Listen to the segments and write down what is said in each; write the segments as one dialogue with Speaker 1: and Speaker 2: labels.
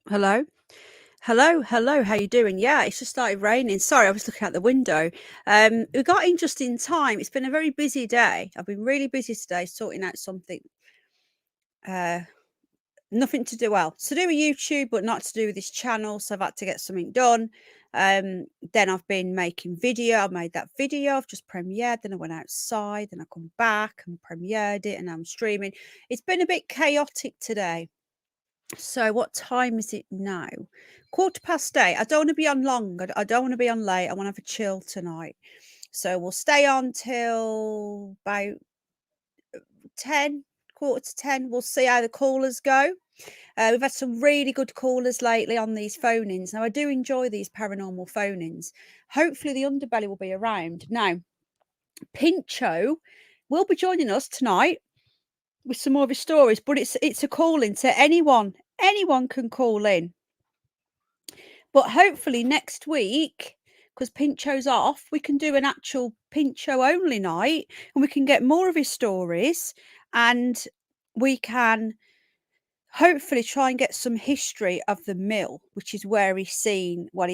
Speaker 1: Hello? Hello, how you doing? Yeah, it's just started raining. Sorry, I was looking out the window. We got in just in time. It's been a very busy day. I've been really busy today sorting out something. Uh, Nothing to do, well, to do with YouTube, but not to do with this channel. So I've had to get something done. Then I've been making video. I made that video. I've just premiered. Then I went outside. Then I come back and premiered it, and I'm streaming. It's been a bit chaotic today. So what time is it now? 8:15. I don't want to be on long. I don't want to be on late. I want to have a chill tonight. So we'll stay on till about 10, quarter to 10. We'll see how the callers go. We've had some really good callers lately on these phone-ins. Now, I do enjoy these paranormal phone-ins. Hopefully the underbelly will be around. Now, Pincho will be joining us tonight with some more of his stories, but it's a call-in to anyone. Anyone can call in. But hopefully next week, because Pincho's off, we can do an actual Pincho only night and we can get more of his stories and we can hopefully try and get some history of the mill, which is where he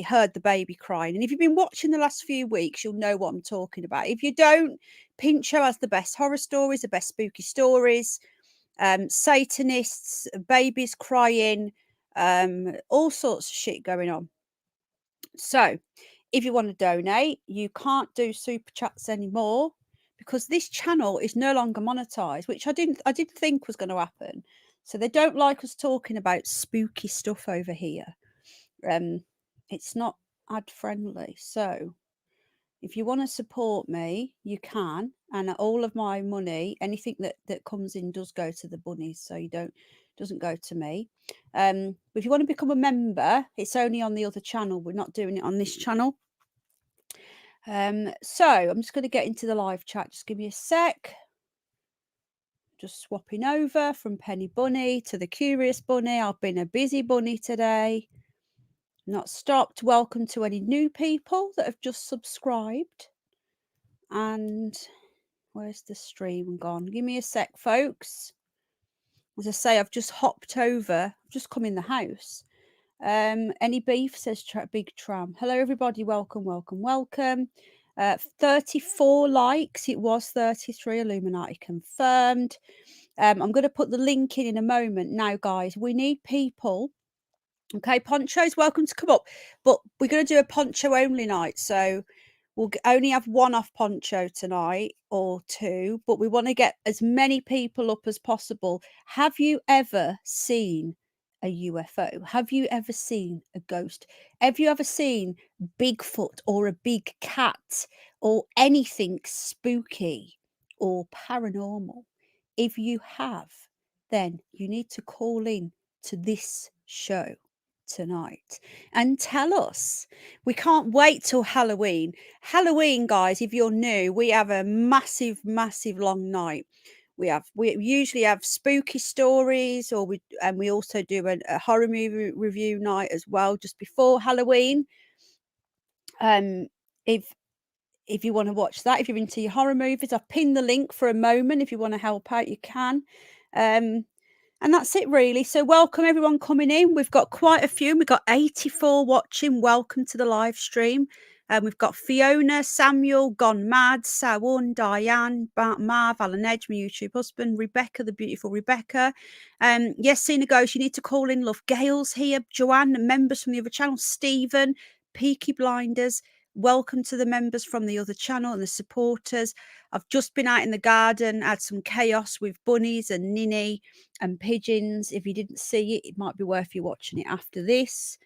Speaker 1: heard the baby crying. And if you've been watching the last few weeks, you'll know what I'm talking about. If you don't, Pincho has the best horror stories, the best spooky stories, Satanists, babies crying, all sorts of shit going on. So if you want to donate, you can't do super chats anymore because this channel is no longer monetized, which I didn't think was going to happen. So they don't like us talking about spooky stuff over here. It's not ad friendly. So if you want to support me, you can, and all of my money, anything that comes in does go to the bunnies, so doesn't go to me. If you want to become a member, it's only on the other channel. We're not doing it on this channel. So I'm just going to get into the live chat. Just give me a sec. Just swapping over from Penny Bunny to the Curious Bunny. I've been a busy bunny today. Not stopped. Welcome to any new people that have just subscribed. And where's the stream gone? Give me a sec, folks. As I say, I've just hopped over. I've just come in the house. Any beef, says Big Tram. Hello, everybody. Welcome. 34 likes. It was 33. Illuminati confirmed. I'm going to put the link in a moment. Now, guys, we need people. Okay, Poncho's welcome to come up. But we're going to do a Poncho only night. So we'll only have one off Poncho tonight or two. But we want to get as many people up as possible. Have you ever seen a UFO? Have you ever seen a ghost? Have you ever seen Bigfoot or a big cat or anything spooky or paranormal? If you have, then you need to call in to this show tonight and tell us. We can't wait till Halloween. Halloween, guys, if you're new, we have a massive long night. We usually have spooky stories, and we also do a horror movie review night as well just before Halloween. If you want to watch that, if you're into your horror movies, I've pinned the link for a moment. If you want to help out, you can. And that's it, really. So welcome everyone coming in. We've got quite a few. We've got 84 watching. Welcome to the live stream. We've got Fiona, Samuel, Gone Mad, Sawun, Diane, Marv, Alan Edge, my YouTube husband, Rebecca, the beautiful Rebecca. Yes, Seen a Ghost, you need to call in. Love Gail's here. Joanne, members from the other channel. Stephen, Peaky Blinders. Welcome to the members from the other channel and the supporters. I've just been out in the garden, had some chaos with bunnies and Ninny and pigeons. If you didn't see it, it might be worth you watching it after this.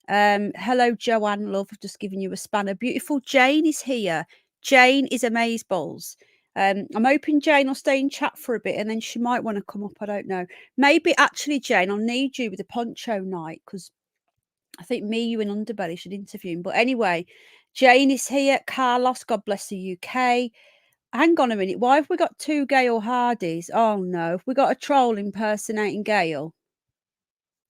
Speaker 1: Hello, Joanne, love. I've just given you a spanner. Beautiful Jane is here. Jane is amazeballs. I'm hoping Jane will stay in chat for a bit and then she might want to come up. I don't know. Maybe actually, Jane, I'll need you with a Poncho night because I think me, you, and Underbelly should interview him. But anyway, Jane is here. Carlos, God bless the UK. Hang on a minute. Why have we got two Gail Hardys? Oh, no. Have we got a troll impersonating Gail?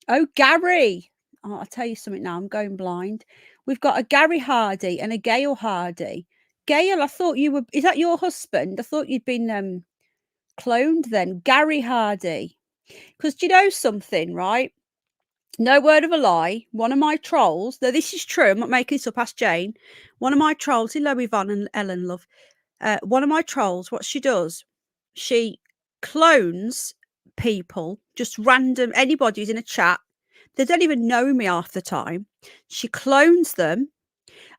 Speaker 1: Oh, Gary. Oh, I'll tell you something now. I'm going blind. We've got a Gary Hardy and a Gail Hardy. Gail, I thought you were... Is that your husband? I thought you'd been cloned then. Gary Hardy. Because do you know something, right? No word of a lie. One of my trolls, though this is true, I'm not making this up, ask Jane. One of my trolls, hello Ivonne and Ellen, love. One of my trolls, what she does, she clones people, just random, anybody who's in a chat. They don't even know me half the time. She clones them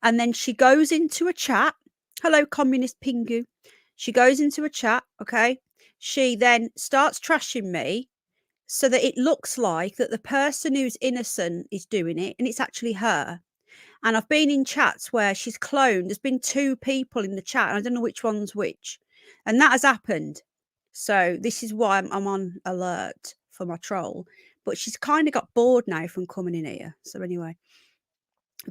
Speaker 1: and then she goes into a chat. Hello, communist Pingu. She goes into a chat, okay? She then starts trashing me so that it looks like that the person who's innocent is doing it and it's actually her. And I've been in chats where she's cloned. There's been two people in the chat, and I don't know which one's which. And that has happened. So this is why I'm on alert for my troll. But she's kind of got bored now from coming in here. So anyway,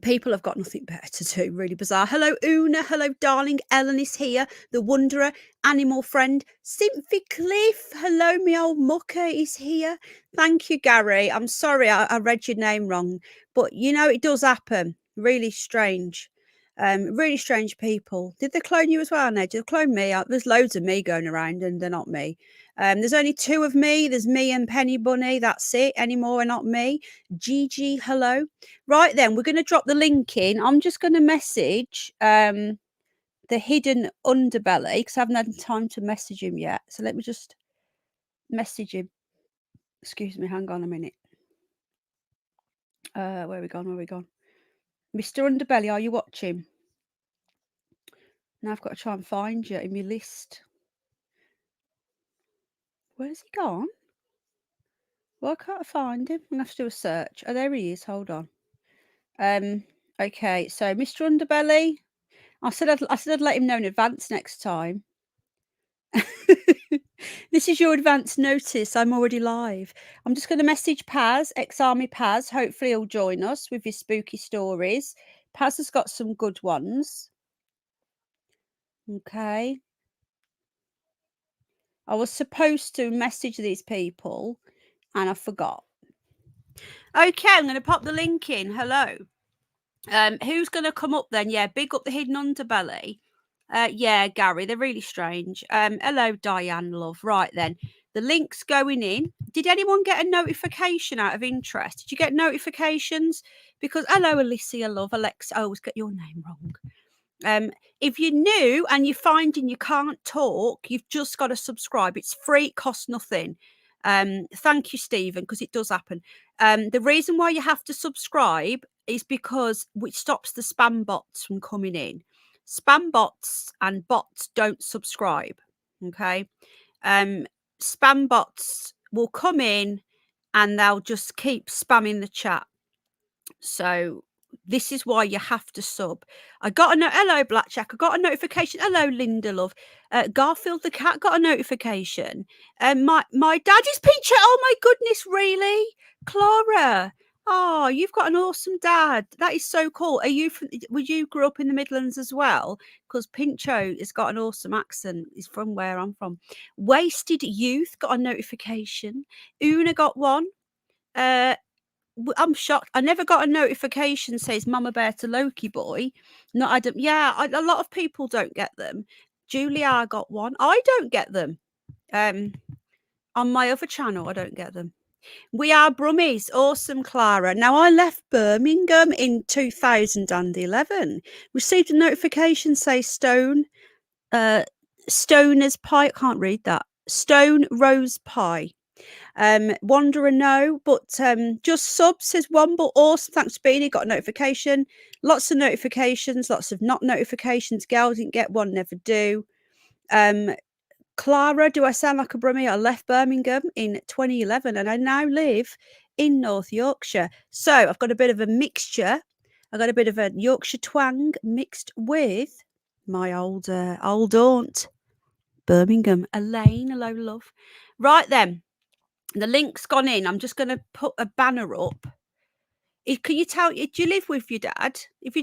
Speaker 1: people have got nothing better to do. Really bizarre. Hello, Una. Hello, darling. Ellen is here. The Wanderer, Animal Friend, Symphy Cliff. Hello, me old mucker is here. Thank you, Gary. I'm sorry I read your name wrong, but you know it does happen. Really strange. Really strange people. Did they clone you as well, Ned? Did they clone me? There's loads of me going around, and they're not me. There's only two of me. There's me and Penny Bunny. That's it. Any more are not me. Gigi, hello. Right then, we're going to drop the link in. I'm just going to message the hidden underbelly because I haven't had time to message him yet. So let me just message him. Excuse me, hang on a minute. Where are we gone? Where are we gone? Mr. Underbelly, are you watching? Now I've got to try and find you in my list. Where's he gone? Why can't I find him? I'm going to have to do a search. Oh, there he is. Hold on. Okay, so Mr. Underbelly, I said I'd let him know in advance next time. This is your advance notice. I'm already live. I'm just going to message Paz, ex-army Paz. Hopefully he'll join us with his spooky stories. Paz has got some good ones. Okay. I was supposed to message these people and I forgot. Okay, I'm going to pop the link in. Hello. Who's going to come up then? Yeah, big up the hidden underbelly. Yeah, Gary, they're really strange. Hello, Diane, love. Right then, the link's going in. Did anyone get a notification out of interest? Did you get notifications? Because hello, Alicia, love. Alexa, I always get your name wrong. If you're new and you're finding you can't talk, you've just got to subscribe. It's free, it costs nothing. Thank you, Stephen, because it does happen. The reason why you have to subscribe is because it stops the spam bots from coming in. Spam bots and bots don't subscribe. Okay. Spam bots will come in and they'll just keep spamming the chat. So this is why you have to sub. I got a hello Blackjack. I got a notification. Hello Linda love. Garfield the cat got a notification. My dad is Pincho. Oh my goodness, really? Clara. Oh, you've got an awesome dad. That is so cool. Are you from, would you grew up in the Midlands as well? Because Pincho has got an awesome accent. He's from where I'm from. Wasted Youth got a notification. Una got one. I'm shocked. I never got a notification says Mama Bear to Loki Boy. No, I don't. Yeah, a lot of people don't get them. Julia got one. I don't get them. On my other channel, I don't get them. We are Brummies. Awesome, Clara. Now, I left Birmingham in 2011. Received a notification say Stoner's Pie. I can't read that. Stone Rose Pie. Wanderer no, but just sub says Womble. Awesome, thanks for being here. Got a notification. Lots of notifications, lots of not notifications. Gal didn't get one, never do. Clara, do I sound like a brummie? I left Birmingham in 2011 and I now live in North Yorkshire. So I've got a bit of a mixture. I've got a bit of a Yorkshire twang mixed with my old aunt, Birmingham. Elaine, hello, love. Right then. The link's gone in. I'm just going to put a banner up. Can you tell? Do you live with your dad? If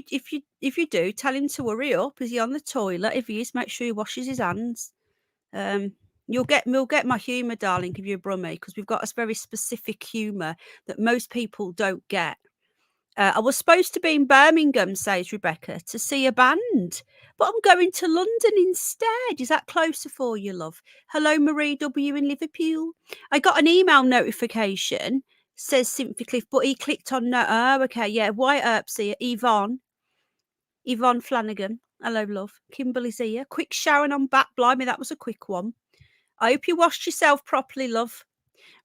Speaker 1: you do, tell him to hurry up. Is he on the toilet? If he is, make sure he washes his hands. We'll get my humour, darling, if you're a brummie, because we've got a very specific humour that most people don't get. I was supposed to be in Birmingham, says Rebecca, to see a band, but I'm going to London instead. Is that closer for you, love? Hello, Marie W. in Liverpool. I got an email notification says Sympathy Cliff, but he clicked on no. Oh, okay, yeah. White Earp's here. Ivonne Flanagan. Hello, love. Kimberly's here. Quick shower and I'm back. Blimey, that was a quick one. I hope you washed yourself properly, love.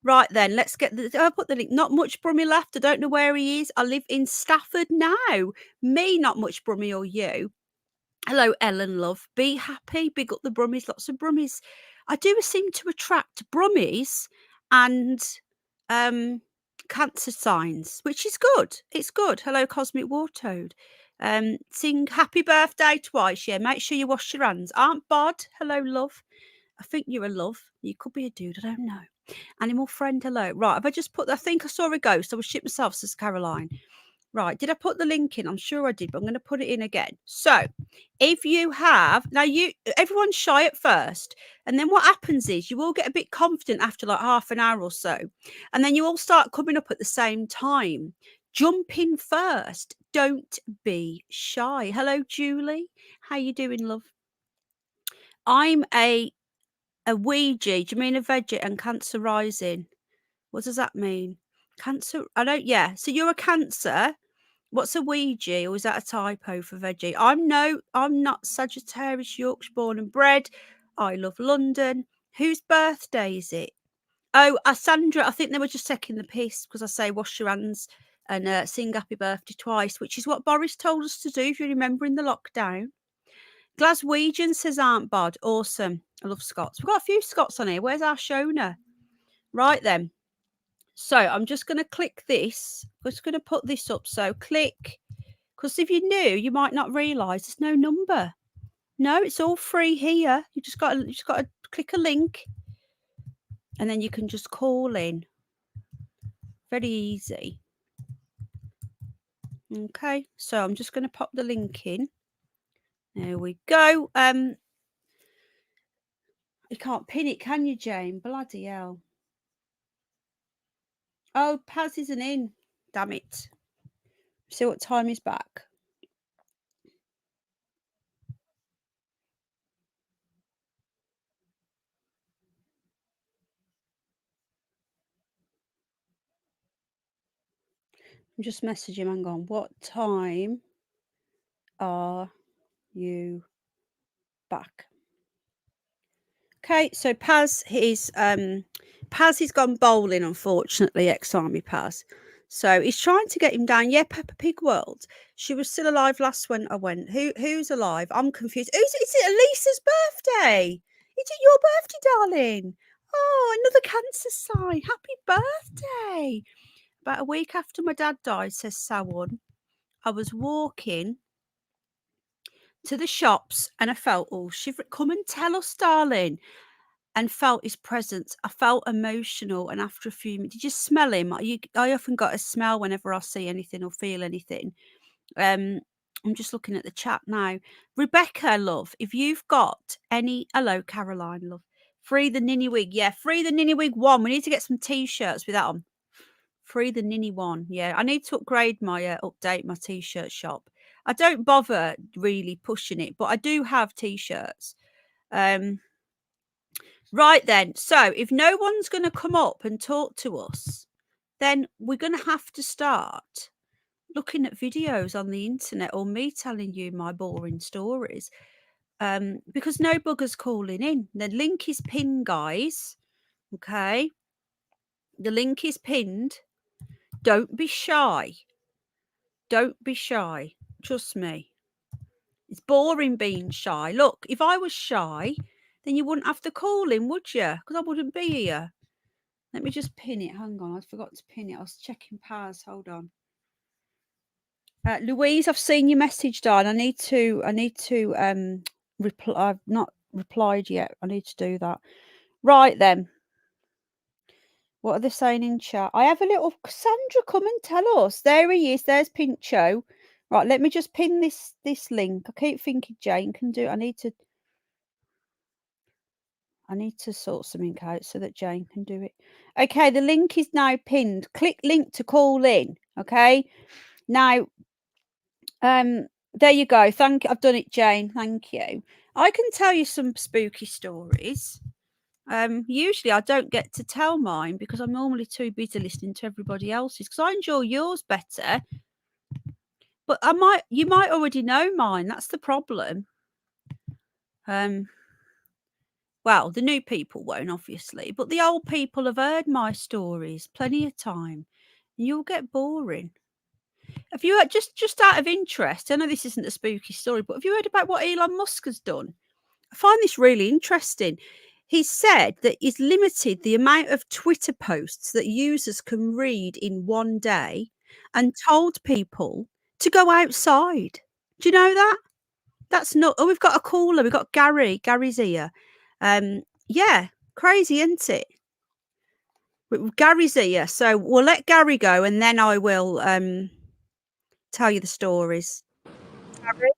Speaker 1: Right then, let's get the. I'll put the link. Not much Brummy left. I don't know where he is. I live in Stafford now. Me, not much Brummy or you. Hello, Ellen, love. Be happy. Big up the Brummies. Lots of Brummies. I do seem to attract Brummies and cancer signs, which is good. It's good. Hello, Cosmic War Toad. Sing happy birthday twice. Yeah, make sure you wash your hands. Aunt Bod, hello, love. I think you're a love. You could be a dude. I don't know. Animal friend, hello. Right, have I just put? I think I saw a ghost. I was shit myself, says Caroline. Right, did I put the link in? I'm sure I did, but I'm going to put it in again. So, if you have now, everyone's shy at first, and then what happens is you all get a bit confident after like half an hour or so, and then you all start coming up at the same time. Jump in first. Don't be shy. Hello, Julie. How you doing, love? I'm a Ouija. Do you mean a veggie and Cancer rising? What does that mean? Cancer? I don't. Yeah. So you're a Cancer. What's a Ouija, or is that a typo for veggie? I'm not Sagittarius, Yorkshire born and bred. I love London. Whose birthday is it? Oh, Sandra. I think they were just taking the piss because I say wash your hands and sing happy birthday twice, which is what Boris told us to do, if you remember, in the lockdown. Glaswegian, says Aunt Bod. Awesome. I love Scots. We've got a few Scots on here. Where's our Shona? Right then. So I'm just going to click this. I'm just going to put this up. So click, because if you're new, you might not realise there's no number. No, it's all free here. You just got to click a link, and then you can just call in. Very easy. Okay, so I'm just going to pop the link in. There we go. You can't pin it, can you, Jane? Bloody hell. Oh, Paz isn't in. Damn it. See what time he's back. I'm just messaging him. Hang on. What time are you back? Okay, so Paz is he's gone bowling, unfortunately, ex-army Paz. So he's trying to get him down. Yeah, Peppa Pig World. She was still alive last when I went. Who's alive? I'm confused. Is it Elisa's birthday? Is it your birthday, darling? Oh, another cancer sign. Happy birthday. About a week after my dad died, says Sawan, I was walking to the shops and I felt all shiver. Come and tell us, darling. And felt his presence. I felt emotional, and after a few minutes, did you smell him? I often got a smell whenever I see anything or feel anything. I'm just looking at the chat now. Rebecca, love, if you've got any, hello, Caroline, love, free the ninny wig. Yeah, free the ninny wig one. We need to get some t-shirts with that on. Free the ninny one. Yeah, I need to upgrade my update my t-shirt shop. I don't bother really pushing it, but I do have t-shirts. Right then, so if no one's going to come up and talk to us, then we're going to have to start looking at videos on the internet or me telling you my boring stories, because no bugger's calling in. The link is pinned, guys. Okay, the link is pinned. Don't be shy. Don't be shy. Trust me. It's boring being shy. Look, if I was shy, then you wouldn't have to call in, would you? Because I wouldn't be here. Let me just pin it. Hang on, I forgot to pin it. I was checking Paz. Hold on. Louise, I've seen your message, darling. I need to reply. I've not replied yet. I need to do that. Right then. What are they saying in chat? I have a little Sandra, come and tell us. There he is. There's Pincho. Right, let me just pin this link. I keep thinking Jane can do it. I need to sort something out so that Jane can do it. Okay, the link is now pinned. Click link to call in. Okay. Now, there you go. Thank you. I've done it, Jane. Thank you. I can tell you some spooky stories. Usually I don't get to tell mine because I'm normally too busy listening to everybody else's because I enjoy yours better. But you might already know mine. That's the problem. Well, the new people won't, obviously, but the old people have heard my stories plenty of time. And you'll get boring. Have you just out of interest? I know this isn't a spooky story, but have you heard about what Elon Musk has done? I find this really interesting. He said that he's limited the amount of Twitter posts that users can read in one day and told people to go outside. Do you know that? That's not. Oh, we've got a caller. We've got Gary. Gary's here. Yeah, crazy, isn't it? Gary's here, so we'll let Gary go, and then I will tell you the stories. Gary?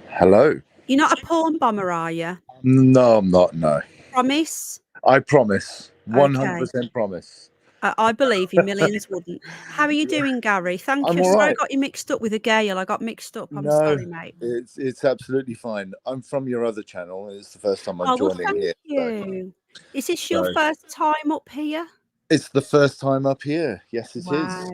Speaker 2: Hello.
Speaker 1: You're not a porn bomber, are you?
Speaker 2: No, I'm not. No.
Speaker 1: Promise?
Speaker 2: I promise.
Speaker 1: Okay.
Speaker 2: 100% promise.
Speaker 1: I believe you. Millions wouldn't. How are you doing, Gary? Thank
Speaker 2: I'm
Speaker 1: you.
Speaker 2: all
Speaker 1: Sorry, I
Speaker 2: right.
Speaker 1: got you mixed up with a Gale. I got mixed up. I'm
Speaker 2: No,
Speaker 1: sorry, mate.
Speaker 2: it's absolutely fine. I'm from your other channel. It's the first time I'm
Speaker 1: Oh, well,
Speaker 2: joining
Speaker 1: thank
Speaker 2: here.
Speaker 1: you. Is this your
Speaker 2: So
Speaker 1: first time up here?
Speaker 2: it's the first time up here. Yes, it is.
Speaker 1: Wow.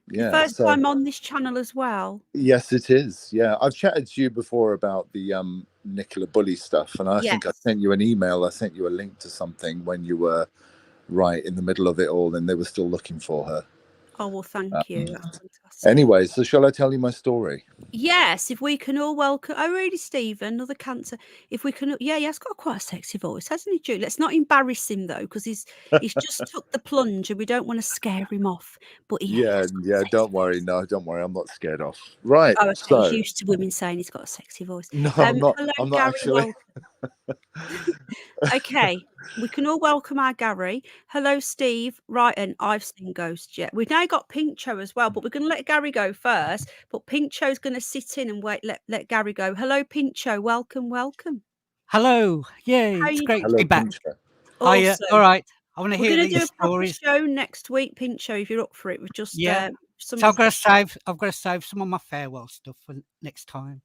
Speaker 2: Yeah.
Speaker 1: Your first time on this channel as well?
Speaker 2: Yes, it is. Yeah, I've chatted to you before about the Nicola Bully stuff, and I think I sent you an email. I sent you a link to something when you were right in the middle of it all, and they were still looking for her.
Speaker 1: Oh, well, thank you. That's fantastic.
Speaker 2: Anyway, so shall I tell you my story?
Speaker 1: Yes, if we can all welcome. Oh, really, Stephen? Another cancer. If we can, yeah, he has got quite a sexy voice, hasn't he, Jude? Let's not embarrass him though, because he's just took the plunge, and we don't want to scare him off. But
Speaker 2: Yeah, don't worry. No, don't worry. I'm not scared off. Right.
Speaker 1: Oh, okay.
Speaker 2: So
Speaker 1: He's used to women saying he's got a sexy voice.
Speaker 2: no, I'm not.
Speaker 1: Hello,
Speaker 2: I'm not
Speaker 1: Gary.
Speaker 2: actually.
Speaker 1: Okay, we can all welcome our Gary. Hello, Steve. Right, and I've seen ghosts yet. We've now got Pincho as well, but we're going to let Gary go first. But Pincho's going to sit in and wait. Let Gary go. Hello, Pincho. Welcome.
Speaker 3: Hello. Yay.
Speaker 1: How
Speaker 3: It's
Speaker 1: you
Speaker 3: great to
Speaker 2: Hello,
Speaker 3: be back.
Speaker 2: Pincho.
Speaker 1: Awesome.
Speaker 3: All right. I want to
Speaker 1: We're
Speaker 3: hear
Speaker 1: going to do
Speaker 3: these
Speaker 1: a proper
Speaker 3: stories.
Speaker 1: show next week, Pincho, if you're up for it. We're just
Speaker 3: Yeah.
Speaker 1: some.
Speaker 3: So I've got to save some of my farewell stuff for next time.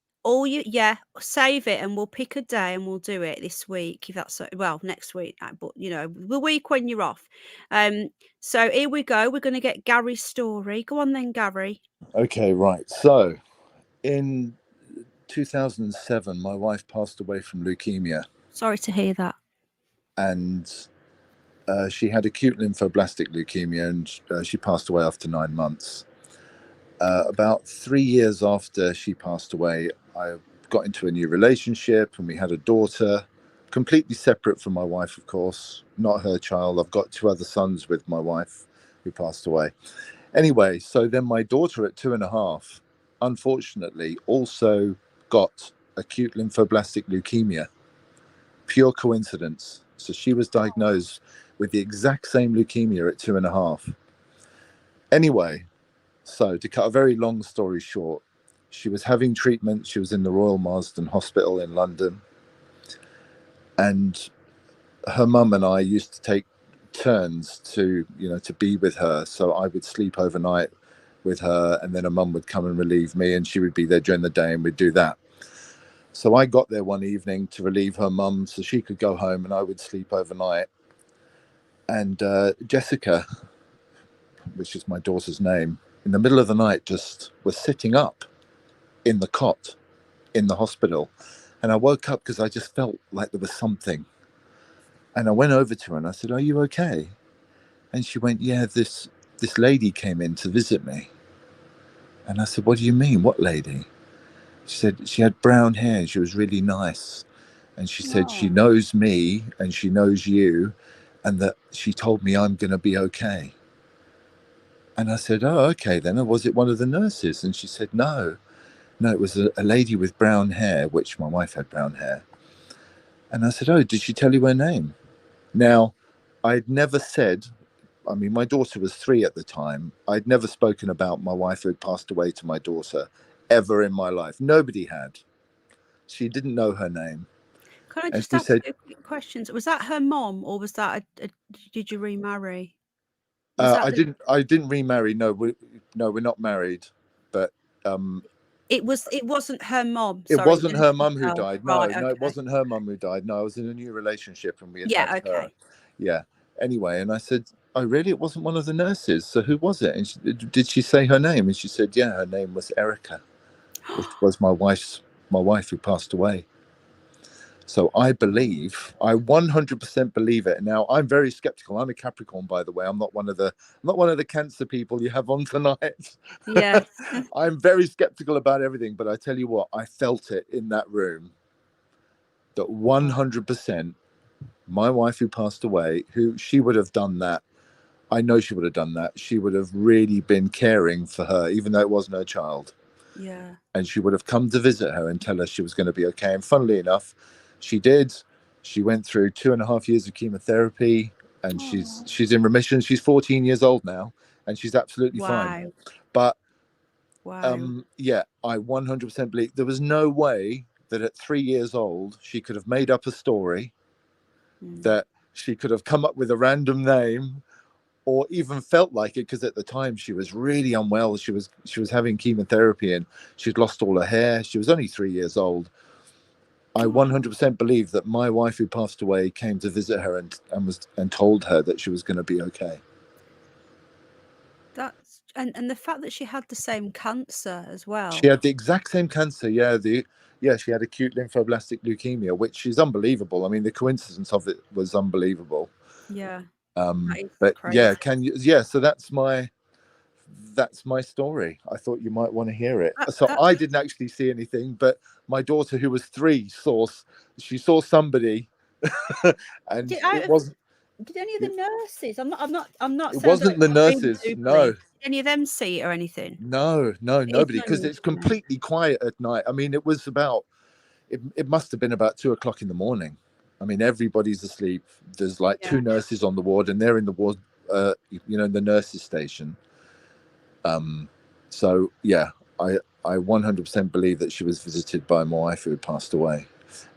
Speaker 1: Save it, and we'll pick a day and we'll do it this week if that's well next week, but the week when you're off. So here we go. We're going to get Gary's story. Go on then, Gary.
Speaker 2: Okay, right. So in 2007, my wife passed away from leukemia.
Speaker 1: Sorry to hear that.
Speaker 2: And she had acute lymphoblastic leukemia, and she passed away after 9 months. About 3 years after she passed away, I got into a new relationship, and we had a daughter, completely separate from my wife, of course, not her child. I've got 2 other sons with my wife who passed away. Anyway, so then my daughter at 2.5, unfortunately, also got acute lymphoblastic leukemia. Pure coincidence. So she was diagnosed with the exact same leukemia at 2.5. Anyway, so to cut a very long story short, she was having treatment. She was in the Royal Marsden Hospital in London. And her mum and I used to take turns to be with her. So I would sleep overnight with her, and then her mum would come and relieve me, and she would be there during the day, and we'd do that. So I got there one evening to relieve her mum so she could go home, and I would sleep overnight. And Jessica, which is my daughter's name, in the middle of the night just was sitting up in the cot in the hospital. And I woke up because I just felt like there was something. And I went over to her and I said, "Are you okay?" And she went, "Yeah, this lady came in to visit me." And I said, "What do you mean? What lady?" She said she had brown hair and she was really nice. And she said she knows me and she knows you, and that she told me I'm going to be okay. And I said, "Oh, okay then." Or was it one of the nurses? And she said, No, it was a lady with brown hair, which my wife had brown hair. And I said, "Oh, did she tell you her name?" Now, I'd never said, I mean, my daughter was 3 at the time. I'd never spoken about my wife who had passed away to my daughter ever in my life. Nobody had. She didn't know her name.
Speaker 1: Can I just ask you quick questions? Was that her mom, or was that did you remarry?
Speaker 2: I didn't remarry. No, we're not married. But
Speaker 1: It wasn't her mom.
Speaker 2: It
Speaker 1: Sorry,
Speaker 2: wasn't
Speaker 1: the
Speaker 2: her
Speaker 1: little
Speaker 2: mum who
Speaker 1: girl.
Speaker 2: died. No,
Speaker 1: Right.
Speaker 2: no, it
Speaker 1: Okay.
Speaker 2: wasn't her mum who died. No, I was in a new relationship and we had
Speaker 1: Yeah.
Speaker 2: had her.
Speaker 1: Okay.
Speaker 2: Yeah. Anyway, and I said, "Oh, really? It wasn't one of the nurses. So who was it?" And did she say her name? And she said, "Yeah, her name was Erica, which was my wife who passed away." So I 100% believe it. Now I'm very skeptical. I'm a Capricorn, by the way. I'm not one of the Cancer people you have on tonight.
Speaker 1: Yes.
Speaker 2: I'm very skeptical about everything, but I tell you what, I felt it in that room that 100% my wife who passed away, who she would have done that. I know she would have done that. She would have really been caring for her, even though it wasn't her child.
Speaker 1: Yeah.
Speaker 2: And she would have come to visit her and tell her she was going to be okay. And funnily enough, she did. She went through 2.5 years of chemotherapy, and
Speaker 1: Oh,
Speaker 2: she's in remission. She's 14 years old now, and she's absolutely fine.
Speaker 1: wow.
Speaker 2: But
Speaker 1: Wow.
Speaker 2: yeah, I 100% believe there was no way that at 3 years old she could have made up a story, that she could have come up with a random name or even felt like it, because at the time she was really unwell. She was having chemotherapy and she'd lost all her hair. She was only 3 years old. I 100% believe that my wife who passed away came to visit her and told her that she was going to be okay.
Speaker 1: That's and the fact that she had the same cancer as well.
Speaker 2: She had the exact same cancer. Yeah, she had acute lymphoblastic leukemia, which is unbelievable. I mean, the coincidence of it was unbelievable.
Speaker 1: Yeah. That is
Speaker 2: But
Speaker 1: crazy.
Speaker 2: so that's my story. I thought you might want to hear it. So
Speaker 1: That,
Speaker 2: I didn't actually see anything, but my daughter, who was 3, saw somebody, and
Speaker 1: did any of the nurses? I'm not
Speaker 2: it
Speaker 1: saying
Speaker 2: wasn't the
Speaker 1: really
Speaker 2: nurses.
Speaker 1: do
Speaker 2: No,
Speaker 1: believe. Did any of them see it or anything?
Speaker 2: no,
Speaker 1: It is
Speaker 2: nobody, because it's
Speaker 1: unusual then.
Speaker 2: completely quiet at night. I mean, it must have been about 2 o'clock in the morning. I mean, everybody's asleep. There's like 2 nurses on the ward, and they're in the ward, in the nurses station. So yeah, I 100% believe that she was visited by my wife who had passed away,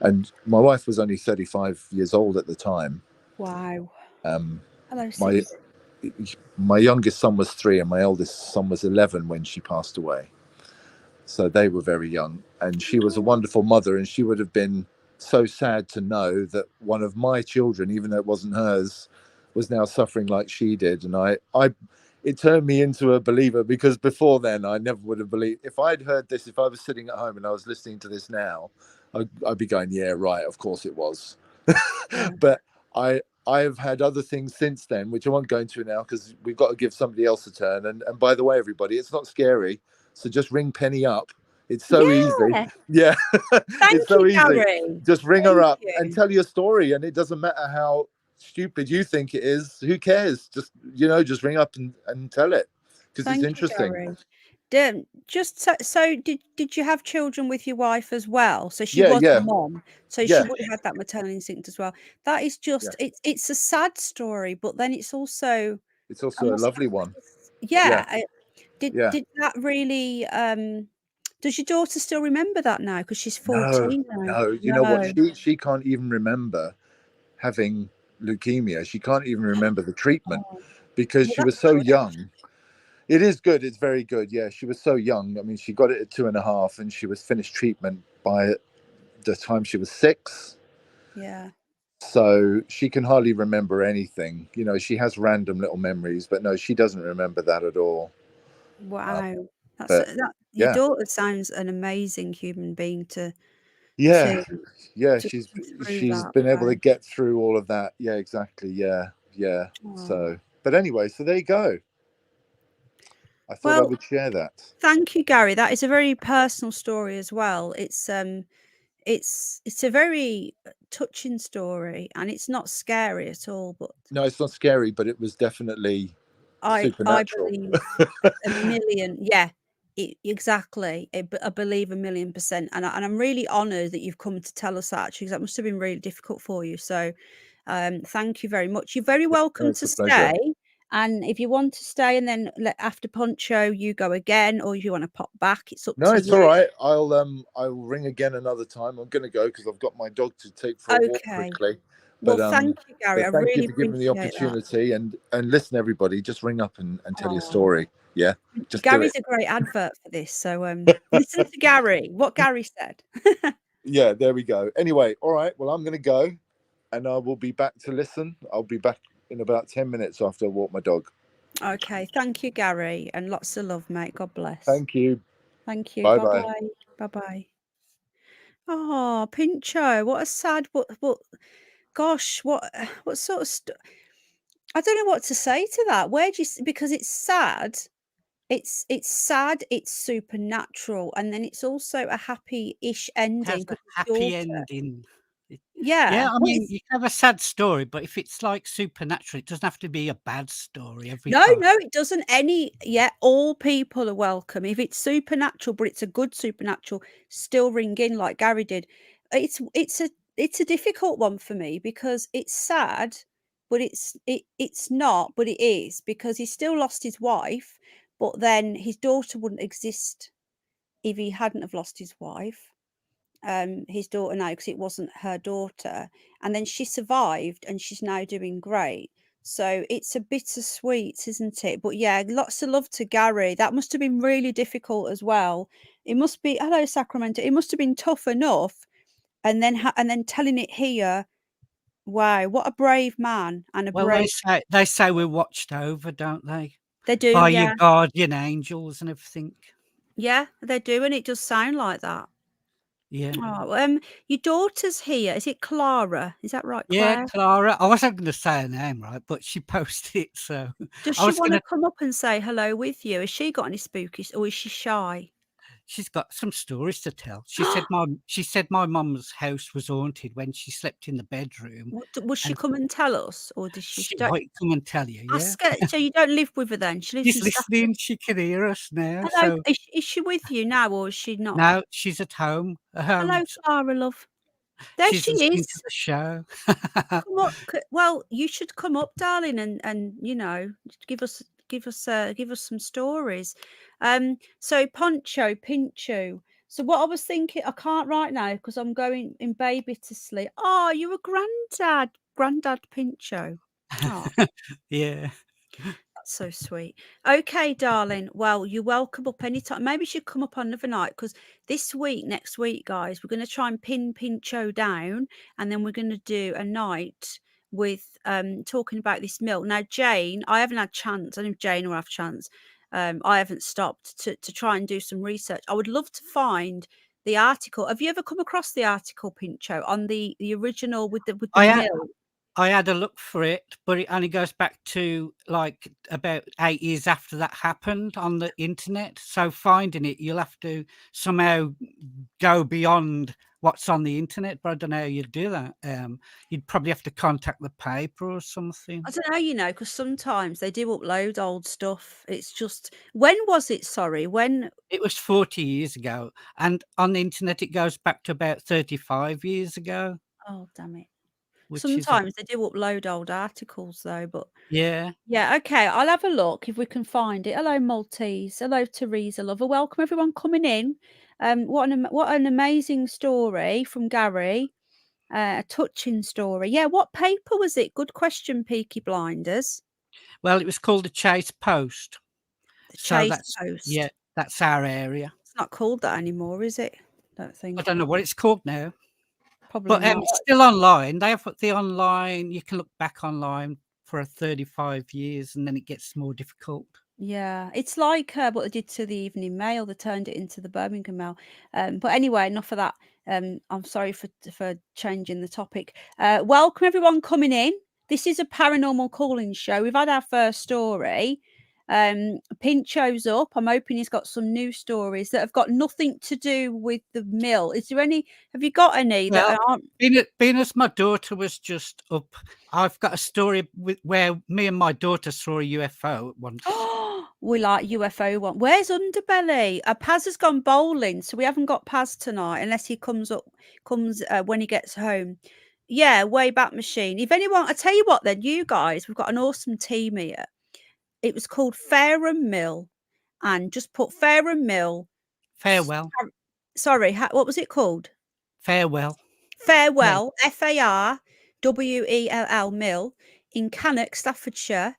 Speaker 2: and my wife was only 35 years old at the time.
Speaker 1: Wow. Hello,
Speaker 2: My
Speaker 1: Caesar.
Speaker 2: my youngest son was 3, and my eldest son was 11 when she passed away. So they were very young, and she was a wonderful mother, and she would have been so sad to know that one of my children, even though it wasn't hers, was now suffering like she did. And it turned me into a believer, because before then I never would have believed. If I'd heard this, if I was sitting at home and I was listening to this now, I'd be going, yeah, right, of course it was.
Speaker 1: Yeah.
Speaker 2: But I have had other things since then, which I won't go into now because we've got to give somebody else a turn. And by the way, everybody, it's not scary. So just ring Penny up. It's so easy.
Speaker 1: Yeah.
Speaker 2: Yeah, it's
Speaker 1: Thank
Speaker 2: so
Speaker 1: you,
Speaker 2: easy.
Speaker 1: Gary.
Speaker 2: Just ring her
Speaker 1: Thank
Speaker 2: up and
Speaker 1: you.
Speaker 2: tell your story. And it doesn't matter how stupid you think it is. Who cares? Just ring up and tell it, because it's
Speaker 1: Thank you,
Speaker 2: interesting.
Speaker 1: Gary. Just so did you have children with your wife as well? So she
Speaker 2: Yeah,
Speaker 1: was a
Speaker 2: yeah,
Speaker 1: mom, so she
Speaker 2: yeah,
Speaker 1: would have had that maternal instinct as well. That is
Speaker 2: yeah.
Speaker 1: just it's a sad story, but then it's also
Speaker 2: It's
Speaker 1: I
Speaker 2: also a
Speaker 1: must
Speaker 2: lovely one. Yeah,
Speaker 1: yeah.
Speaker 2: yeah.
Speaker 1: Did that really does your daughter still remember that now? Because she's
Speaker 2: No,
Speaker 1: 14 now.
Speaker 2: no. You know what?
Speaker 1: No.
Speaker 2: She can't even remember having leukemia. She can't even remember the treatment
Speaker 1: Oh,
Speaker 2: because
Speaker 1: well,
Speaker 2: she was
Speaker 1: that's
Speaker 2: so
Speaker 1: good.
Speaker 2: young. It is good. It's very good. Yeah, she was so young. I mean, she got it at 2.5, and she was finished treatment by the time she was 6.
Speaker 1: Yeah.
Speaker 2: So she can hardly remember anything. She has random little memories, but no, she doesn't remember that at all.
Speaker 1: Wow.
Speaker 2: But
Speaker 1: Your
Speaker 2: yeah,
Speaker 1: daughter sounds an amazing human being
Speaker 2: yeah,
Speaker 1: to
Speaker 2: yeah.
Speaker 1: to
Speaker 2: She's
Speaker 1: come through
Speaker 2: she's
Speaker 1: that.
Speaker 2: been able
Speaker 1: Wow.
Speaker 2: to get through all of that. Yeah, exactly. Yeah, yeah.
Speaker 1: Oh.
Speaker 2: So, but anyway, so there you go. I thought I
Speaker 1: Well,
Speaker 2: would share that.
Speaker 1: thank you, Gary. That is a very personal story as well. It's a very touching story, and it's not scary at all. But
Speaker 2: No, it's not scary, but it was definitely
Speaker 1: I
Speaker 2: supernatural.
Speaker 1: believe a million. Yeah, exactly. I believe 1,000,000%, and I'm really honoured that you've come to tell us that, actually, because that must have been really difficult for you. So, thank you very much. You're very
Speaker 2: No,
Speaker 1: welcome
Speaker 2: it's
Speaker 1: to
Speaker 2: a pleasure.
Speaker 1: stay. And if you want to stay and then after Poncho, you go again, or if you want to pop back, it's up
Speaker 2: No,
Speaker 1: to
Speaker 2: it's
Speaker 1: you.
Speaker 2: all right. I'll ring again another time. I'm going to go because I've got my dog to take for a walk
Speaker 1: Okay.
Speaker 2: quickly.
Speaker 1: Well, thank you, Gary. I
Speaker 2: But thank you
Speaker 1: really
Speaker 2: for giving me the
Speaker 1: appreciate that.
Speaker 2: opportunity, and listen, everybody, just ring up and tell your
Speaker 1: Oh,
Speaker 2: story. Yeah, just do
Speaker 1: Gary's
Speaker 2: it.
Speaker 1: a great advert for this. So listen to Gary. What Gary said.
Speaker 2: Yeah, there we go. Anyway, all right. Well, I'm going to go, and I will be back to listen. I'll be back in about 10 minutes after I walk my dog.
Speaker 1: Okay. Thank you, Gary, and lots of love, mate. God bless.
Speaker 2: Thank you.
Speaker 1: Thank you.
Speaker 2: Bye
Speaker 1: Bye
Speaker 2: bye.
Speaker 1: bye. Bye bye. Oh, Pincho, what a sad. What? Gosh, what sort of? I don't know what to say to that. Where do you? Because it's sad. It's sad. It's supernatural, and then it's also a happy-ish
Speaker 3: It
Speaker 1: ending
Speaker 3: has a
Speaker 1: because his
Speaker 3: happy
Speaker 1: daughter.
Speaker 3: ending. It
Speaker 1: Yeah.
Speaker 3: Yeah, I
Speaker 1: Well,
Speaker 3: mean,
Speaker 1: it's
Speaker 3: you can have a sad story, but if it's, like, supernatural, it doesn't have to be a bad story every
Speaker 1: no,
Speaker 3: time.
Speaker 1: no, it doesn't. All people are welcome. If it's supernatural, but it's a good supernatural, still ring in like Gary did. It's a difficult one for me because it's sad, but it's not, but it is because he still lost his wife, but then his daughter wouldn't exist if he hadn't have lost his wife. His daughter now, because it wasn't her daughter, and then she survived and she's now doing great. So it's a bittersweet, isn't it? But yeah, lots of love to Gary. That must have been really difficult as well. It must be, hello Sacramento. It must have been tough enough, and then telling it here. Wow, what a brave man and a
Speaker 3: Well,
Speaker 1: brave.
Speaker 3: they say we're watched over, don't they?
Speaker 1: They do,
Speaker 3: By your
Speaker 1: yeah,
Speaker 3: guardian angels and everything.
Speaker 1: yeah, they do, and it does sound like that.
Speaker 3: Yeah.
Speaker 1: Oh, your daughter's here. Is it Clara? Is that right,
Speaker 3: Yeah,
Speaker 1: Claire?
Speaker 3: Clara. I wasn't gonna say her name, right, but she posted it, so
Speaker 1: Does
Speaker 3: I
Speaker 1: she
Speaker 3: was
Speaker 1: wanna
Speaker 3: gonna
Speaker 1: come up and say hello with you? Has she got any spooky or is she shy?
Speaker 3: she's got some stories to tell. She said my mum's house was haunted when she slept in the bedroom,
Speaker 1: What will she
Speaker 3: and
Speaker 1: come and tell us, or does she
Speaker 3: she
Speaker 1: don't
Speaker 3: might come and tell you, yeah?
Speaker 1: ask her so you don't live with her then? She lives in
Speaker 3: She's
Speaker 1: Stafford.
Speaker 3: listening, she can hear us now,
Speaker 1: Hello,
Speaker 3: so
Speaker 1: is she with you now or is she not?
Speaker 3: now she's at home,
Speaker 1: Hello, Clara, love. There
Speaker 3: she's
Speaker 1: she
Speaker 3: listening
Speaker 1: is.
Speaker 3: to the show.
Speaker 1: Come up. Well, you should come up, darling, and give us give us some stories. So Poncho, Pincho. So what I was thinking, I can't right now because I'm going in baby to sleep. Oh, you're a granddad Pincho. Oh,
Speaker 3: Yeah.
Speaker 1: that's so sweet. Okay, darling. Well, you're welcome up anytime. Maybe you should come up on another night because next week, guys, we're going to try and pin Pincho down, and then we're going to do a night with talking about this milk. Now, Jane, I haven't had chance. I don't know if Jane will have chance. I haven't stopped to try and do some research. I would love to find the article. Have you ever come across the article, Pincho, on the original with the
Speaker 3: I ha
Speaker 1: milk?
Speaker 3: I had a look for it, but it only goes back to, like, about 8 years after that happened on the internet, so finding it, you'll have to somehow go beyond what's on the internet, but I don't know how you'd do that. You'd probably have to contact the paper or something.
Speaker 1: I don't know, because sometimes they do upload old stuff. It's just when was it? Sorry, when?
Speaker 3: It was 40 years ago, and on the internet, it goes back to about 35 years ago,
Speaker 1: Oh, damn it.
Speaker 3: which is a
Speaker 1: Sometimes they do upload old articles though, but
Speaker 3: yeah.
Speaker 1: yeah, okay. I'll have a look if we can find it. Hello, Maltese. Hello, Teresa lover. Welcome everyone coming in. What an amazing story from Gary. A touching story. Yeah, what paper was it? Good question, Peaky Blinders.
Speaker 3: Well, it was called the Chase Post,
Speaker 1: The
Speaker 3: so
Speaker 1: Chase
Speaker 3: that's yeah,
Speaker 1: Post.
Speaker 3: that's our area.
Speaker 1: It's not called that anymore, is it? Don't
Speaker 3: I
Speaker 1: think.
Speaker 3: don't know what it's called now.
Speaker 1: Probably
Speaker 3: But,
Speaker 1: not.
Speaker 3: it's still online. They have put the online you can look back online for 35 years, and then it gets more difficult.
Speaker 1: Yeah, it's like what they did to the Evening Mail. They turned it into the Birmingham Mail. But anyway, enough of that. I'm sorry for changing the topic. Welcome everyone coming in. This is a paranormal calling show. We've had our first story. Pincho's up. I'm hoping he's got some new stories that have got nothing to do with the mill. Is there any? Have you got any
Speaker 3: Well,
Speaker 1: that aren't?
Speaker 3: being as my daughter was just up, I've got a story where me and my daughter saw a UFO once.
Speaker 1: We like UFO one. Where's Underbelly? Paz has gone bowling, so we haven't got Paz tonight unless he comes when he gets home. Yeah, Wayback Machine. If anyone, I tell you what, then you guys, we've got an awesome team here. It was called Fareham Mill, and just put Fareham Mill.
Speaker 3: Farewell,
Speaker 1: Sorry, what was it called?
Speaker 3: farewell. Yeah.
Speaker 1: Farewell, Farwell Mill in Cannock, Staffordshire.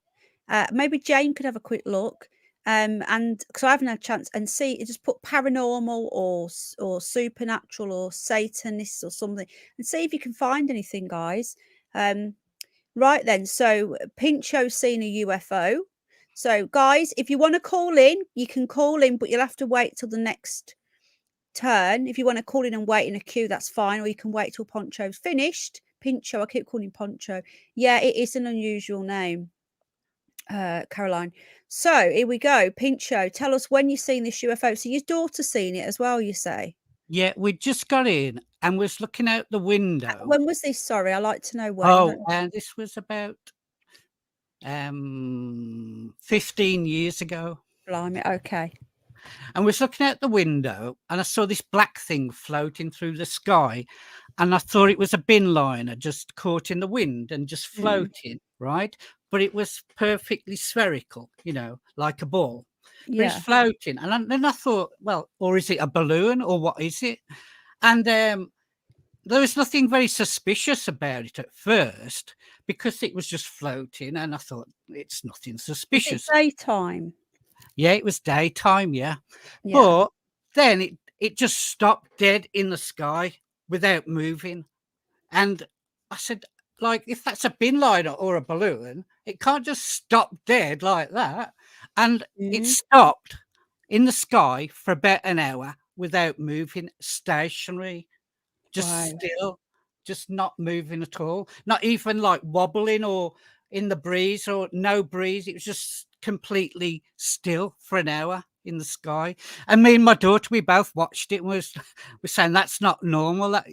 Speaker 1: Maybe Jane could have a quick look. and because I haven't had a chance, and see, just put paranormal or supernatural or Satanists or something, and see if you can find anything, guys. Right then, so Pincho's seen a UFO. So, guys, if you want to call in, you can call in, but you'll have to wait till the next turn. If you want to call in and wait in a queue, that's fine, or you can wait till Poncho's finished. Pincho, I keep calling Poncho. Yeah, it is an unusual name, Caroline. So here we go. Pincho, tell us when you've seen this UFO. So your daughter's seen it as well, you say?
Speaker 3: Yeah, we just got in and was looking out the window.
Speaker 1: When was this? Sorry, I like to know when.
Speaker 3: Oh, and this was about 15 years ago.
Speaker 1: Blimey, okay.
Speaker 3: And was looking out the window and I saw this black thing floating through the sky. And I thought it was a bin liner just caught in the wind and just floating, right? But it was perfectly spherical, like a ball. But it's floating. And then I thought, well, or is it a balloon or what is it? And there was nothing very suspicious about it at first because it was just floating. And I thought, it's nothing suspicious.
Speaker 1: Was it daytime?
Speaker 3: Yeah, it was daytime, yeah. But then it just stopped dead in the sky without moving. And I said, like, if that's a bin liner or a balloon, it can't just stop dead like that. And it stopped in the sky for about an hour without moving, stationary, just still, just not moving at all. Not even like wobbling or in the breeze or no breeze. It was just completely still for an hour in the sky. And me and my daughter, we both watched it and we're saying that's not normal. That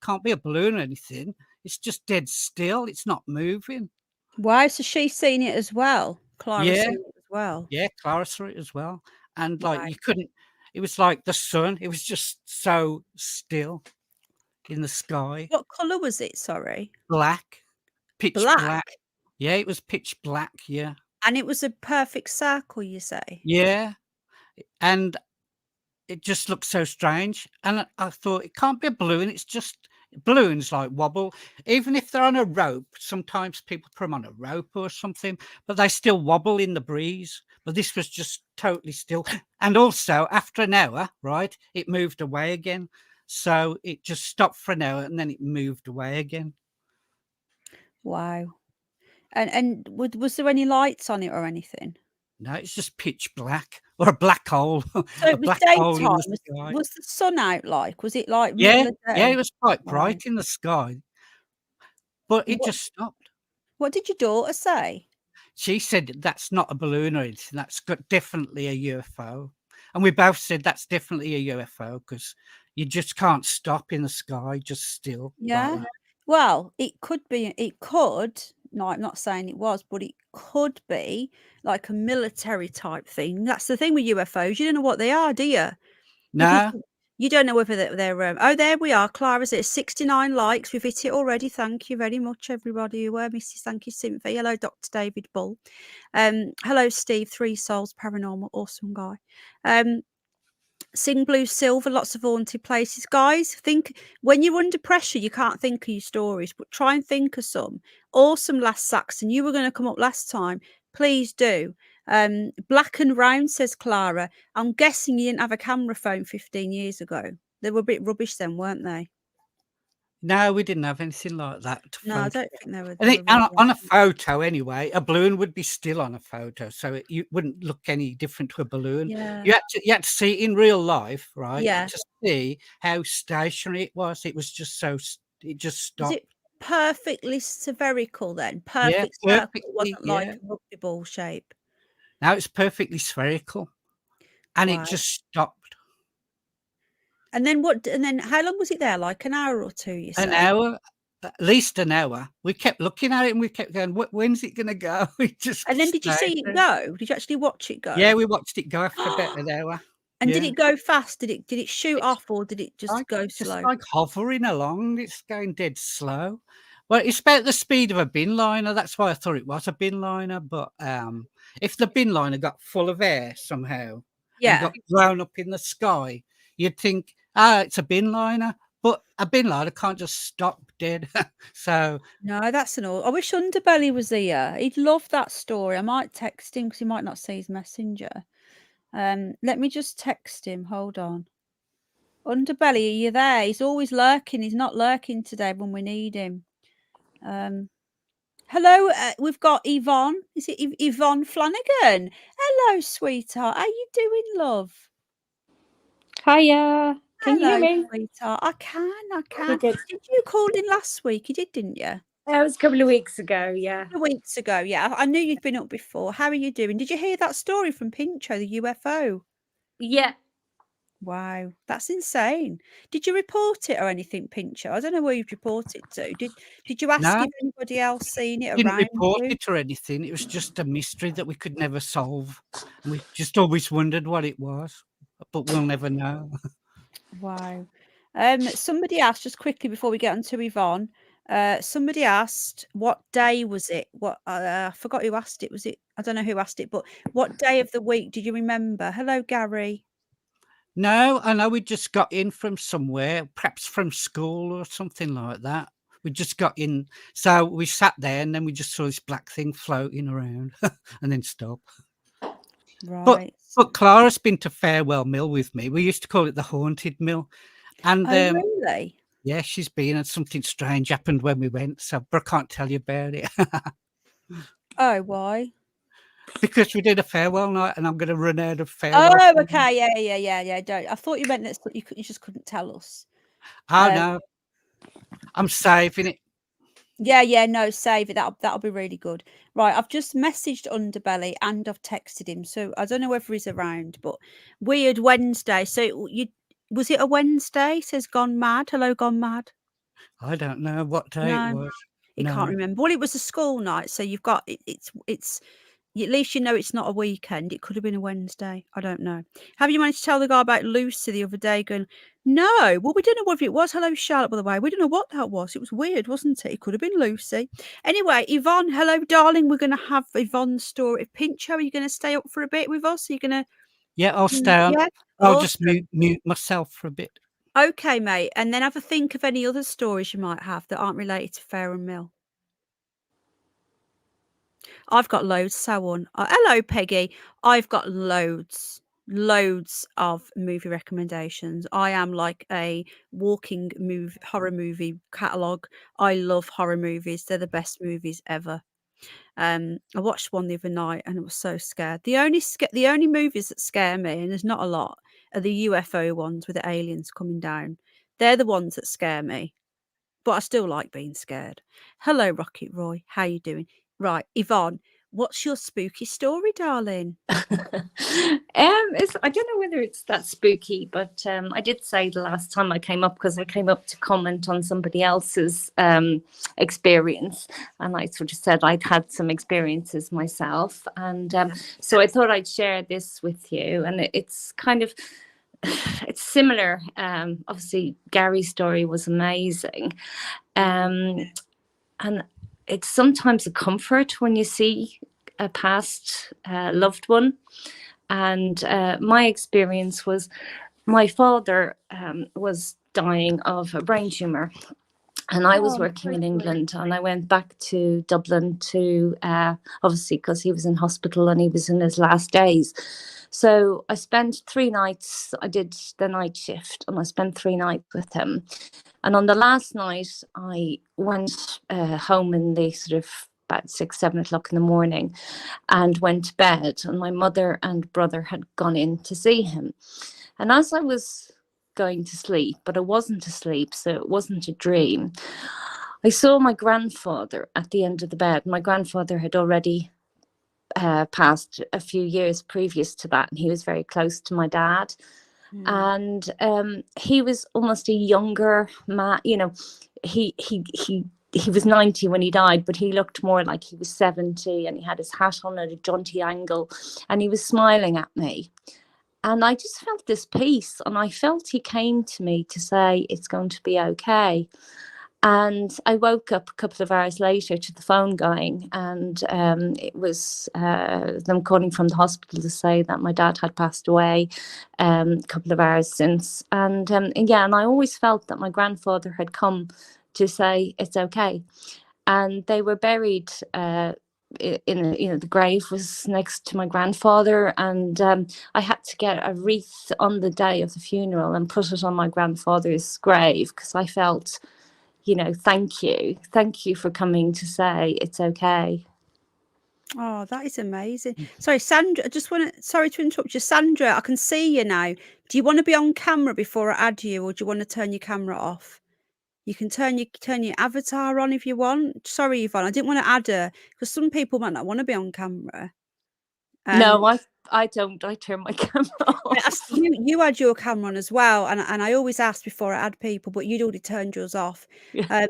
Speaker 3: can't be a balloon or anything. It's just dead still. It's not moving.
Speaker 1: Why? So she's seen it as well. Clara's seen it as well.
Speaker 3: Yeah, Clara saw it as well. And like you couldn't, it was like the sun. It was just so still in the sky.
Speaker 1: What colour was it? Sorry.
Speaker 3: Black. Pitch black.
Speaker 1: Black.
Speaker 3: Yeah, it was pitch black. Yeah.
Speaker 1: And it was a perfect circle, you say?
Speaker 3: Yeah. And it just looked so strange. And I thought it can't be a balloon. It's just balloons like wobble. Even if they're on a rope, sometimes people put them on a rope or something, but they still wobble in the breeze. But this was just totally still. And also after an hour, right, it moved away again. So it just stopped for an hour and then it moved away again.
Speaker 1: Wow. And was there any lights on it or anything?
Speaker 3: No, it's just pitch black or a black hole.
Speaker 1: So it was daytime. Was the sun out like? Was it like middle of day?
Speaker 3: Yeah, it was quite bright in the sky. But it just stopped.
Speaker 1: What did your daughter say?
Speaker 3: She said that's not a balloon or anything. That's definitely a UFO. And we both said that's definitely a UFO because you just can't stop in the sky, just still.
Speaker 1: Yeah.
Speaker 3: Like
Speaker 1: well, it could be. No, I'm not saying it was, but it could be like a military type thing. That's the thing with UFOs. You don't know what they are, do you?
Speaker 3: No.
Speaker 1: You don't know whether they're oh, there we are. Clara's at 69 likes. We've hit it already. Thank you very much, everybody who were Mrs. Thank you, Cynthia. Hello, Dr. David Bull. Hello, Steve. 3 Souls Paranormal. Awesome guy. Sing Blue Silver, lots of haunted places. Guys, think when you're under pressure, you can't think of your stories, but try and think of some. Awesome Last Saxon. You were going to come up last time. Please do. Black and Round, says Clara. I'm guessing you didn't have a camera phone 15 years ago. They were a bit rubbish then, weren't they?
Speaker 3: No, we didn't have anything like that.
Speaker 1: No, I don't think they were.
Speaker 3: And on a photo, anyway, a balloon would be still on a photo, so it wouldn't look any different to a balloon.
Speaker 1: Yeah.
Speaker 3: You had to see it in real life, right?
Speaker 1: Yeah.
Speaker 3: To see how stationary it was. It was just it just stopped.
Speaker 1: Is it perfectly spherical then? Perfect circle. It wasn't like a rugby ball shape.
Speaker 3: Now it's perfectly spherical, and it just stopped.
Speaker 1: And then what? And then how long was it there? Like an hour or two? You said
Speaker 3: an hour, at least an hour. We kept looking at it and we kept going, "When's it going to go?"
Speaker 1: And then did you see it go? Did you actually watch it go?
Speaker 3: Yeah, we watched it go after about an hour.
Speaker 1: And did it go fast? Did it shoot off or did it just go slow?
Speaker 3: Just like hovering along. It's going dead slow. Well, it's about the speed of a bin liner. That's why I thought it was a bin liner. But if the bin liner got full of air somehow and got blown up in the sky, you'd think, it's a bin liner. But I've been like, I can't just stop dead. So
Speaker 1: No, that's an all. I wish Underbelly was here. He'd love that story. I might text him because he might not see his messenger. Let me just text him. Hold on. Underbelly, are you there? He's always lurking. He's not lurking today when we need him. Hello, we've got Ivonne. Is it Ivonne Flanagan? Hello, sweetheart. How you doing, love?
Speaker 4: Hiya. Can you hear
Speaker 1: Hello,
Speaker 4: me?
Speaker 1: sweetheart. I can.
Speaker 4: did.
Speaker 1: Did you call in last week? You did, didn't you?
Speaker 4: It was a couple of weeks ago, yeah.
Speaker 1: A couple of weeks ago, yeah. I knew you'd been up before. How are you doing? Did you hear that story from Pincho, the UFO?
Speaker 4: Yeah.
Speaker 1: Wow, that's insane. Did you report it or anything, Pincho? I don't know where you'd report it to. Did you ask
Speaker 3: no,
Speaker 1: if anybody else seen it
Speaker 3: didn't
Speaker 1: around
Speaker 3: report
Speaker 1: you?
Speaker 3: it or anything. It was just a mystery that we could never solve. And we just always wondered what it was, but we'll never know.
Speaker 1: Wow. Somebody asked just quickly before we get on to Yvonne. Somebody asked what day was it? What I forgot who asked it. Was it? I don't know who asked it, but what day of the week did you remember? Hello, Gary.
Speaker 3: No, I know we just got in from somewhere, perhaps from school or something like that. We just got in. So we sat there and then we just saw this black thing floating around and then stop. But
Speaker 1: Right.
Speaker 3: but Clara's been to Farewell Mill with me. We used to call it the Haunted Mill. And
Speaker 1: Oh, really?
Speaker 3: yeah, she's been, and something strange happened when we went. So, but I can't tell you about it
Speaker 1: Oh, why?
Speaker 3: because we did a farewell night, and I'm going to run out of farewell.
Speaker 1: Oh, okay. Yeah. Don't. I thought you meant that you just couldn't tell us.
Speaker 3: Oh no, I'm saving it.
Speaker 1: Yeah. No, save it. That'll be really good. Right. I've just messaged Underbelly and I've texted him. So I don't know whether he's around, but weird Wednesday. So was it a Wednesday? It says gone mad. Hello, gone mad.
Speaker 3: I don't know what day it
Speaker 1: No,
Speaker 3: was.
Speaker 1: he
Speaker 3: No,
Speaker 1: can't remember. Well, it was a school night, so you've got it's at least you know it's not a weekend. It could have been a Wednesday. I don't know. Have you managed to tell the guy about Lucy the other day? Going, no. Well, we don't know whether it was. Hello, Charlotte. By the way, we don't know what that was. It was weird, wasn't it? It could have been Lucy. Anyway, Yvonne. Hello, darling. We're going to have Yvonne's story of Pincho. Are you going to stay up for a bit with us? Are you going to?
Speaker 3: yeah, I'll stay on.
Speaker 1: Yeah.
Speaker 3: I'll just
Speaker 1: Awesome.
Speaker 3: mute myself for a bit.
Speaker 1: Okay, mate. And then have a think of any other stories you might have that aren't related to Fair and Mill. I've got loads. So on. Hello, Peggy. I've got loads of movie recommendations. I am like a walking horror movie catalogue. I love horror movies. They're the best movies ever. I watched one the other night and I was so scared. The only movies that scare me, and there's not a lot, are the UFO ones with the aliens coming down. They're the ones that scare me. But I still like being scared. Hello, Rocket Roy. How you doing? Right, Yvonne, what's your spooky story, darling?
Speaker 4: I don't know whether it's that spooky, but I did say the last time I came up, because I came up to comment on somebody else's experience, and I sort of said I'd had some experiences myself, and so I thought I'd share this with you. And it's kind of it's similar. Obviously, Gary's story was amazing, and it's sometimes a comfort when you see a past loved one. And my experience was my father was dying of a brain tumor, and I was working in England, and I went back to Dublin to obviously because he was in hospital and he was in his last days. So I spent 3 nights. I did the night shift, and I spent 3 nights with him. And on the last night, I went home in the sort of about 6, 7 o'clock in the morning, and went to bed. And my mother and brother had gone in to see him. And as I was going to sleep, but I wasn't asleep, so it wasn't a dream, I saw my grandfather at the end of the bed. My grandfather had already passed a few years previous to that, and he was very close to my dad. And he was almost a younger man. You know, he was 90 when he died, but he looked more like he was 70, and he had his hat on at a jaunty angle, and he was smiling at me. And I just felt this peace, and I felt he came to me to say, it's going to be okay. And I woke up a couple of hours later to the phone going, and it was them calling from the hospital to say that my dad had passed away a couple of hours since. And yeah, and I always felt that my grandfather had come to say it's okay. And they were buried in, you know, the grave was next to my grandfather, and I had to get a wreath on the day of the funeral and put it on my grandfather's grave, because I felt, you know, thank you for coming to say it's okay.
Speaker 1: Oh, that is amazing. Sorry, Sandra, I just want to, sorry to interrupt you. Sandra, I can see you now. Do you want to be on camera before I add you, or do you want to turn your camera off? You can turn your avatar on if you want. Sorry, Ivonne, I didn't want to add her because some people might not want to be on camera.
Speaker 4: No, I don't. I turn my camera off.
Speaker 1: You had your camera on as well, and I always ask before I add people, but you'd already turned yours off.
Speaker 4: Yeah.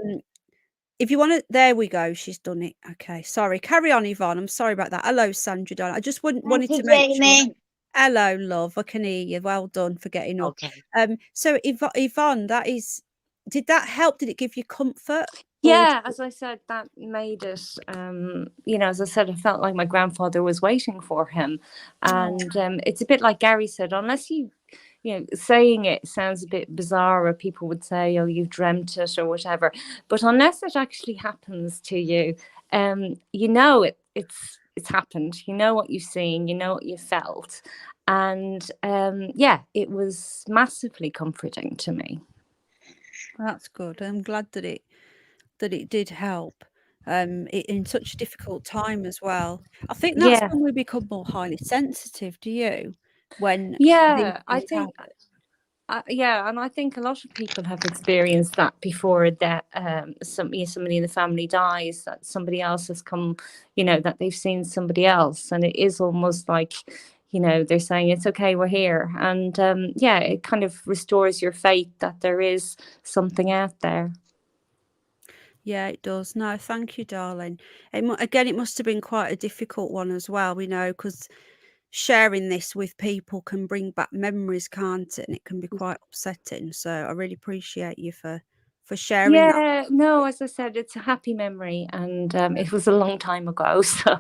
Speaker 1: If you want to, there we go. She's done it. Okay, sorry. Carry on, Ivonne. I'm sorry about that. Hello, Sandra. Darling. I just wanted to make sure. Hello, love. I can hear you. Well done for getting up.
Speaker 3: Okay.
Speaker 1: So Yvonne, did that help? Did it give you comfort?
Speaker 4: Yeah, as I said, that made it, you know, as I said, I felt like my grandfather was waiting for him. And it's a bit like Gary said, unless you know, saying it sounds a bit bizarre, or people would say, oh, you've dreamt it or whatever. But unless it actually happens to you, you know, it's happened. You know what you've seen, you know what you felt. And yeah, it was massively comforting to me.
Speaker 1: That's good. I'm glad that it did help. In such a difficult time as well. I think that's
Speaker 4: Yeah.
Speaker 1: when we become more highly sensitive. Do you? When these
Speaker 4: Yeah, I
Speaker 1: things
Speaker 4: think
Speaker 1: happen.
Speaker 4: yeah, and I think a lot of people have experienced that before, that somebody in the family dies, that somebody else has come, you know, that they've seen somebody else, and it is almost like, you know, they're saying it's okay, we're here, and yeah, it kind of restores your faith that there is something out there.
Speaker 1: Yeah, it does. No, thank you, darling. Again, it must have been quite a difficult one as well, because sharing this with people can bring back memories, can't it? And it can be quite upsetting. So I really appreciate you for sharing that.
Speaker 4: Yeah, no, as I said, it's a happy memory, and it was a long time ago. So,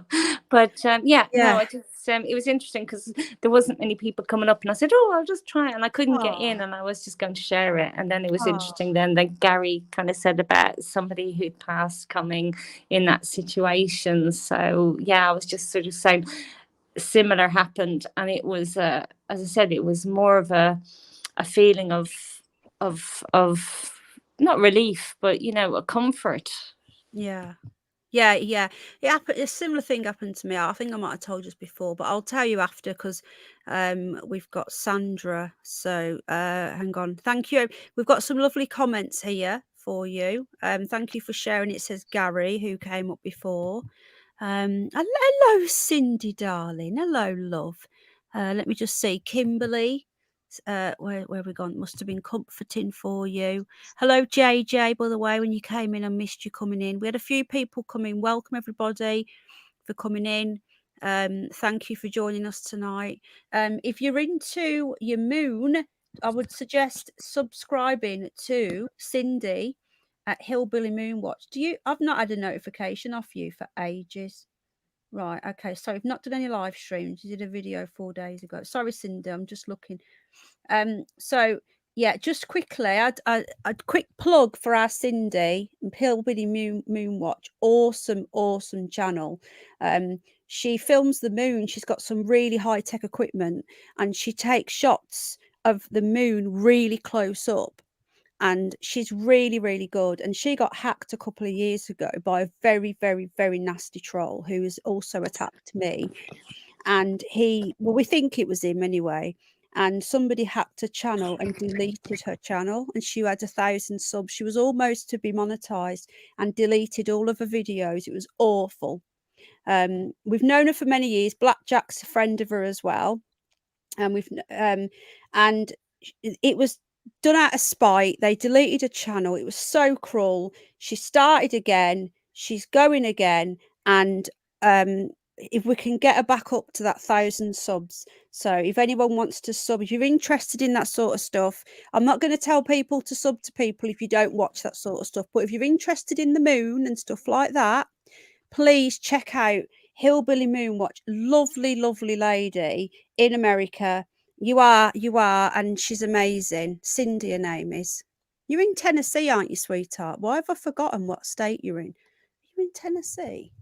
Speaker 4: but yeah, no, I just it was interesting because there wasn't many people coming up, and I said, oh, I'll just try it, and I couldn't get in, and I was just going to share it, and then it was interesting. Then that Gary kind of said about somebody who'd passed coming in that situation. So yeah, I was just sort of saying similar happened, and it was as I said, it was more of a feeling of not relief, but, you know, a comfort.
Speaker 1: Yeah. Yeah, yeah. It happened. A similar thing happened to me. I think I might have told you before, but I'll tell you after, because we've got Sandra. So hang on. Thank you. We've got some lovely comments here for you. Thank you for sharing. It says Gary, who came up before. Hello, Cindy, darling. Hello, love. Let me just see. Kimberly. Where have we gone? Must have been comforting for you. Hello, JJ, by the way, when you came in, I missed you coming in. We had a few people come in. Welcome, everybody, for coming in. Thank you for joining us tonight. If you're into your moon, I would suggest subscribing to Cindy at Hillbilly Moonwatch. I've not had a notification off you for ages. Right, okay. So you've not done any live streams. You did a video 4 days ago. Sorry, Cindy, I'm just looking. So yeah, just quickly, a quick plug for our Cindy, Hillbilly Moonwatch. Awesome channel. She films the moon. She's got some really high tech equipment, and she takes shots of the moon really close up. And she's really good. And she got hacked a couple of years ago by a very nasty troll who has also attacked me. And we think it was him anyway. And somebody hacked her channel and deleted her channel, and she had 1,000 subs. She was almost to be monetized and deleted all of her videos. It was awful. We've known her for many years. Blackjack's a friend of her as well. And and it was done out of spite. They deleted her channel. It was so cruel. She started again. She's going again. And if we can get her back up to that 1,000 subs. So if anyone wants to sub, if you're interested in that sort of stuff, I'm not going to tell people to sub to people if you don't watch that sort of stuff. But if you're interested in the moon and stuff like that, please check out Hillbilly Moonwatch. Lovely, lovely lady in America. You are, and she's amazing. Cindy, her name is. You're in Tennessee, aren't you, sweetheart? Why have I forgotten what state you're in? You're in Tennessee.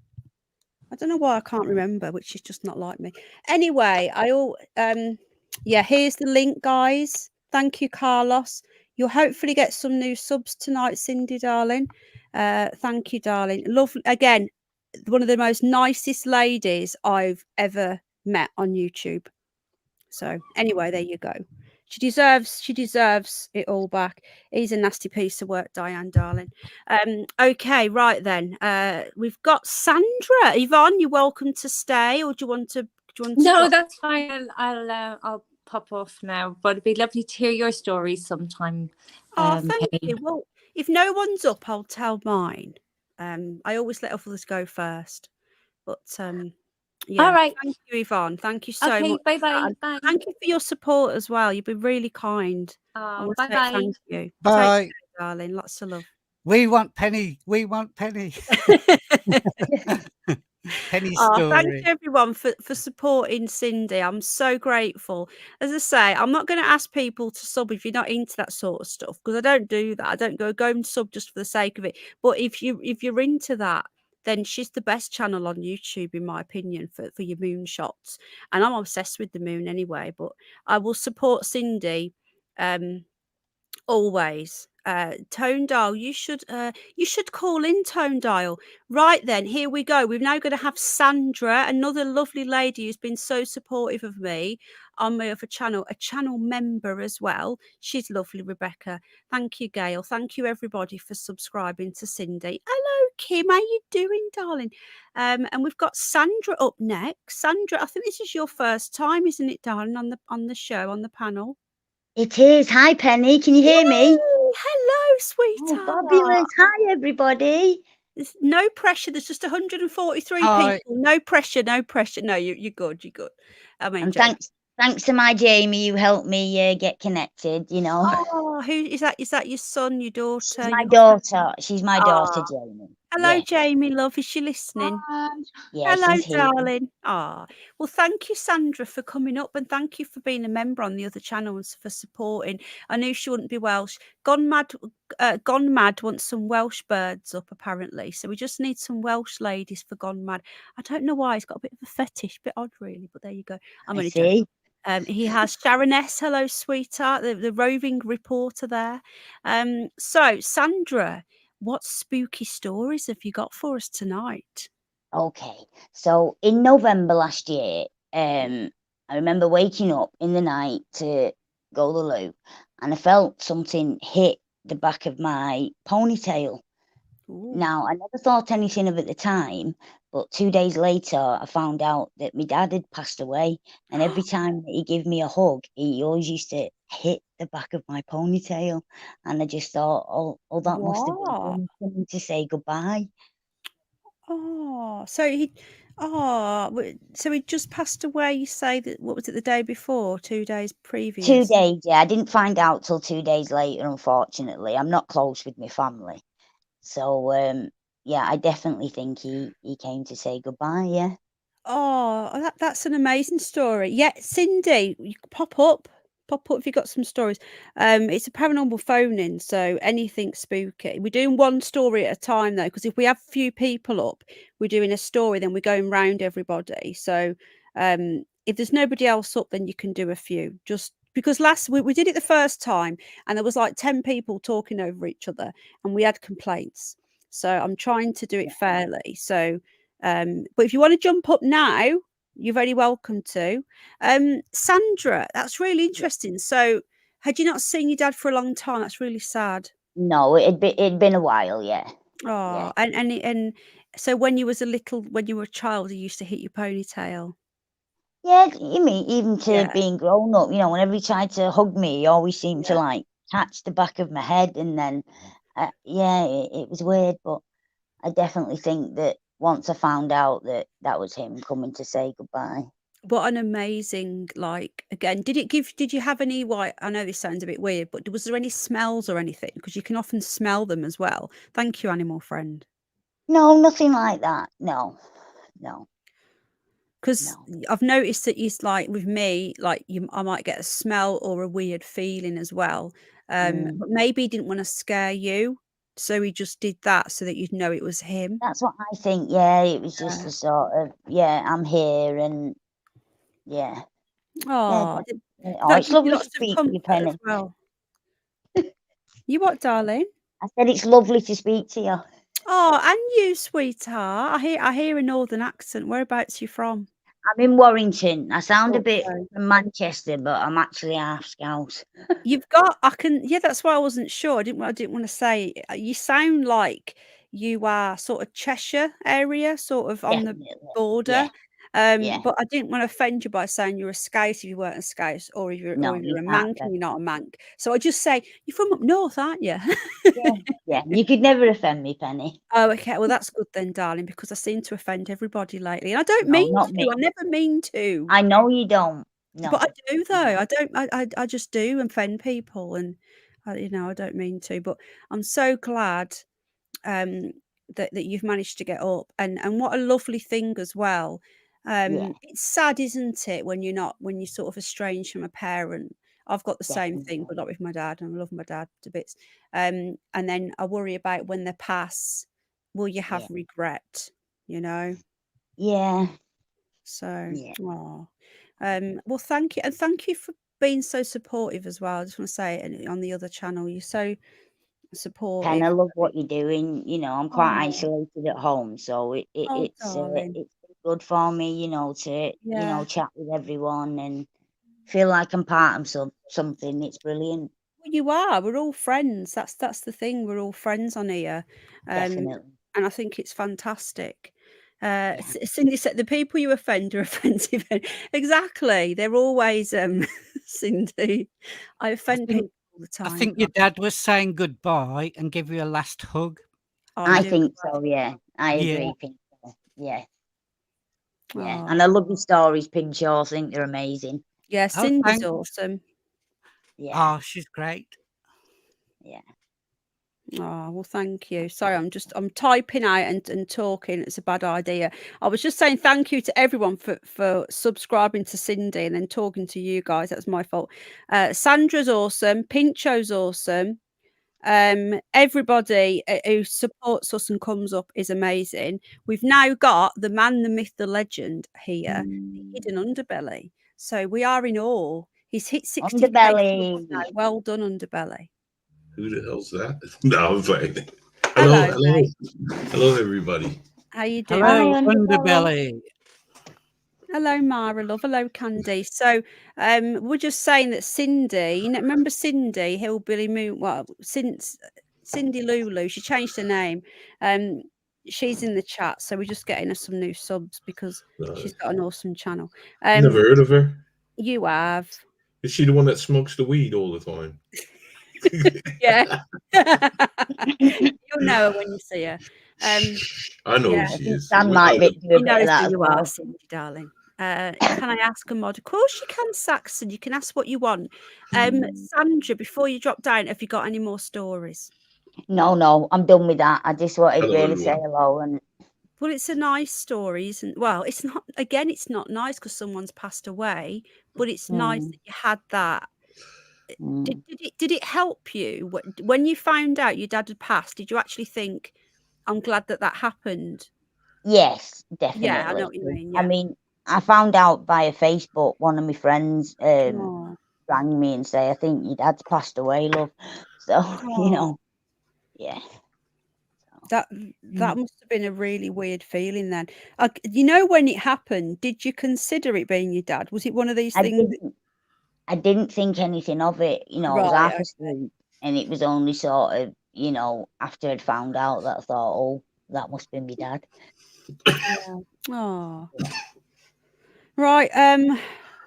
Speaker 1: I don't know why I can't remember, which is just not like me. Anyway, here's the link, guys. Thank you, Carlos. You'll hopefully get some new subs tonight, Cindy, darling. Thank you, darling. Lovely. Again, one of the most nicest ladies I've ever met on YouTube. So anyway, there you go. She deserves it all back. He's a nasty piece of work, Diane, darling. Okay, right then. We've got Sandra. Ivonne, you're welcome to stay, or do you want to?
Speaker 4: No, that's fine. I'll pop off now. But it'd be lovely to hear your stories sometime.
Speaker 1: Thank you. Well, if no one's up, I'll tell mine. I always let others go first. But yeah.
Speaker 4: All right.
Speaker 1: Thank you, Ivonne. Thank you so much.
Speaker 4: Bye-bye. Bye.
Speaker 1: Thank you for your support as well. You've been really kind.
Speaker 4: Bye-bye.
Speaker 1: Thank you.
Speaker 3: Bye.
Speaker 1: Take care, darling. Lots of love.
Speaker 3: We want Penny. We want Penny. Penny story.
Speaker 1: Thank you everyone for supporting Cindy. I'm so grateful. As I say, I'm not going to ask people to sub if you're not into that sort of stuff, because I don't do that. I don't go and sub just for the sake of it. But if you're into that, then she's the best channel on YouTube, in my opinion, for your moon shots. And I'm obsessed with the moon anyway. But I will support Cindy always. Tone Dial, you should call in, Tone Dial. Right then, here we go. We're now going to have Sandra, another lovely lady who's been so supportive of me on my other channel, a channel member as well. She's lovely, Rebecca. Thank you, Gail. Thank you, everybody, for subscribing to Cindy. Hello, Kim. How you doing, darling? And we've got Sandra up next. Sandra, I think this is your first time, isn't it, darling, on the show, on the panel?
Speaker 5: It is. Hi, Penny. Can you hear me?
Speaker 1: Hello, sweetheart.
Speaker 5: Oh, fabulous. Hi, everybody.
Speaker 1: There's no pressure. There's just 143
Speaker 3: Hi.
Speaker 1: people. No pressure. No pressure. No, you're good. You're good. I mean,
Speaker 5: And thanks to my Jamie, you helped me get connected. You know.
Speaker 1: Oh, who is that? Is that your son, your daughter?
Speaker 5: She's my daughter. She's my daughter, Jamie.
Speaker 1: Hello,
Speaker 5: Yeah.
Speaker 1: Jamie, love. Is she listening?
Speaker 5: Yeah,
Speaker 1: Hello,
Speaker 5: she's here.
Speaker 1: darling. Well, thank you, Sandra, for coming up, and thank you for being a member on the other channel and for supporting. I knew she wouldn't be Welsh. Gone Mad wants some Welsh birds up, apparently. So we just need some Welsh ladies for Gone Mad. I don't know why. He's got a bit of a fetish, bit odd, really, but there you go. I'm only joking. He has Sharon S. Hello, sweetheart, the roving reporter there. So, Sandra, what spooky stories have you got for us tonight?
Speaker 5: Okay, so in November last year, I remember waking up in the night to go to the loo, and I felt something hit the back of my ponytail.
Speaker 1: Ooh.
Speaker 5: Now, I never thought anything of it at the time, but 2 days later, I found out that my dad had passed away, and every time that he gave me a hug, he always used to hit the back of my ponytail, and I just thought, oh, that must have been him coming to say goodbye.
Speaker 1: So he just passed away. You say that, what was it, the day before, 2 days previous?
Speaker 5: 2 days, yeah. I didn't find out till 2 days later, unfortunately. I'm not close with my family. So, yeah, I definitely think he came to say goodbye, yeah.
Speaker 1: Oh, that's an amazing story. Yeah, Cindy, you can pop up if you've got some stories. It's a paranormal phone-in, so anything spooky. We're doing one story at a time, though, because if we have a few people up, we're doing a story, then we're going round everybody. So if there's nobody else up, then you can do a few. Just because we did it the first time, and there was like 10 people talking over each other, and we had complaints. So I'm trying to do it fairly. So but if you want to jump up now, you're very welcome to. Sandra, that's really interesting. So had you not seen your dad for a long time? That's really sad.
Speaker 5: No, it'd been a while, yeah.
Speaker 1: Oh, yeah. And so when you were a child, he used to hit your ponytail.
Speaker 5: Yeah, you mean even to being grown up, you know, whenever he tried to hug me, he always seemed to like catch the back of my head, and then it was weird, but I definitely think that once I found out that was him coming to say goodbye.
Speaker 1: What an amazing, like, again, did you have any, I know this sounds a bit weird, but was there any smells or anything? Because you can often smell them as well. Thank you, animal friend.
Speaker 5: No, nothing like that. No.
Speaker 1: Because I've noticed that it's like with me, like I might get a smell or a weird feeling as well. But maybe he didn't want to scare you, so he just did that so that you'd know it was him.
Speaker 5: That's what I think. Yeah, it was just a sort of, I'm here, and yeah.
Speaker 1: Oh,
Speaker 5: Oh, it's lovely to speak to you, Penny.
Speaker 1: as well. You what, darling?
Speaker 5: I said it's lovely to speak to you.
Speaker 1: Oh, and you, sweetheart. I hear a northern accent. Whereabouts you from?
Speaker 5: I'm in Warrington. I sound a
Speaker 1: Oh,
Speaker 5: bit
Speaker 1: okay.
Speaker 5: from Manchester, but I'm actually half Scouse.
Speaker 1: Yeah, that's why I wasn't sure. I didn't want to say. You sound like you are sort of Cheshire area, sort of on the
Speaker 5: Definitely.
Speaker 1: border.
Speaker 5: Yeah.
Speaker 1: But I didn't want to offend you by saying you're a Scouse if you weren't a Scouse, or if you're
Speaker 5: No,
Speaker 1: a
Speaker 5: you
Speaker 1: Manc
Speaker 5: can't
Speaker 1: and you're not a Manc. So I just say you're from up north, aren't you?
Speaker 5: Yeah. You could never offend me, Penny.
Speaker 1: Oh, okay. Well, that's good then, darling, because I seem to offend everybody lately, and I don't
Speaker 5: No,
Speaker 1: mean
Speaker 5: not
Speaker 1: to.
Speaker 5: me.
Speaker 1: I never mean to.
Speaker 5: I know you don't. No.
Speaker 1: But I do though. I don't. I just do offend people, and I don't mean to. But I'm so glad um, that you've managed to get up, and what a lovely thing as well. It's sad, isn't it, when you're sort of estranged from a parent. I've got the same thing, but not with my dad, and I love my dad to bits. And then I worry about when they pass, will you have regret? You know.
Speaker 5: Yeah.
Speaker 1: So,
Speaker 5: Yeah.
Speaker 1: well, thank you, and thank you for being so supportive as well. I just want to say, and on the other channel, you're so
Speaker 5: Pen,
Speaker 1: supportive.
Speaker 5: I love what you're doing. I'm quite
Speaker 1: Oh,
Speaker 5: isolated at home, so it's
Speaker 1: darling.
Speaker 5: good for me, to
Speaker 1: Yeah.
Speaker 5: chat with everyone and feel like I'm part of something. It's brilliant.
Speaker 1: Well, you are. We're all friends. That's the thing. We're all friends on here,
Speaker 5: Definitely.
Speaker 1: and I think it's fantastic. Cindy said the people you offend are offensive. Exactly. They're always Cindy. I offend people all the
Speaker 3: I
Speaker 1: time.
Speaker 3: think your dad was saying goodbye and give you a last hug.
Speaker 5: I think so. Yeah, I agree. Pincho. Yeah. And I love your stories, Pincho. I think they're amazing.
Speaker 1: Yeah,
Speaker 3: Oh,
Speaker 1: Cindy's
Speaker 3: thanks.
Speaker 1: awesome.
Speaker 5: Yeah.
Speaker 3: Oh, she's great.
Speaker 5: Yeah.
Speaker 1: Oh, well, thank you. Sorry, I'm typing out and talking. It's a bad idea. I was just saying thank you to everyone for subscribing to Cindy and then talking to you guys. That's my fault. Sandra's awesome. Pincho's awesome. Everybody who supports us and comes up is amazing. We've now got the man, the myth, the legend here, the hidden underbelly. So we are in awe. He's hit 60K
Speaker 5: Underbelly.
Speaker 1: now. Well done, Underbelly.
Speaker 6: Who the hell's that? No, I'm playing.
Speaker 1: Hello,
Speaker 6: hello,
Speaker 1: mate.
Speaker 6: hello, everybody.
Speaker 1: How you doing?
Speaker 3: Hello,
Speaker 5: Hi,
Speaker 3: Underbelly.
Speaker 1: Hello, Mara, love. Hello, Candy. So, we're just saying that Cindy, remember Cindy, Hillbilly Moon, well, since Cindy Lulu, she changed her name. She's in the chat, so we're just getting her some new subs because she's got an awesome channel.
Speaker 6: Never heard of her.
Speaker 1: You have.
Speaker 6: Is she the one that smokes the weed all the time?
Speaker 1: Yeah. You'll know her when you see her.
Speaker 6: I know
Speaker 1: yeah.
Speaker 6: who she is.
Speaker 5: Sam might do a
Speaker 1: She
Speaker 5: bit of
Speaker 1: knows
Speaker 5: that
Speaker 1: who
Speaker 5: as
Speaker 1: you are,
Speaker 5: well.
Speaker 1: Cindy, darling. Can I ask a mod? Of course you can, Saxon. You can ask what you want. Sandra, before you drop down, have you got any more stories?
Speaker 5: No, I'm done with that. I just wanted
Speaker 6: Hello,
Speaker 5: really to say
Speaker 6: everyone.
Speaker 5: hello. And
Speaker 1: Well, it's a nice story, isn't? Well, it's not. Again, it's not nice because someone's passed away, but it's nice that you had that. Did it help you when you found out your dad had passed? Did you actually think, "I'm glad that happened"?
Speaker 5: yes, definitely.
Speaker 1: Yeah, I know what you mean.
Speaker 5: I
Speaker 1: Yeah.
Speaker 5: mean, I found out via Facebook. One of my friends
Speaker 1: Oh.
Speaker 5: rang me and say, "I think your dad's passed away, love." So yeah.
Speaker 1: That must have been a really weird feeling then. When it happened, did you consider it being your dad? Was it one of these things?
Speaker 5: I didn't think anything of it. I was
Speaker 1: Right,
Speaker 5: half asleep, and it was only sort of, after I'd found out that I thought, oh, that must be my dad.
Speaker 1: Yeah. Oh. Right.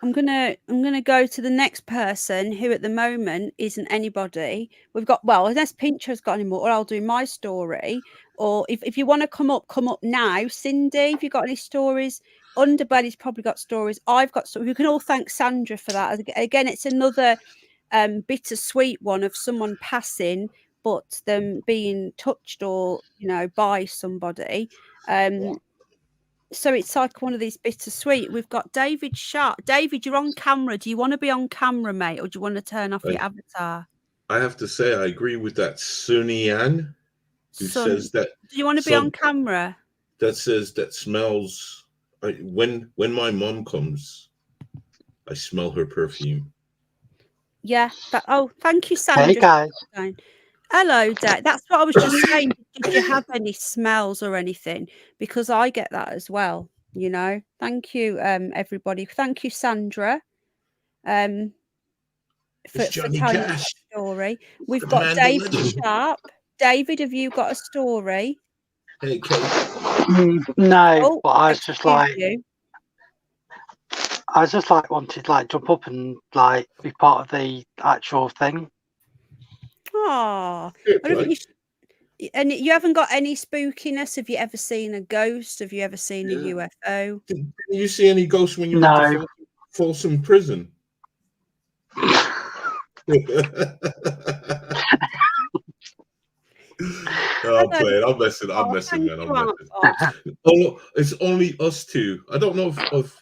Speaker 1: I'm gonna go to the next person who at the moment isn't anybody. We've got, well, unless Pincho's got any more, or I'll do my story. Or if you want to come up now. Cindy, if you've got any stories. Underbelly's probably got stories. I've got stories. We can all thank Sandra for that. Again, it's another bittersweet one of someone passing, but them being touched or by somebody. So it's like one of these bittersweet. We've got David Sharp. David, you're on camera. Do you want to be on camera, mate, or do you want to turn off your avatar?
Speaker 6: I have to say, I agree with that Sunny Ann, who says that.
Speaker 1: Do you want to be on camera?
Speaker 6: That says that smells. When my mom comes, I smell her perfume.
Speaker 1: Yeah. Thank you, Sandra.
Speaker 7: Hey guys.
Speaker 1: Hello, Dad. That's what I was just saying. Did you have any smells or anything? Because I get that as well. Thank you, everybody. Thank you, Sandra. For telling that story. We've got David Sharp. David, have you got a story?
Speaker 6: Hey, Kate.
Speaker 7: No, but I was just like,
Speaker 1: you.
Speaker 7: wanted to jump up and be part of the actual thing.
Speaker 1: Oh, and you haven't got any spookiness? Have you ever seen a ghost? Have you ever seen a UFO?
Speaker 6: Did you see any ghosts when you went to Folsom Prison? I'm playing. I'm messing, man. Oh, it's only us two. I don't know if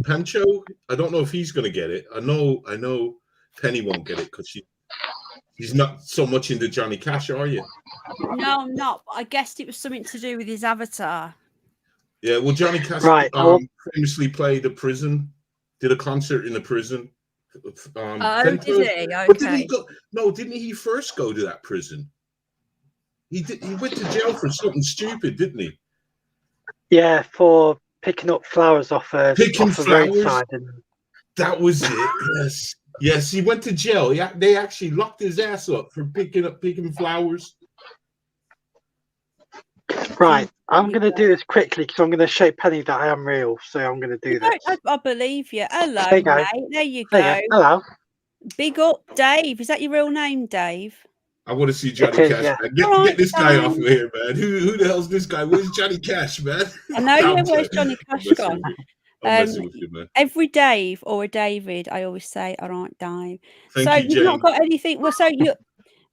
Speaker 6: Pancho. I don't know if he's gonna get it. I know Penny won't get it because he's not so much into Johnny Cash, are you?
Speaker 1: No, I'm not. But I guessed it was something to do with his avatar.
Speaker 6: Yeah, well, Johnny Cash famously played a prison, did a concert in a prison.
Speaker 1: Did he? Okay.
Speaker 6: But didn't he first go to that prison? He went to jail for something stupid, didn't he?
Speaker 7: Yeah, for picking up flowers off a roadside.
Speaker 6: That was it. Yes, he went to jail. They actually locked his ass up for picking flowers.
Speaker 7: Right, I'm going to do this quickly because I'm going to show Penny that I am real. So I'm going to do this.
Speaker 1: I believe you. Hello,
Speaker 7: there you go.
Speaker 1: mate. There you go.
Speaker 7: Hello.
Speaker 1: Big up, Dave. Is that your real name, Dave?
Speaker 6: I want to see Johnny Cash. Man. Get this guy off of here, man. Who the hell's this guy? Where's Johnny Cash, man?
Speaker 1: I know where's Johnny Cash gone.
Speaker 6: I'm messing with you, man.
Speaker 1: Every Dave or a David, I always say, all right, Dave.
Speaker 6: Thank you,
Speaker 1: you've not got anything.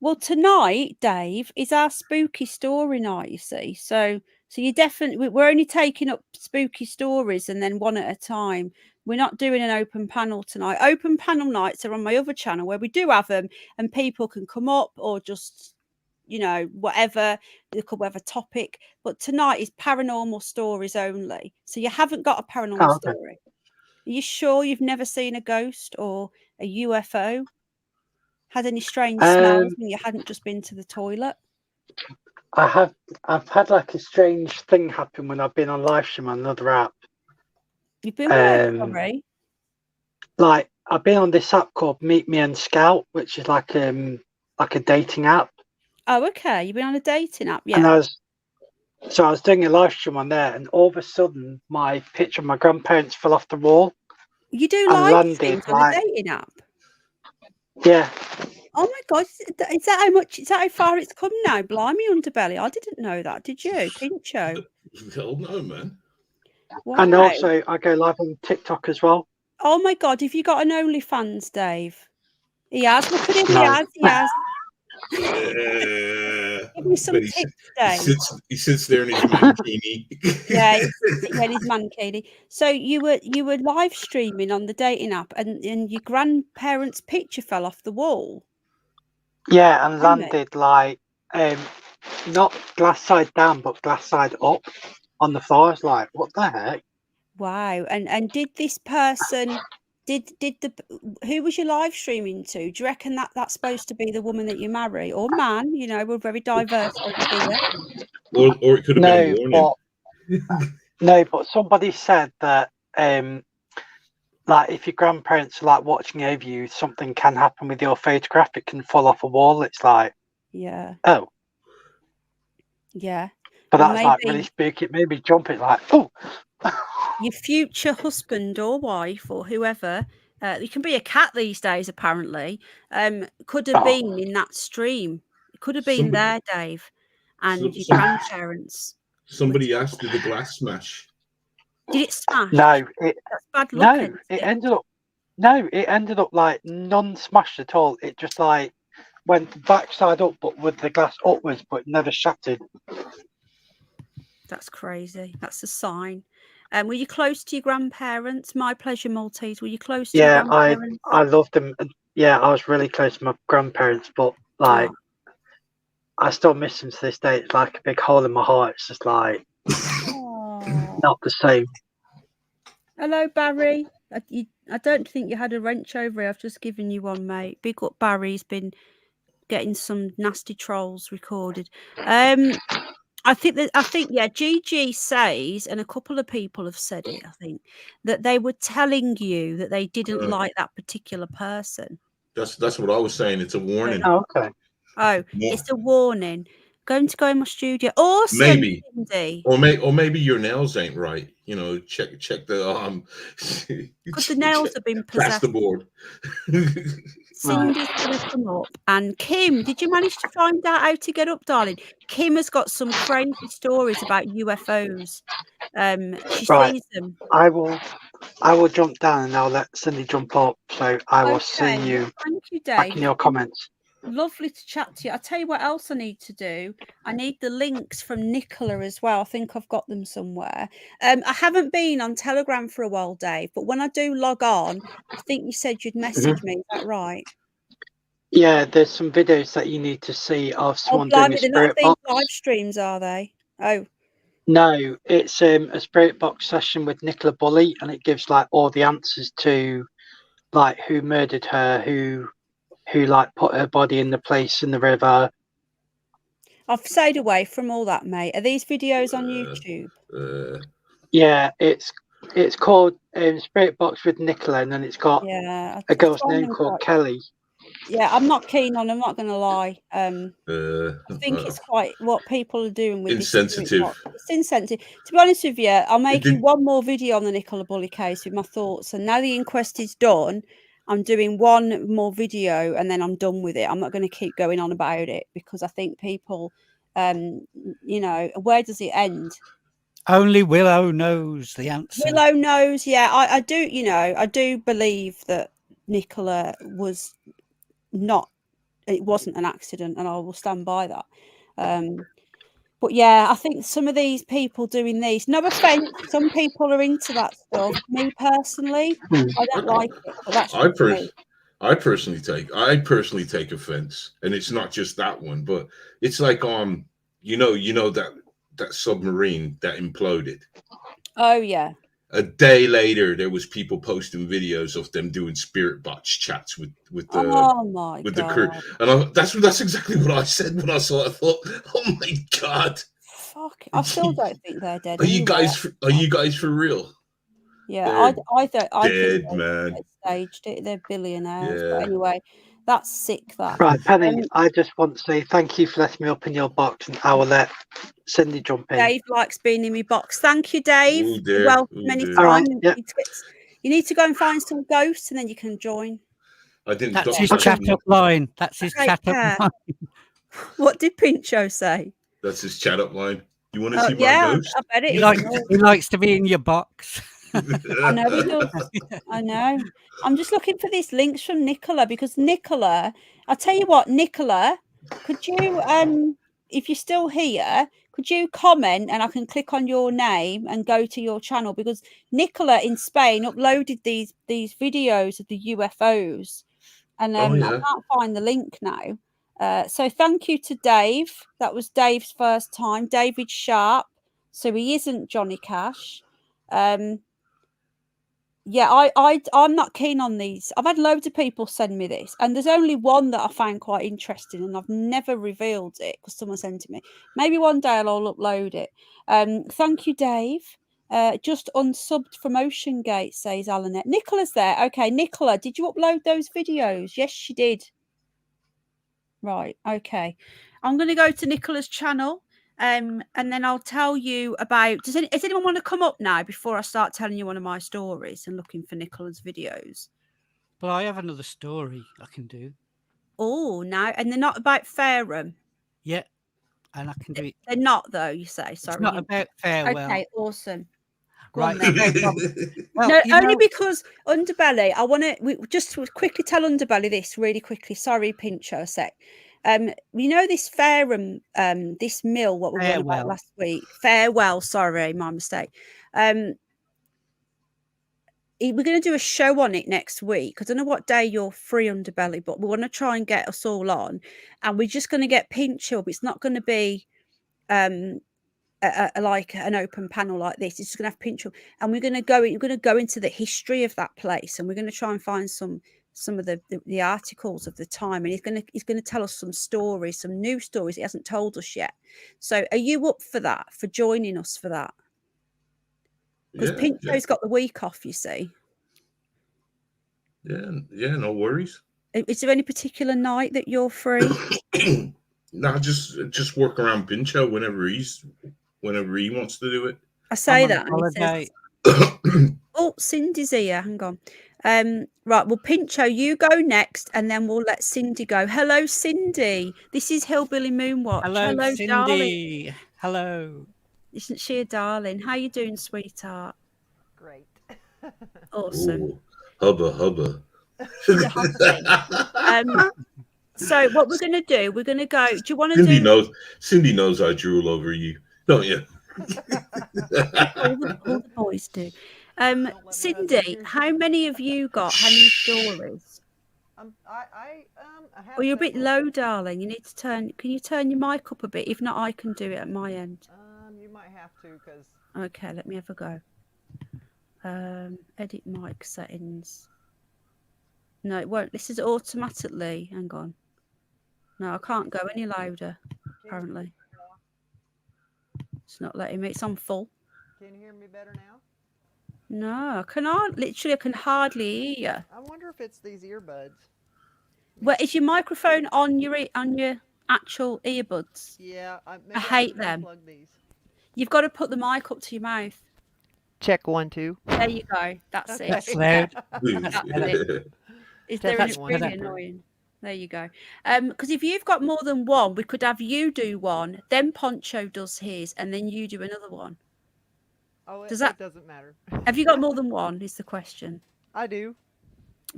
Speaker 1: Well, tonight, Dave, is our spooky story night, you see. So you definitely, we're only taking up spooky stories and then one at a time. We're not doing an open panel tonight. Open panel nights are on my other channel where we do have them and people can come up or just, whatever, they could have a topic. But tonight is paranormal stories only. So you haven't got a paranormal story. Are you sure you've never seen a ghost or a UFO? Had any strange smells when you hadn't just been to the toilet?
Speaker 7: I've had a strange thing happen when I've been on live stream on another app.
Speaker 1: You've been where, sorry?
Speaker 7: I've been on this app called Meet Me and Scout, which is like a dating app.
Speaker 1: Oh, okay. You've been on a dating app, yeah.
Speaker 7: And I was doing a live stream on there, and all of a sudden, my picture of my grandparents fell off the wall.
Speaker 1: You do live streams on a dating app?
Speaker 7: Yeah.
Speaker 1: Oh my God! Is that how much? Is that how far it's come now? Blimey, Underbelly! I didn't know that. Did you, Pincho?
Speaker 6: Hell no, man.
Speaker 1: Wow.
Speaker 7: And also, I go live on TikTok as well.
Speaker 1: Oh my God! Have you got an OnlyFans, Dave? He has. Look at him. No. He has. Give me some tips, Dave.
Speaker 6: He sits there in his mankini.
Speaker 1: Yeah, he's in his mankini. So you were live streaming on the dating app, and your grandparents' picture fell off the wall.
Speaker 7: Yeah, and landed not glass side down, but glass side up on the floor. I was like, what the heck?
Speaker 1: Wow. And did this person, who was you live streaming to? Do you reckon that's supposed to be the woman that you marry or man? We're very diverse over here.
Speaker 6: Or it could have been a warning.
Speaker 7: No, but somebody said that if your grandparents are watching over you, something can happen with your photograph. It can fall off a wall. It's
Speaker 1: yeah.
Speaker 7: Oh.
Speaker 1: Yeah.
Speaker 7: But that's really spooky. It made me jump. It oh.
Speaker 1: your future husband or wife or whoever, it can be a cat these days apparently, could have been in that stream. It could have been there, Dave, and your grandparents.
Speaker 6: Somebody asked, did the glass smash?
Speaker 1: Did it smash?
Speaker 7: No,
Speaker 1: That's bad luck.
Speaker 7: no, it ended up like non-smashed at all. It just like went backside up, but with the glass upwards, but never shattered.
Speaker 1: That's crazy. That's a sign. Were you close to your grandparents? My pleasure, Maltese. Were you close to your grandparents?
Speaker 7: I loved them. Yeah, I was really close to my grandparents, but like I still miss them to this day. It's like a big hole in my heart. It's just like not the same.
Speaker 1: Hello, Barry. I don't think you had a wrench over here. I've just given you one, mate. Big up, Barry's been getting some nasty trolls recorded. I think yeah, GG says, and a couple of people have said it, I think, that they were telling you that they didn't like that particular person.
Speaker 6: That's what I was saying. It's a warning.
Speaker 7: Oh, okay.
Speaker 1: Oh, it's a warning. Going to go in my studio. Awesome,
Speaker 6: maybe.
Speaker 1: Cindy.
Speaker 6: Or maybe your nails ain't right. You know, check the
Speaker 1: Because the nails have been possessed.
Speaker 6: plasterboard.
Speaker 1: Cindy's going to come up. And Kim, did you manage to find out how to get up, darling? Kim has got some crazy stories about UFOs. She sees them.
Speaker 7: I will jump down and I'll let Cindy jump up. So I will see you.
Speaker 1: Thank you, Dave.
Speaker 7: Back in your comments.
Speaker 1: Lovely to chat to you. I'll tell you what else I need to do. I need the links from Nicola as well. I think I've got them somewhere. I haven't been on Telegram for a while, Dave, but when I do log on, I think you said you'd message me. Is that right?
Speaker 7: Yeah, there's some videos that you need to see of someone doing a
Speaker 1: they're not
Speaker 7: spirit box.
Speaker 1: live streams, are they? Oh.
Speaker 7: No, it's a spirit box session with Nicola Bully, and it gives like all the answers to like who murdered her, who like put her body in the place in the river.
Speaker 1: I've stayed away from all that, mate. Are these videos on YouTube?
Speaker 7: Yeah, it's called Spirit Box with Nicola, and then it's got a girl's name called Kelly.
Speaker 1: Yeah, I'm not keen on. I'm not going to lie. I think it's quite what people are doing with
Speaker 6: insensitive.
Speaker 1: It's insensitive. To be honest with you, I'm making one more video on the Nicola Bully case with my thoughts, and now the inquest is done. I'm doing one more video and then I'm done with it. I'm not going to keep going on about it because I think people, you know, where does it end?
Speaker 3: Only Willow knows the answer.
Speaker 1: Willow knows, yeah. I do, you know, I do believe that Nicola was not, it wasn't an accident, and I will stand by that. But yeah, I think some of these people doing these, no offense, some people are into that stuff. Me personally, I don't like it, but that's
Speaker 6: I personally take offense, and it's not just that one, but it's like you know that submarine that imploded.
Speaker 1: Oh yeah.
Speaker 6: A day later, there was people posting videos of them doing spirit box chats with the crew, and that's exactly what I said when I saw it. I thought, oh my god,
Speaker 1: fuck! I still don't think they're dead.
Speaker 6: Are you guys for real?
Speaker 1: Yeah, I don't. I
Speaker 6: dead,
Speaker 1: think
Speaker 6: man.
Speaker 1: They staged it. They're billionaires. Yeah. But anyway, that's sick. That
Speaker 7: right, Penny. I just want to say thank you for letting me up in your box, and I will let Cindy jump in.
Speaker 1: Dave likes being in my box. Thank you, Dave.
Speaker 6: Ooh, dear.
Speaker 1: You're welcome anytime.
Speaker 7: Right, yeah.
Speaker 1: You need to go and find some ghosts, and then you can join.
Speaker 6: I didn't.
Speaker 3: That's his chat up line. That's his chat up line.
Speaker 1: What did Pincho say?
Speaker 6: That's his chat up line. You want to see my ghost?
Speaker 1: I bet it
Speaker 3: he likes to be in your box.
Speaker 1: I know he does. I know. I'm just looking for these links from Nicola because Nicola, I'll tell you what, Nicola, could you, if you're still here, could you comment and I can click on your name and go to your channel because Nicola in Spain uploaded these videos of the UFOs and I can't find the link now. So thank you to Dave. That was Dave's first time. David Sharp. So he isn't Johnny Cash. Yeah, I'm not keen on these. I've had loads of people send me this, and there's only one that I find quite interesting, and I've never revealed it because someone sent it to me. Maybe one day I'll upload it. Thank you, Dave. Just unsubbed from Ocean Gate, says Alanette. Nicola's there. Okay, Nicola, did you upload those videos? Yes, she did. Right, okay. I'm going to go to Nicola's channel. and then I'll tell you about. Does anyone want to come up now before I start telling you one of my stories and looking for Nicola's videos?
Speaker 3: Well, I have another story I can do.
Speaker 1: Oh, now, and they're not about Fareham.
Speaker 3: Yeah, and I can do it.
Speaker 1: They're not, though. You say sorry.
Speaker 3: It's not about farewell.
Speaker 1: Okay, awesome. Go
Speaker 3: Right.
Speaker 1: on, then.
Speaker 3: Well,
Speaker 1: No,
Speaker 3: you
Speaker 1: only
Speaker 3: know,
Speaker 1: because Underbelly. I want to just quickly tell Underbelly this really quickly. Sorry, Pincho, a sec. You know this Fareham, this mill, what we were on about
Speaker 3: Farewell.
Speaker 1: last week. Farewell, sorry, my mistake. We're going to do a show on it next week. I don't know what day you're free, Underbelly, but we want to try and get us all on, and we're just going to get Pincho up. It's not going to be like an open panel like this. It's just going to have Pincho, and we're going to go into the history of that place, and we're going to try and find some of the articles of the time, and he's going to tell us some stories, some new stories he hasn't told us yet. So are you up for that, for joining us for that? Because Pincho's got the week off, you see.
Speaker 6: Yeah, no worries.
Speaker 1: Is there any particular night that you're free?
Speaker 6: No, just work around Pincho whenever he wants to do it.
Speaker 1: I say that.
Speaker 3: Holiday.
Speaker 1: Oh, Cindy's here. Hang on. Right. Well, Pincho, you go next, and then we'll let Cindy go. Hello, Cindy. This is Hillbilly Moonwatch.
Speaker 3: Hello, Cindy.
Speaker 1: Darling.
Speaker 3: Hello.
Speaker 1: Isn't she a darling? How you doing, sweetheart?
Speaker 8: Great.
Speaker 1: Awesome.
Speaker 6: Ooh, hubba.
Speaker 1: So what we're going to do? We're going to go. Do you want to do?
Speaker 6: Cindy knows I drool over you, don't you?
Speaker 1: all the boys do. Cindy, how many have you got? How many stories?
Speaker 8: I have.
Speaker 1: Well, you're a bit low, darling. You need to turn. Can you turn your mic up a bit? If not, I can do it at my end.
Speaker 8: You might have to, because.
Speaker 1: Okay, let me have a go. Edit mic settings. No, it won't. This is automatically. Hang on. No, I can't go any louder. Apparently, it's not letting me. It's on full.
Speaker 8: Can you hear me better now?
Speaker 1: No, I cannot. Literally, I can hardly hear you.
Speaker 8: I wonder if it's these earbuds.
Speaker 1: Well, is your microphone on your actual earbuds?
Speaker 8: Yeah,
Speaker 1: I hate them.
Speaker 8: These.
Speaker 1: You've got to put the mic up to your mouth.
Speaker 8: Check 1, 2.
Speaker 1: There you go. That's
Speaker 8: Okay.
Speaker 1: it.
Speaker 3: That's loud.
Speaker 1: That's it. Is there
Speaker 8: That's
Speaker 1: any really annoying? There you go. Because if you've got more than one, we could have you do one, then Poncho does his, and then you do another one.
Speaker 8: Oh,
Speaker 1: it
Speaker 8: doesn't matter.
Speaker 1: Have you got more than one? Is the question.
Speaker 8: I do.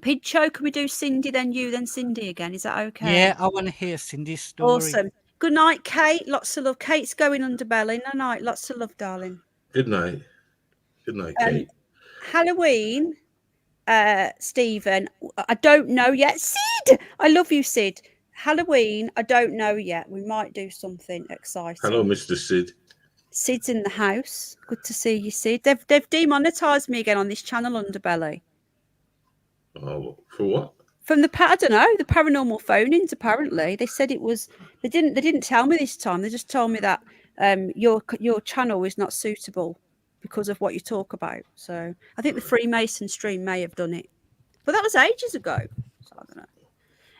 Speaker 1: Pincho, can we do Cindy, then you, then Cindy again? Is that okay?
Speaker 3: Yeah, I want to hear Cindy's story.
Speaker 1: Awesome. Good night, Kate. Lots of love. Kate's going Underbelly. No night. Lots of love, darling.
Speaker 6: Good night. Good night, Kate.
Speaker 1: Halloween, Stephen. I don't know yet. Sid, I love you, Sid. Halloween, I don't know yet. We might do something exciting.
Speaker 6: Hello, Mr. Sid.
Speaker 1: Sid's in the house. Good to see you, Sid. They've demonetized me again on this channel, Underbelly.
Speaker 6: Oh, for what?
Speaker 1: From I don't know, the paranormal phone-ins. Apparently, they said it was. They didn't tell me this time. They just told me that your channel is not suitable because of what you talk about. So I think the Freemason stream may have done it, but that was ages ago. So I don't know.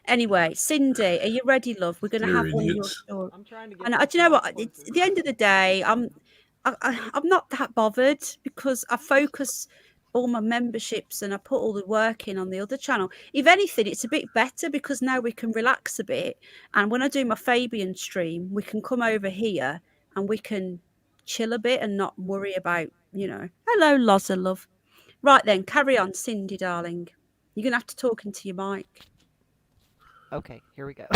Speaker 1: Anyway, Cindy, are you ready, love? We're going to have one of your stories.
Speaker 8: I'm trying to get.
Speaker 1: And do you know what? It's, at the end of the day, I'm not that bothered because I focus all my memberships and I put all the work in on the other channel. If anything, it's a bit better because now we can relax a bit. And when I do my Fabian stream, we can come over here and we can chill a bit and not worry about, hello, Loza, love. Right then, carry on, Cindy, darling. You're going to have to talk into your mic.
Speaker 8: Okay, here we go.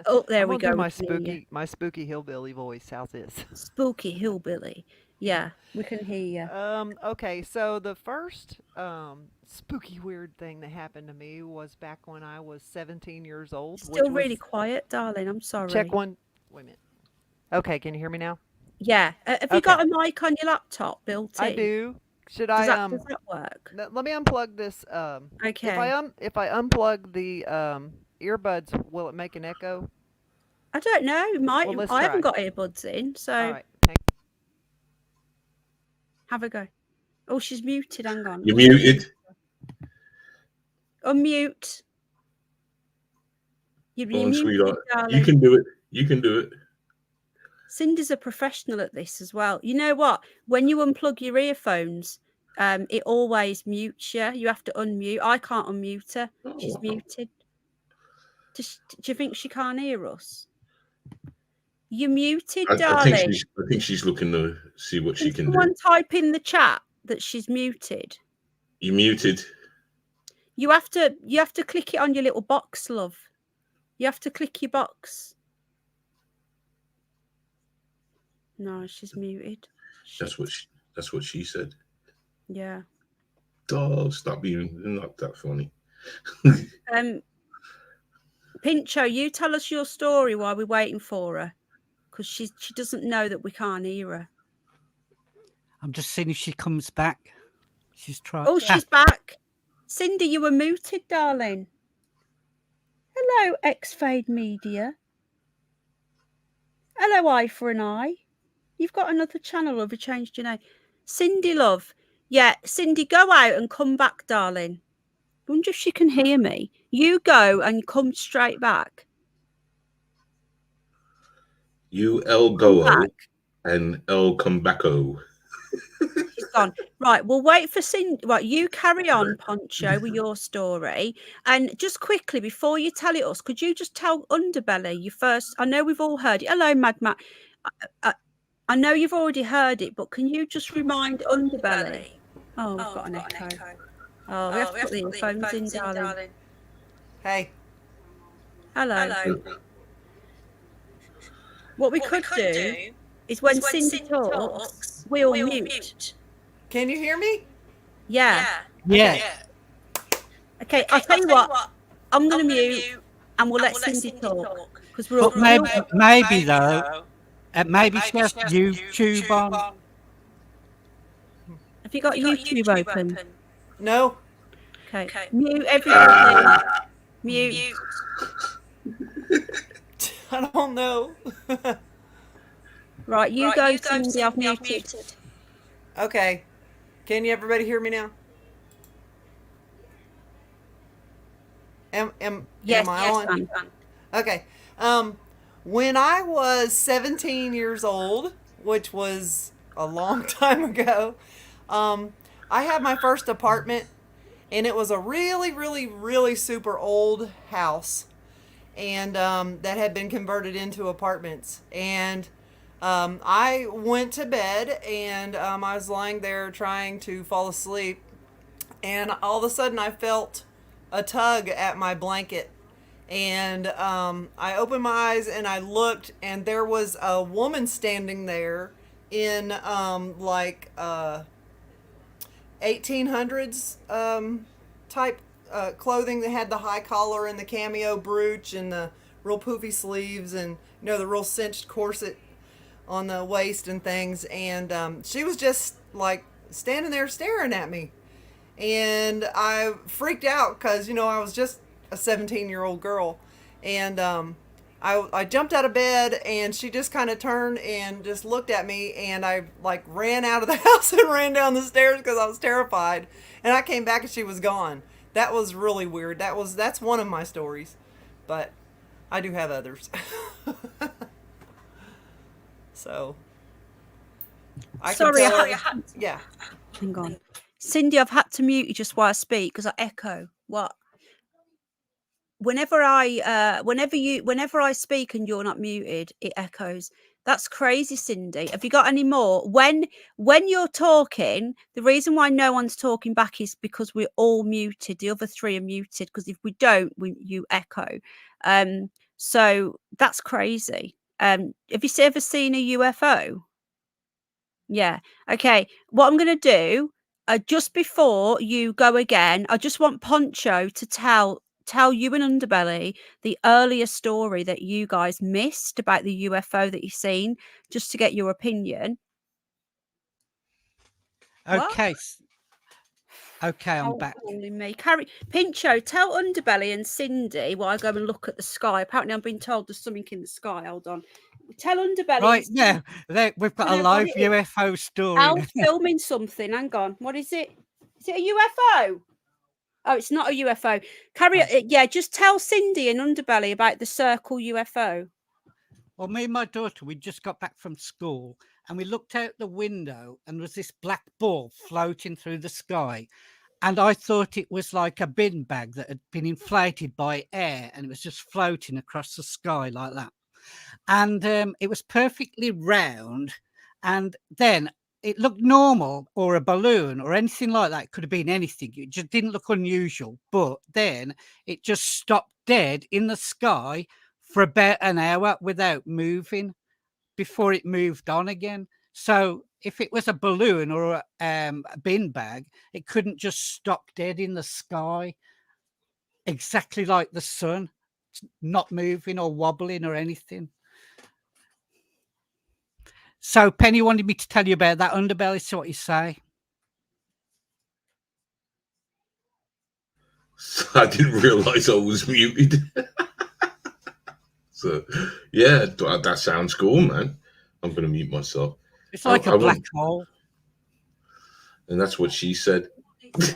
Speaker 1: Oh, there we go.
Speaker 8: Do my spooky hillbilly voice. How's this?
Speaker 1: Spooky hillbilly. Yeah, we can hear you.
Speaker 8: Okay, so the first spooky weird thing that happened to me was back when I was 17 years old.
Speaker 1: Still really quiet, darling. I'm sorry.
Speaker 8: Check one. Wait a minute. Okay, can you hear me now?
Speaker 1: Yeah. Have you got a mic on your laptop built in?
Speaker 8: I do. Should
Speaker 1: does
Speaker 8: I
Speaker 1: does that work?
Speaker 8: Let me unplug this.
Speaker 1: Okay.
Speaker 8: If I unplug the earbuds, will it make an echo?
Speaker 1: I don't know. It might.
Speaker 8: Well, let's
Speaker 1: I haven't
Speaker 8: try.
Speaker 1: got earbuds in, so
Speaker 8: All right.
Speaker 1: have a go. Oh, she's muted. Hang on.
Speaker 6: You're muted.
Speaker 1: Unmute. You're
Speaker 6: Go on,
Speaker 1: muted,
Speaker 6: sweetheart.
Speaker 1: darling.
Speaker 6: You can do it. You can do it.
Speaker 1: Cindy's a professional at this as well. You know what? When you unplug your earphones, it always mutes you. You have to unmute. I can't unmute her. She's muted. Do you think she can't hear us? You're muted, darling.
Speaker 6: I think she's looking to see what she can do.
Speaker 1: Someone type in the chat that she's muted.
Speaker 6: You're muted.
Speaker 1: You have to click it on your little box, love. You have to click your box. No, she's muted.
Speaker 6: That's what she said.
Speaker 1: Yeah.
Speaker 6: Oh, stop being not that funny.
Speaker 1: Pincho, you tell us your story while we're waiting for her, because she doesn't know that we can't hear her.
Speaker 3: I'm just seeing if she comes back. She's trying.
Speaker 1: Oh, she's back. Cindy, you were muted, darling. Hello, X-Fade Media. Hello, Eye for an Eye. You've got another channel, or have you changed your name? Cindy, love. Yeah, Cindy, go out and come back, darling. I wonder if she can hear me. You go and come straight back.
Speaker 6: You El Go and El Comeback-o.
Speaker 1: She's gone. Right, we'll wait for Cindy. Right, you carry on, Poncho, with your story. And just quickly, before you tell it us, could you just tell Underbelly you first? I know we've all heard it. Hello, Mad Matt. I know you've already heard it, but can you just remind Underbelly? Oh, we've got an echo. Oh, we have to put the earphones in, darling.
Speaker 9: Hey.
Speaker 1: Hello. What we could do is when Cindy talks, we'll mute.
Speaker 9: Can you hear me?
Speaker 1: Yeah.
Speaker 3: Yeah.
Speaker 1: Okay, I'll tell you what. I'm going to mute and we'll let Cindy talk. Because we're all
Speaker 3: maybe though, maybe she has YouTube on.
Speaker 1: Have you got YouTube open?
Speaker 9: No.
Speaker 1: Okay. Mute everything. Mute.
Speaker 9: I don't know.
Speaker 1: Right, you go, Cindy. I've muted.
Speaker 9: Okay. Can you everybody hear me now? Am I on? Okay. When I was 17 years old, which was a long time ago, I had my first apartment, and it was a really, really, really super old house, and that had been converted into apartments. And I went to bed, and I was lying there trying to fall asleep, and all of a sudden I felt a tug at my blanket. And I opened my eyes and I looked, and there was a woman standing there in 1800s type clothing that had the high collar and the cameo brooch and the real poofy sleeves and the real cinched corset on the waist and things. And she was just like standing there staring at me, and I freaked out because I was just a 17-year-old girl. And I jumped out of bed, and she just kind of turned and just looked at me, and I ran out of the house and ran down the stairs because I was terrified. And I came back and she was gone. That was really weird. That's one of my stories, but I do have others. So
Speaker 1: sorry,
Speaker 9: yeah.
Speaker 1: Hang on, Cindy. I've had to mute you just while I speak because I echo. What? Whenever I speak and you're not muted, it echoes. That's crazy, Cindy. Have you got any more? When you're talking, the reason why no one's talking back is because we're all muted. The other three are muted because if we don't, you echo. So that's crazy. Have you ever seen a UFO? Yeah. Okay. What I'm going to do, just before you go again, I just want Poncho to tell you and Underbelly the earlier story that you guys missed about the UFO that you've seen, just to get your opinion.
Speaker 3: Okay. Okay, I'm back.
Speaker 1: Me. Pincho, tell Underbelly and Cindy while I go and look at the sky. Apparently, I've been told there's something in the sky. Hold on. Tell Underbelly.
Speaker 3: Right, yeah. We've got a live UFO story.
Speaker 1: Al's filming something. Hang on. What is it? Is it a UFO? Oh, it's not a UFO. Yeah, just tell Cindy and Underbelly about the circle UFO.
Speaker 3: Well, me and my daughter, we just got back from school and we looked out the window and there was this black ball floating through the sky. And I thought it was like a bin bag that had been inflated by air and it was just floating across the sky like that. And it was perfectly round. And then it looked normal, or a balloon or anything like that. It could have been anything. It just didn't look unusual. But then it just stopped dead in the sky for about an hour without moving before it moved on again. So if it was a balloon or a bin bag, it couldn't just stop dead in the sky, exactly like the sun, not moving or wobbling or anything. So Penny wanted me to tell you about that underbelly. So what you say?
Speaker 6: I didn't realize I was muted. So, yeah, that sounds cool, man. I'm going to mute myself.
Speaker 3: It's like a black hole.
Speaker 6: And that's what she said.
Speaker 3: But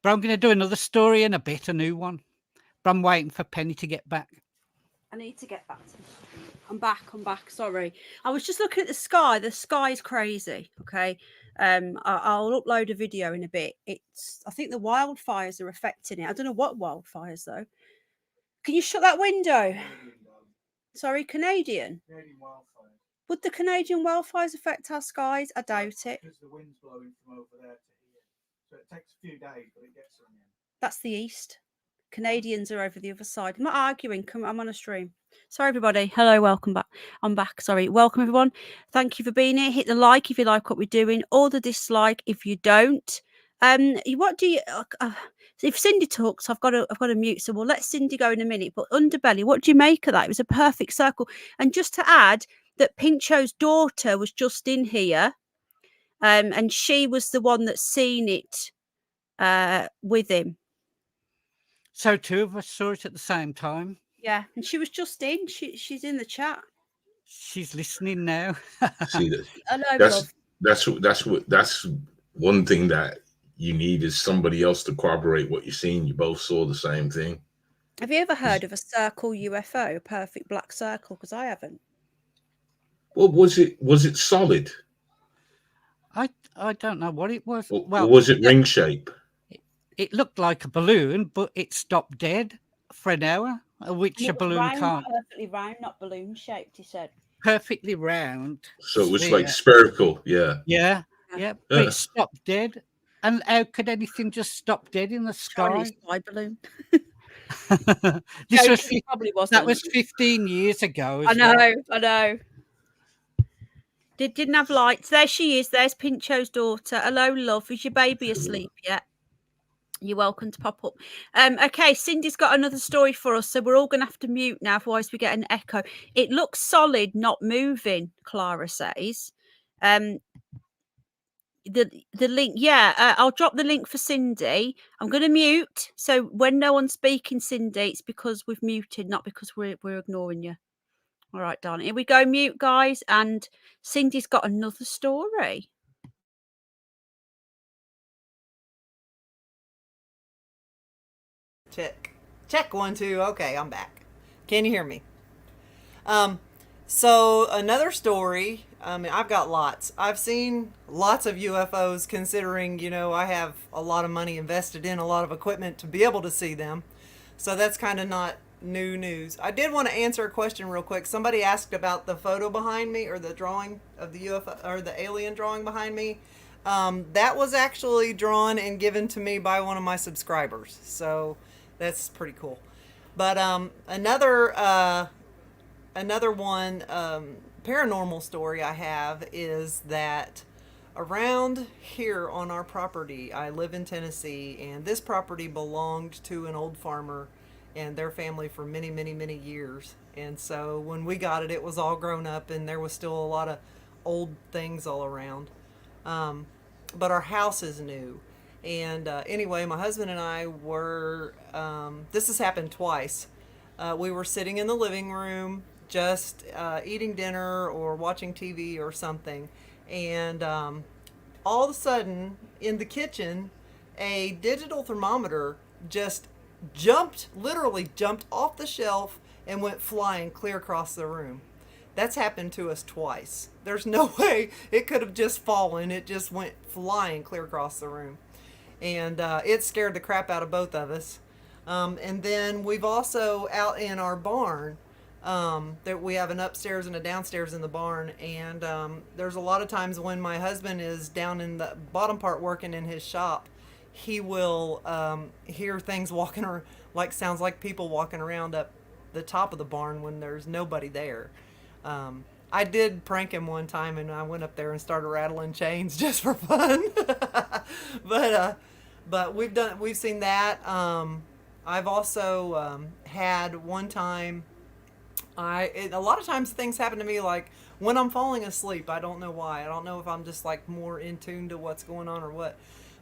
Speaker 3: I'm going to do another story in a bit, a new one. But I'm waiting for Penny to get back.
Speaker 1: I need to get back to I'm back. Sorry. I was just looking at the sky. The sky's crazy. Okay. I'll upload a video in a bit. I think the wildfires are affecting it. I don't know what wildfires though. Can you shut that window? Sorry, Canadian wildfires. Would the Canadian wildfires affect our skies? I doubt it.
Speaker 10: Because the wind's blowing from over there to here. So it takes a few days, but it gets them in.
Speaker 1: That's the east. Canadians are over the other side. I'm not arguing. I'm on a stream. Sorry, everybody. Hello, welcome back. I'm back. Sorry. Welcome, everyone. Thank you for being here. Hit the like if you like what we're doing, or the dislike if you don't. What do you? If Cindy talks, I've got to mute. So we'll let Cindy go in a minute. But underbelly, what do you make of that? It was a perfect circle. And just to add that Pincho's daughter was just in here, and she was the one that's seen it with him.
Speaker 3: So two of us saw it at the same time.
Speaker 1: Yeah, and she was just in. She's in the chat.
Speaker 3: She's listening now.
Speaker 6: See that?
Speaker 1: I know,
Speaker 6: that's one thing that you need is somebody else to corroborate what you're seeing. You both saw the same thing.
Speaker 1: Have you ever heard of a circle UFO, a perfect black circle? Because I haven't.
Speaker 6: Well, was it solid?
Speaker 3: I don't know what it was.
Speaker 6: Or was it ring shape?
Speaker 3: It looked like a balloon, but it stopped dead for an hour, which a balloon can't.
Speaker 1: Perfectly round, not balloon shaped, he said.
Speaker 3: Perfectly round.
Speaker 6: So it was like spherical, yeah.
Speaker 3: Yeah. But it stopped dead. And how could anything just stop dead in the sky?
Speaker 1: Chinese spy balloon.
Speaker 3: That was 15 years ago.
Speaker 1: I know. Didn't have lights. There she is. There's Pincho's daughter. Hello, love. Is your baby asleep yet? You're welcome to pop up. Okay, Cindy's got another story for us, so we're all going to have to mute now, otherwise we get an echo. It looks solid, not moving, Clara says. The link, I'll drop the link for Cindy. I'm going to mute, so when no one's speaking, Cindy, it's because we've muted, not because we're ignoring you. All right, darling. Here we go, mute, guys, and Cindy's got another story.
Speaker 9: Check 1 2. Okay, I'm back. Can you hear me? So another story. I've got lots. I've seen lots of UFOs, considering, I have a lot of money invested in a lot of equipment to be able to see them. So that's kind of not new news. I did want to answer a question real quick. Somebody asked about the photo behind me, or the drawing of the UFO, or the alien drawing behind me. That was actually drawn and given to me by one of my subscribers. So that's pretty cool. But another one paranormal story I have is that around here on our property, I live in Tennessee, and this property belonged to an old farmer and their family for many, many, many years. And so when we got it, it was all grown up and there was still a lot of old things all around. But our house is new. And anyway, my husband and I were, this has happened twice. We were sitting in the living room, just eating dinner or watching TV or something. And all of a sudden, in the kitchen, a digital thermometer just literally jumped off the shelf and went flying clear across the room. That's happened to us twice. There's no way it could have just fallen. It just went flying clear across the room. And it scared the crap out of both of us. And then we've also out in our barn, that we have an upstairs and a downstairs in the barn. And there's a lot of times when my husband is down in the bottom part working in his shop, he will hear things walking around, like sounds like people walking around up the top of the barn when there's nobody there. I did prank him one time, and I went up there and started rattling chains just for fun. But we've seen that. I've also had one time. A lot of times things happen to me like when I'm falling asleep. I don't know why. I don't know if I'm just like more in tune to what's going on or what.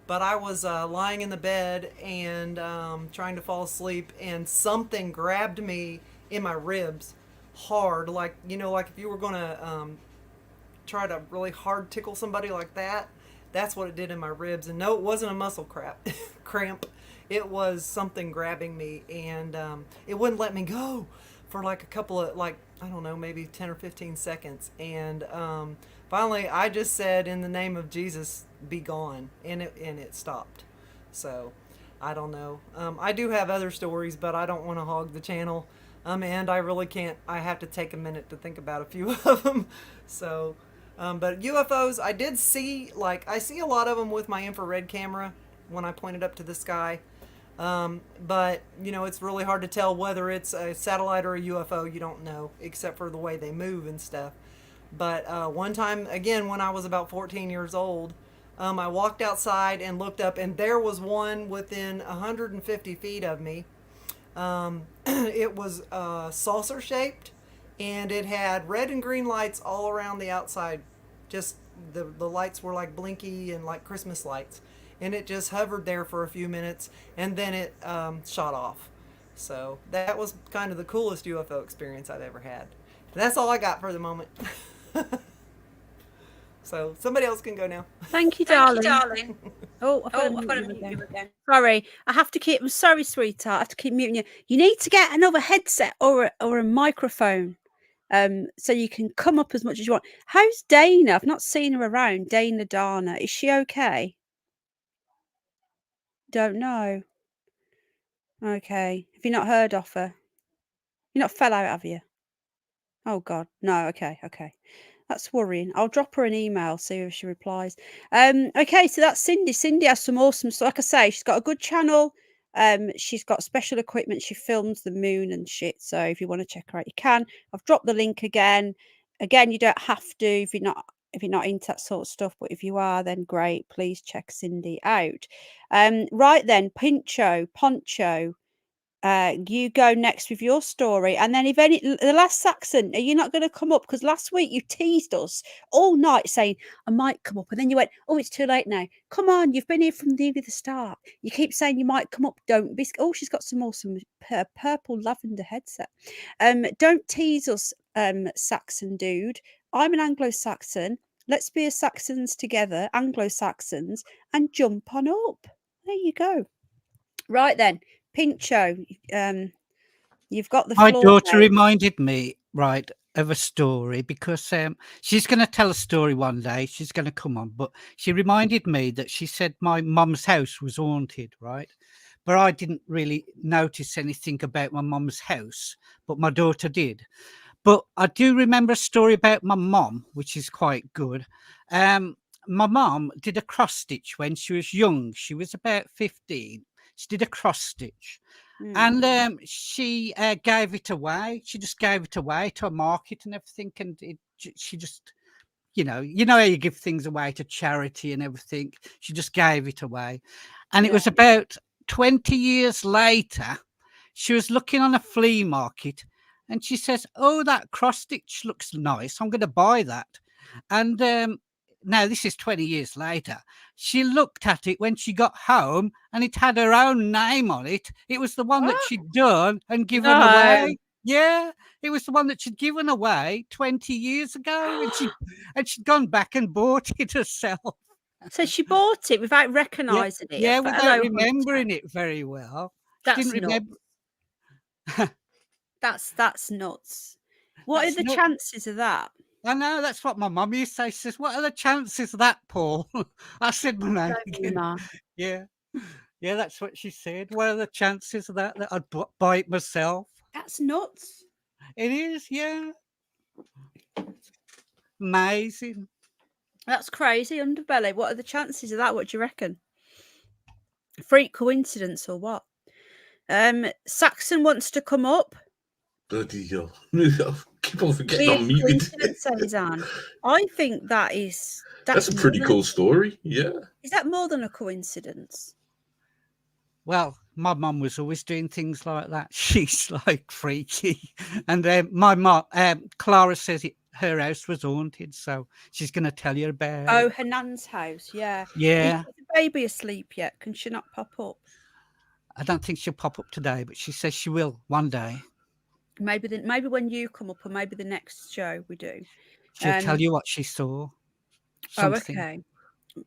Speaker 9: But I was lying in the bed and trying to fall asleep, and something grabbed me in my ribs hard, like like if you were gonna try to really hard tickle somebody like that. That's what it did in my ribs. And no, it wasn't a muscle cramp. It was something grabbing me, and it wouldn't let me go for like a couple of, like, I don't know, maybe 10 or 15 seconds. And finally I just said, in the name of Jesus, be gone, and it stopped. So I don't know. I do have other stories, but I don't want to hog the channel. And I really can't. I have to take a minute to think about a few of them. So, but UFOs, I did see, like, I see a lot of them with my infrared camera when I point it up to the sky. But, it's really hard to tell whether it's a satellite or a UFO. You don't know, except for the way they move and stuff. But one time, again, when I was about 14 years old, I walked outside and looked up, and there was one within 150 feet of me. It was saucer shaped, and it had red and green lights all around the outside. Just the lights were like blinky and like Christmas lights, and it just hovered there for a few minutes, and then it shot off. So that was kind of the coolest UFO experience I've ever had. And that's all I got for the moment. So somebody else can go now.
Speaker 1: Thank you, darling. Oh, I've got to mute you again. Sorry, I have to keep. I'm sorry, sweetheart. I have to keep muting you. You need to get another headset or a microphone, so you can come up as much as you want. How's Dana? I've not seen her around. Dana Dana, is she okay? Don't know. Okay. Have you not heard of her? You not fell out, have you? Oh God, no. Okay. That's worrying. I'll drop her an email, see if she replies. Okay, so that's Cindy. Cindy has some awesome stuff. Like I say, she's got a good channel. She's got special equipment. She films the moon and shit. So if you want to check her out, you can. I've dropped the link again. Again, you don't have to if you're not into that sort of stuff. But if you are, then great. Please check Cindy out. Right then, Poncho. You go next with your story, and then the last Saxon, are you not going to come up? Because last week you teased us all night saying I might come up, and then you went, oh, it's too late now. Come on, you've been here from the start. You keep saying you might come up. Don't be. Oh, she's got some awesome purple lavender headset. Don't tease us, Saxon dude. I'm an Anglo-Saxon. Let's be a Saxons together, Anglo-Saxons, and jump on up. There you go. Right then. Pincho, you've got the floor.
Speaker 3: My daughter reminded me, right, of a story, because she's going to tell a story one day. She's going to come on, but she reminded me that she said my mum's house was haunted, right? But I didn't really notice anything about my mum's house, but my daughter did. But I do remember a story about my mum, which is quite good. My mum did a cross stitch when she was young. She was about 15. She did a cross stitch, and she gave it away. She just gave it away to a market and everything, and she just, you know how you give things away to charity and everything. She just gave it away, and it was about 20 years later. She was looking on a flea market, and she says, "Oh, that cross stitch looks nice. I'm going to buy that." And now this is 20 years later. She looked at it when she got home, and it had her own name on it. It was the one that she'd done and given away. Yeah, it was the one that she'd given away 20 years ago, and she'd gone back and bought it herself.
Speaker 1: So she bought it without recognising it.
Speaker 3: Yeah, without remembering it very well.
Speaker 1: That's
Speaker 3: didn't
Speaker 1: nuts.
Speaker 3: remember.
Speaker 1: That's nuts. What
Speaker 3: That's
Speaker 1: are the
Speaker 3: nuts.
Speaker 1: chances of that?
Speaker 3: I know, that's what my mum used to say. She says, "What are the chances of that, Paul?" I said my name
Speaker 1: Don't you,
Speaker 3: again.
Speaker 1: Ma?
Speaker 3: Yeah. Yeah, that's what she said. What are the chances of that I'd buy it myself?
Speaker 1: That's nuts.
Speaker 3: It is, yeah. Amazing.
Speaker 1: That's crazy. Underbelly. What are the chances of that? What do you reckon? Freak coincidence or what? Saxon wants to come up.
Speaker 6: Bloody hell. Keep on forgetting
Speaker 1: Weird
Speaker 6: I'm muted.
Speaker 1: coincidence, says Anne. I think that's
Speaker 6: That's a pretty
Speaker 1: more
Speaker 6: cool story. Yeah.
Speaker 1: Is that more than a coincidence?
Speaker 3: Well, my mum was always doing things like that. She's like freaky. And my mum, Clara says her house was haunted, so she's going to tell you about
Speaker 1: Oh,
Speaker 3: it.
Speaker 1: her nan's house, yeah.
Speaker 3: Yeah.
Speaker 1: Is the baby asleep yet? Can she not pop up?
Speaker 3: I don't think she'll pop up today, but she says she will one day.
Speaker 1: Maybe when you come up, or maybe the next show we do.
Speaker 3: She'll tell you what she saw. Something.
Speaker 1: Oh, okay.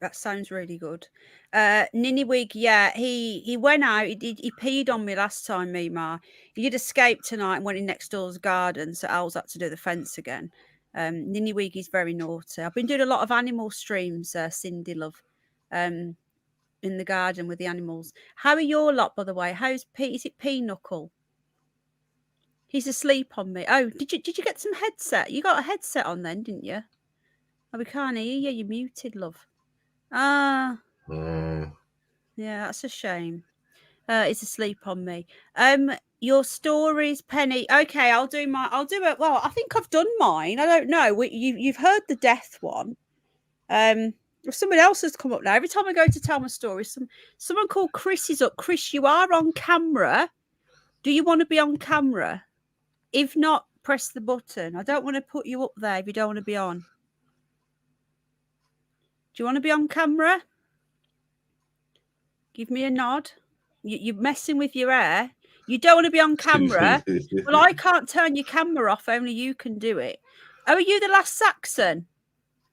Speaker 1: That sounds really good. Ninniewig, yeah, he went out. He peed on me last time, Mima. He did escape tonight and went in next door's garden, so Al's had to do the fence again. Ninniewig is very naughty. I've been doing a lot of animal streams, Cindy, love, in the garden with the animals. How are your lot, by the way? How's Pete? Is it Pinochle? He's asleep on me. Oh, did you get some headset? You got a headset on then, didn't you? Oh, we can't hear you. You're muted, love. Yeah, that's a shame. It's asleep on me. Your stories, Penny. Okay, I'll do it. Well, I think I've done mine. I don't know. You've heard the death one. If somebody else has come up now, every time I go to tell my story, someone called Chris is up. Chris, you are on camera. Do you want to be on camera? If not, press the button. I don't want to put you up there if you don't want to be on. Do you want to be on camera? Give me a nod. You're messing with your hair. You don't want to be on camera. Well, I can't turn your camera off. Only you can do it. Oh, are you the last Saxon?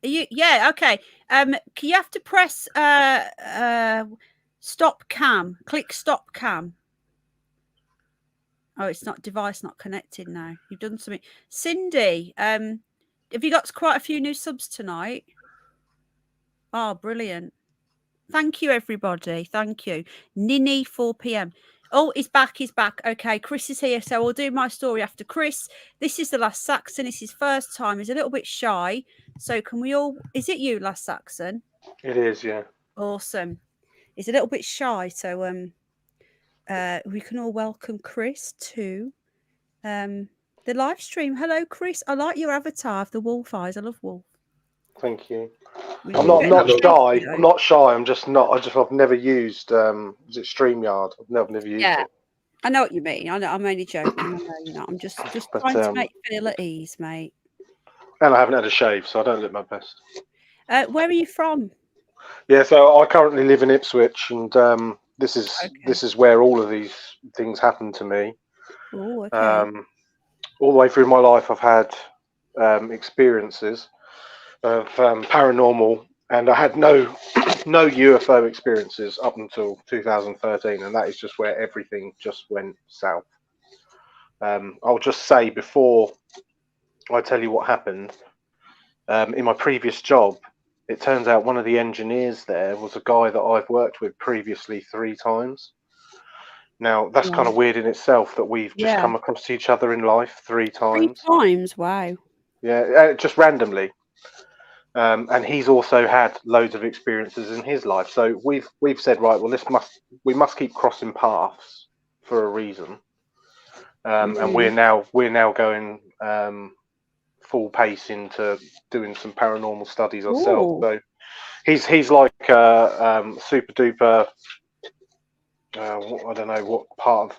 Speaker 1: Are you? Yeah. Okay. You have to press stop cam. Click stop cam. Oh, it's not device not connected now. You've done something. Cindy, have you got quite a few new subs tonight? Oh, brilliant. Thank you, everybody. Thank you. Ninny, 4 p.m. Oh, he's back. He's back. Okay, Chris is here. So I'll do my story after Chris. This is the last Saxon. It's his first time. He's a little bit shy. So can we all... Is it you, last Saxon?
Speaker 11: It is, yeah.
Speaker 1: Awesome. He's a little bit shy. So we can all welcome Chris to the live stream. Hello, Chris. I like your avatar of the wolf eyes. I love wolf.
Speaker 11: Thank you. I'm not shy. I'm not shy. I've never used. Is it StreamYard? I've never used it.
Speaker 1: I know what you mean. I know. I'm only joking. I know you're not. I'm just trying to make you feel at ease, mate.
Speaker 11: And I haven't had a shave, so I don't look my best.
Speaker 1: Where are you from?
Speaker 11: Yeah, so I currently live in Ipswich, and this is where all of these things happen to me.
Speaker 1: Oh, okay.
Speaker 11: All the way through my life, I've had experiences of paranormal, and I had no UFO experiences up until 2013, and that is just where everything just went south. I'll just say before I tell you what happened, in my previous job, it turns out one of the engineers there was a guy that I've worked with previously 3 times. Now, that's kind of weird in itself that we've just come across each other in life 3 times.
Speaker 1: 3 times? Wow.
Speaker 11: Yeah, just randomly. And he's also had loads of experiences in his life. So we've said, right, well, we must keep crossing paths for a reason. And we're now going full pace into doing some paranormal studies ourselves. So he's like super duper. I don't know what part of,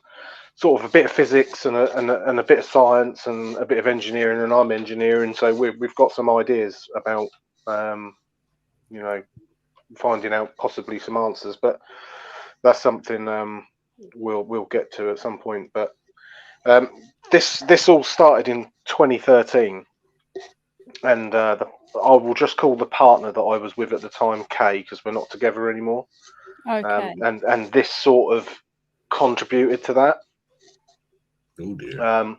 Speaker 11: sort of a bit of physics and a bit of science and a bit of engineering, and I'm engineering. So we've got some ideas about finding out possibly some answers, but that's something we'll get to at some point. But this all started in 2013, and I will just call the partner that I was with at the time Kay, because we're not together anymore.
Speaker 1: Okay.
Speaker 11: And this sort of contributed to that.
Speaker 6: Oh dear.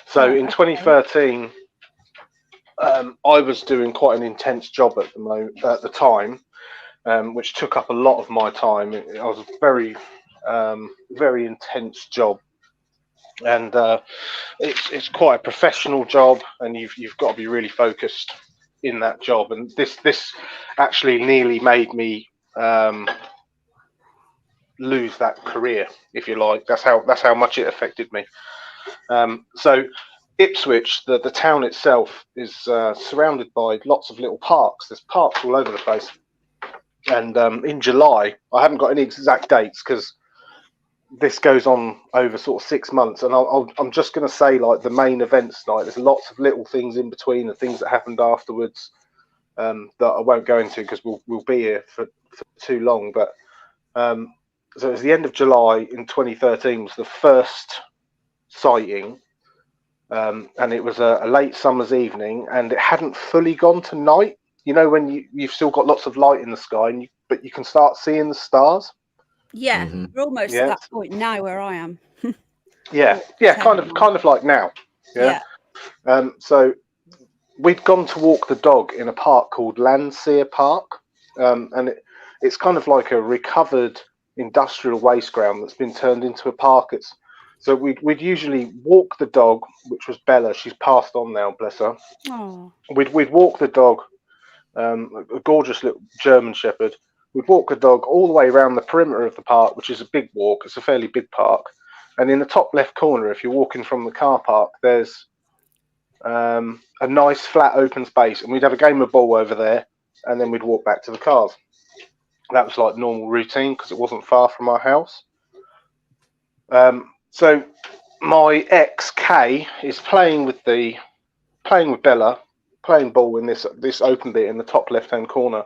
Speaker 11: So in 2013, I was doing quite an intense job at the time, which took up a lot of my time. It was a very, very intense job, and it's quite a professional job, and you've got to be really focused in that job. And this actually nearly made me lose that career, if you like. That's how much it affected me. So Ipswich, the town itself, is surrounded by lots of little parks. There's parks all over the place. And in July, I haven't got any exact dates because this goes on over sort of 6 months. And I'm just going to say, like, the main events night. There's lots of little things in between and things that happened afterwards that I won't go into because we'll be here for too long. But so it was the end of July in 2013 was the first sighting. And it was a late summer's evening, and it hadn't fully gone to night. You know, when you've still got lots of light in the sky, but you can start seeing the stars.
Speaker 1: Yeah, we're almost at that point now where I am.
Speaker 11: yeah, kind of like now. Yeah. So we'd gone to walk the dog in a park called Landseer Park, and it's kind of like a recovered industrial waste ground that's been turned into a park. So we'd usually walk the dog, which was Bella. She's passed on now, bless her.
Speaker 1: Oh.
Speaker 11: We'd walk the dog, a gorgeous little German Shepherd. We'd walk the dog all the way around the perimeter of the park, which is a big walk. It's a fairly big park. And in the top left corner, if you're walking from the car park, there's a nice flat open space. And we'd have a game of ball over there, and then we'd walk back to the cars. That was like normal routine because it wasn't far from our house. So my ex Kay is playing with Bella, playing ball in this open bit in the top left hand corner,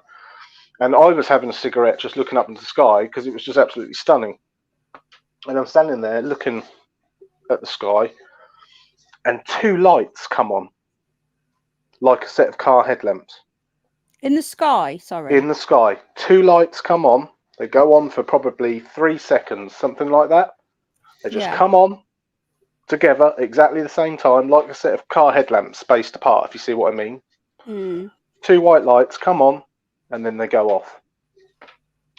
Speaker 11: and I was having a cigarette, just looking up into the sky because it was just absolutely stunning. And I'm standing there looking at the sky, and two lights come on, like a set of car headlamps.
Speaker 1: In the sky, sorry.
Speaker 11: In the sky, two lights come on. They go on for probably 3 seconds, something like that. They just come on together exactly the same time, like a set of car headlamps spaced apart, if you see what I mean. Two white lights come on, and then they go off.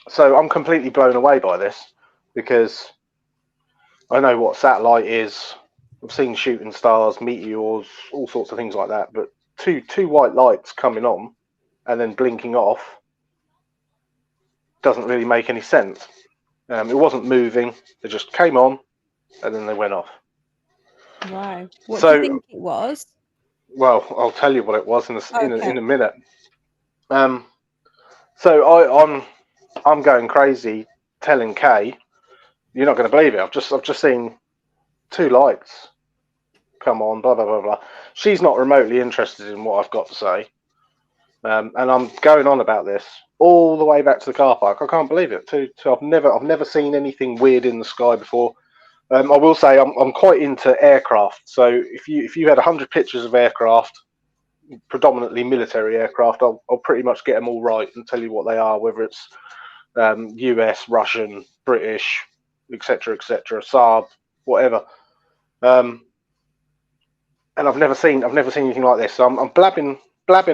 Speaker 11: So I'm completely blown away by this because I know what satellite is. I've seen shooting stars, meteors, all sorts of things like that. But two white lights coming on and then blinking off doesn't really make any sense. It wasn't moving. They just came on, and then they went off.
Speaker 1: Wow. What do you think it was?
Speaker 11: Well, I'll tell you what it was in a minute. So I'm going crazy, telling Kay, "You're not going to believe it. I've just seen two lights come on." Blah blah blah blah. She's not remotely interested in what I've got to say, and I'm going on about this all the way back to the car park. I can't believe it. I've never seen anything weird in the sky before. I will say I'm quite into aircraft. So if you had 100 pictures of aircraft, predominantly military aircraft, I'll pretty much get them all right and tell you what they are, whether it's US, Russian, British, etc., Saab, whatever. And I've never seen anything like this. So I'm blabbing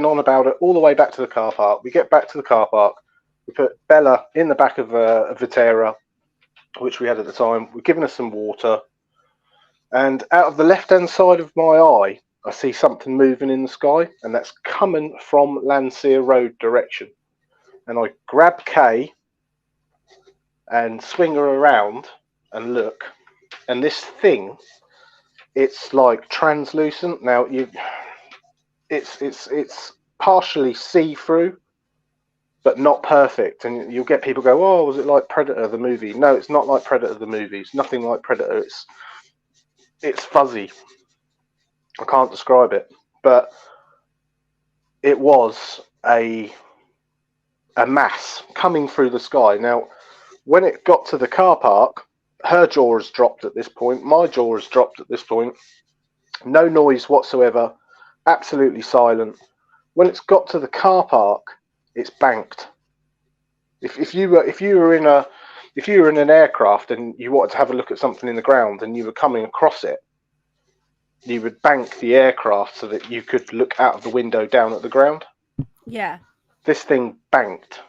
Speaker 11: on about it all the way back to the car park. We get back to the car park. We put Bella in the back of a Vitera, which we had at the time. We're giving her some water, and out of the left-hand side of my eye, I see something moving in the sky, and that's coming from Landseer Road direction. And I grab Kay and swing her around and look, and this thing, it's like translucent. Now it's partially see-through, but not perfect. And you'll get people go, "Oh, was it like Predator the movie?" No, it's not like Predator the movie. It's nothing like Predator. It's fuzzy. I can't describe it, but it was a mass coming through the sky. Now, when it got to the car park, her jaw has dropped at this point. My jaw has dropped at this point. No noise whatsoever. Absolutely silent. When it's got to the car park, it's banked. If you were in if you were in an aircraft and you wanted to have a look at something in the ground and you were coming across it, you would bank the aircraft so that you could look out of the window down at the ground.
Speaker 1: Yeah.
Speaker 11: This thing banked,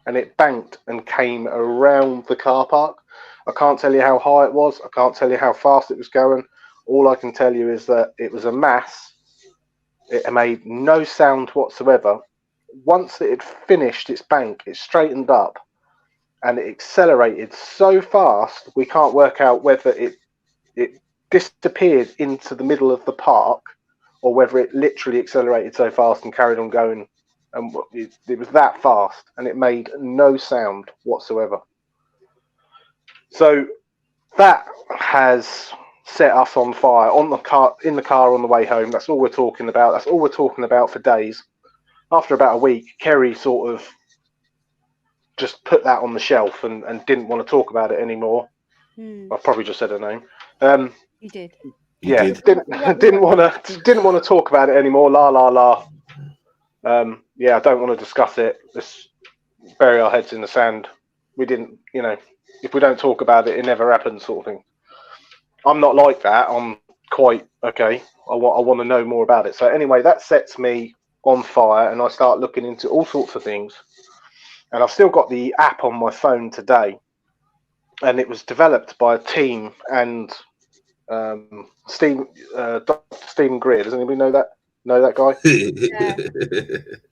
Speaker 11: and it banked and came around the car park. I can't tell you how high it was. I can't tell you how fast it was going. All I can tell you is that it was a mass. It made no sound whatsoever. Once it had finished its bank, it straightened up and it accelerated so fast we can't work out whether it disappeared into the middle of the park or whether it literally accelerated so fast and carried on going. And it was that fast, and it made no sound whatsoever. So that has set us on fire in the car on the way home. That's all we're talking about. That's all we're talking about for days. After about a week, Kerry sort of just put that on the shelf and didn't want to talk about it anymore. I probably just said her name.
Speaker 1: You did.
Speaker 11: Yeah, didn't want to talk about it anymore. La la la. Yeah, I don't want to discuss it. Let's bury our heads in the sand. We didn't, if we don't talk about it, it never happens, sort of thing. I'm not like that. I'm quite okay. I want to know more about it. So anyway, that sets me on fire, and I start looking into all sorts of things. And I've still got the app on my phone today, and it was developed by a team and Dr. Stephen Greer. Does anybody know that guy?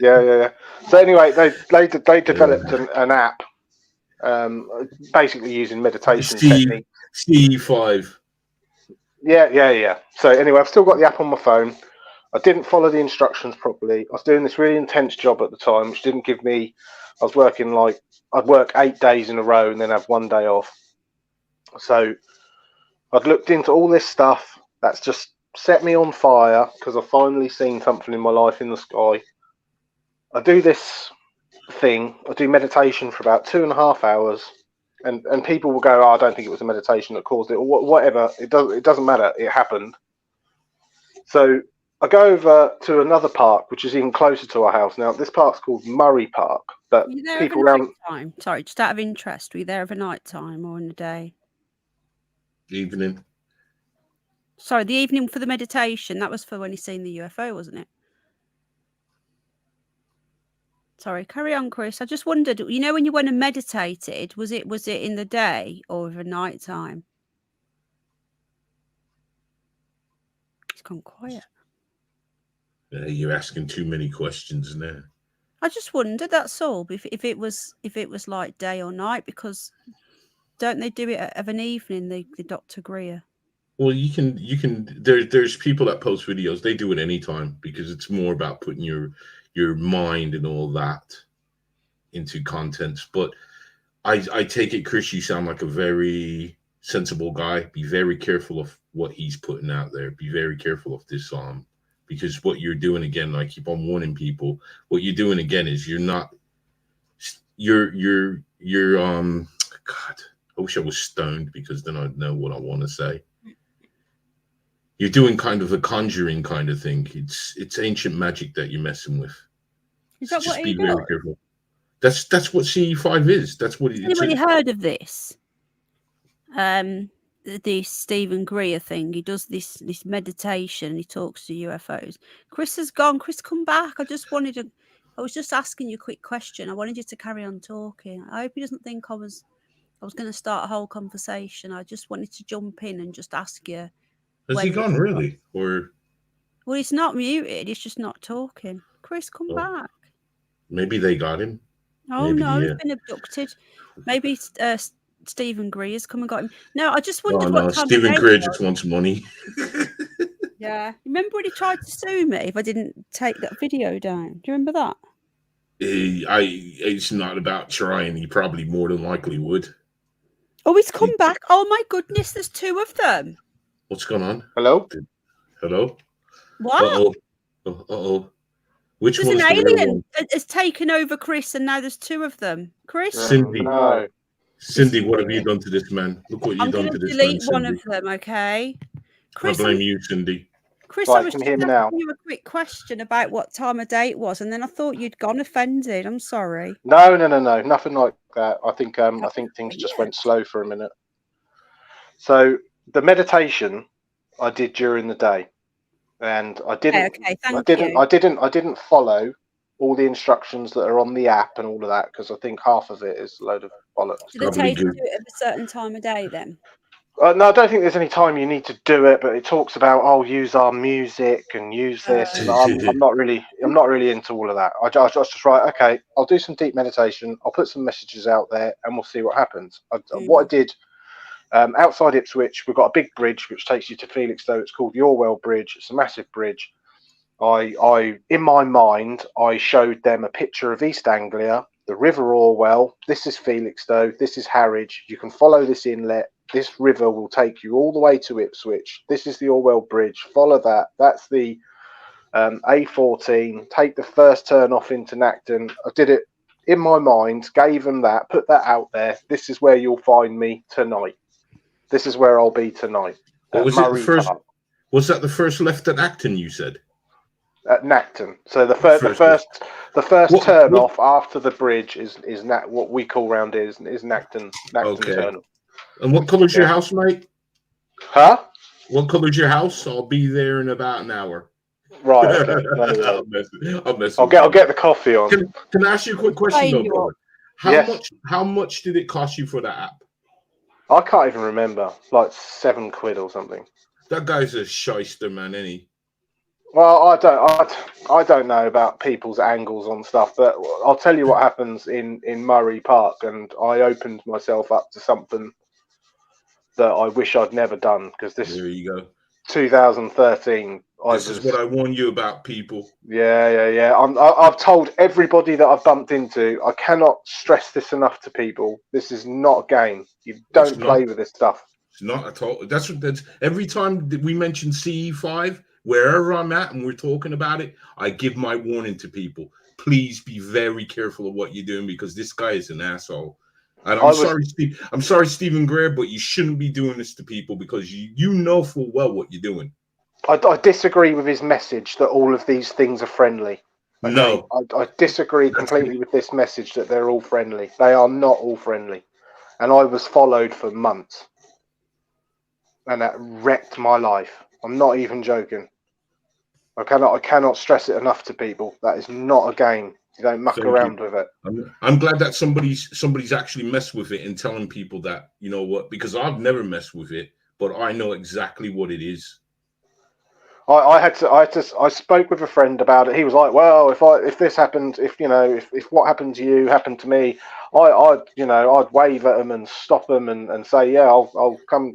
Speaker 11: Yeah. So anyway, they developed an app, basically using meditation techniques.
Speaker 6: C5.
Speaker 11: Yeah. So anyway, I've still got the app on my phone. I didn't follow the instructions properly. I was doing this really intense job at the time, which didn't give me. I was working I'd work 8 days in a row and then have 1 day off. So I'd looked into all this stuff. That's just set me on fire because I've finally seen something in my life in the sky. I do this thing. I do meditation for about 2.5 hours, and people will go, "Oh, I don't think it was a meditation that caused it," or whatever. It doesn't matter. It happened. So I go over to another park, which is even closer to our house. Now, this park's called Murray Park, but people around.
Speaker 1: Sorry, just out of interest, were you there over night time or in the day?
Speaker 6: Evening.
Speaker 1: Sorry, the evening for the meditation. That was for when you seen the UFO, wasn't it? Sorry, carry on, Chris. I just wondered, when you went and meditated, was it in the day or over night time? It's gone quiet.
Speaker 6: You're asking too many questions now.
Speaker 1: I just wondered. That's all. If it was like day or night, because don't they do it of an evening? The Dr. Greer.
Speaker 6: Well, you can. There's people that post videos. They do it anytime because it's more about putting your mind and all that into contents. But I take it, Chris, you sound like a very sensible guy. Be very careful of what he's putting out there. Be very careful of this because what you're doing again, I keep on warning people, what you're doing again is you're God, I wish I was stoned because then I'd know what I want to say. You're doing kind of a conjuring kind of thing. It's ancient magic that you're messing with.
Speaker 1: Is that
Speaker 6: just
Speaker 1: what
Speaker 6: be
Speaker 1: he
Speaker 6: very
Speaker 1: does?
Speaker 6: careful. That's what CE5 is. That's what it is.
Speaker 1: Anybody heard of this? This Stephen Greer thing. He does this meditation. He talks to UFOs. Chris has gone. Chris, come back. I was just asking you a quick question. I wanted you to carry on talking. I hope he doesn't think I was going to start a whole conversation. I just wanted to jump in and just ask you.
Speaker 6: Has he gone really? Or
Speaker 1: well, he's not muted. He's just not talking. Chris, come back.
Speaker 6: Maybe they got him.
Speaker 1: Oh no, he's been abducted. Maybe Stephen Greer's come and got him. No, I just wondered what time.
Speaker 6: Stephen Greer just wants money.
Speaker 1: Yeah, remember when he tried to sue me if I didn't take that video down? Do you remember that?
Speaker 6: It's not about trying. He probably more than likely would.
Speaker 1: Oh, he's come back. Oh my goodness, there's 2 of them.
Speaker 6: What's going on?
Speaker 11: Hello?
Speaker 1: What?
Speaker 6: Uh-oh. Which
Speaker 1: there's
Speaker 6: one's
Speaker 1: an
Speaker 6: the
Speaker 1: alien has taken over Chris, and now there's 2 of them. Chris?
Speaker 6: Cindy.
Speaker 11: No.
Speaker 6: Cindy, what have you done to this man? Look what you've done to this man,
Speaker 1: I'm going to delete one of them, okay?
Speaker 6: Chris, I blame you, Cindy.
Speaker 1: Chris,
Speaker 11: Right,
Speaker 1: I was
Speaker 11: can you
Speaker 1: just
Speaker 11: hear me
Speaker 1: asking
Speaker 11: now?
Speaker 1: you a quick question about what time of day it was, and then I thought you'd gone offended. I'm sorry.
Speaker 11: No, nothing like that. I think things
Speaker 1: Okay,
Speaker 11: just
Speaker 1: yeah.
Speaker 11: went slow for a minute. So the meditation I did during the day, and I didn't,
Speaker 1: Okay, thank you.
Speaker 11: I didn't follow all the instructions that are on the app and all of that, because I think half of it is a load of bollocks.
Speaker 1: Did they tell you to do it at a certain time of day then?
Speaker 11: No, I don't think there's any time you need to do it, but it talks about use our music and use this, and I'm not really into all of that. I just right, okay, I'll do some deep meditation, I'll put some messages out there, and we'll see what happens. What I did outside Ipswich, we've got a big bridge which takes you to Felixstowe. It's called the Orwell Bridge. It's a massive bridge. I in my mind, I showed them a picture of East Anglia, the River Orwell. This is Felixstowe. This is Harwich. You can follow this inlet. This river will take you all the way to Ipswich. This is the Orwell Bridge. Follow that. That's the A14. Take the first turn off into Nacton. I did it in my mind, gave them that, put that out there. This is where you'll find me tonight. This is where I'll be tonight.
Speaker 6: What was
Speaker 11: Murray
Speaker 6: it? The first
Speaker 11: Park.
Speaker 6: Was that the first left at Acton? You said
Speaker 11: at Nacton. So the first turn off after the bridge is what we call round is Nacton.
Speaker 6: Okay.
Speaker 11: Turn.
Speaker 6: And what colour's your house, mate?
Speaker 11: Huh?
Speaker 6: What colour's your house? I'll be there in about an hour.
Speaker 11: Right. Okay.
Speaker 6: I'll
Speaker 11: get the coffee on.
Speaker 6: Can I ask you a quick question though, brother? How much did it cost you for that app?
Speaker 11: I can't even remember. Like £7 or something.
Speaker 6: That guy's a shyster, man, isn't he?
Speaker 11: Well, I don't know about people's angles on stuff, but I'll tell you what happens in Murray Park, and I opened myself up to something that I wish I'd never done, because
Speaker 6: there you go.
Speaker 11: 2013.
Speaker 6: This is what I warn you about, people.
Speaker 11: Yeah. I've told everybody that I've bumped into. I cannot stress this enough to people. This is not a game. You don't play with this stuff.
Speaker 6: It's not at all. That's every time that we mention CE5, wherever I'm at and we're talking about it, I give my warning to people. Please be very careful of what you're doing, because this guy is an asshole. And I'm sorry, Stephen Greer, but you shouldn't be doing this to people, because you know full well what you're doing.
Speaker 11: I disagree with his message that all of these things are friendly. Okay?
Speaker 6: No.
Speaker 11: I disagree completely with this message that they're all friendly. They are not all friendly. And I was followed for months. And that wrecked my life. I'm not even joking. I cannot stress it enough to people. That is not a game. You don't muck around with it.
Speaker 6: I'm glad that somebody's actually messed with it and telling people that, you know what, because I've never messed with it, but I know exactly what it is.
Speaker 11: I spoke with a friend about it. He was like, "Well, if this happened, if what happened to you happened to me, I'd wave at them and stop them and say, yeah, I'll come,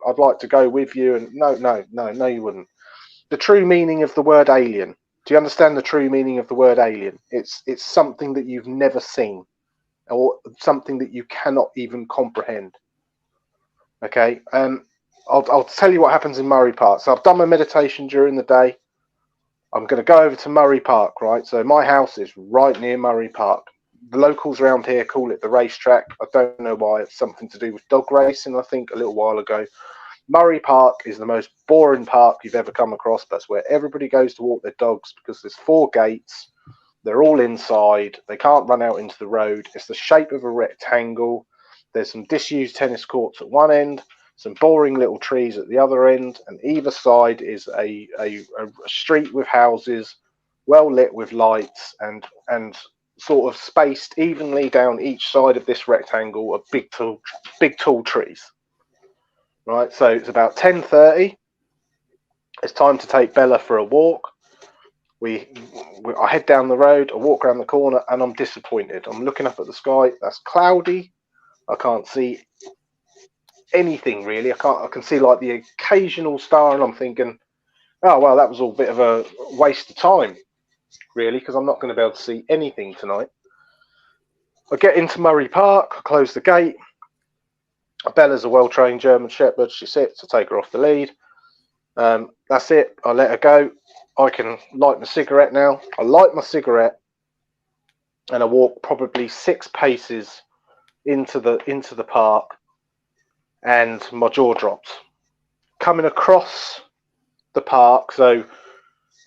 Speaker 11: I'd like to go with you." And no, you wouldn't. The true meaning of the word alien. Do you understand the true meaning of the word alien? It's something that you've never seen, or something that you cannot even comprehend. Okay. I'll tell you what happens in Murray Park. So I've done my meditation during the day. I'm going to go over to Murray Park, right? So my house is right near Murray Park. The locals around here call it the racetrack. I don't know why. It's something to do with dog racing, I think, a little while ago. Murray Park is the most boring park you've ever come across. That's where everybody goes to walk their dogs, because there's 4 gates. They're all inside. They can't run out into the road. It's the shape of a rectangle. There's some disused tennis courts at one end, some boring little trees at the other end, and either side is a street with houses, well lit with lights, and sort of spaced evenly down each side of this rectangle are big tall trees. Right, so it's about 10:30. It's time to take Bella for a walk. I head down the road, I walk around the corner, and I'm disappointed. I'm looking up at the sky. That's cloudy. I can't see anything really. I can see like the occasional star, and I'm thinking, oh well, that was all a bit of a waste of time, really, because I'm not going to be able to see anything tonight. I get into Murray Park. I close the gate. Bella's a well-trained German Shepherd. She sits. I take her off the lead. That's it. I let her go. I can light my cigarette now. I light my cigarette, and I walk probably 6 paces into the park, and my jaw drops. Coming across the park. So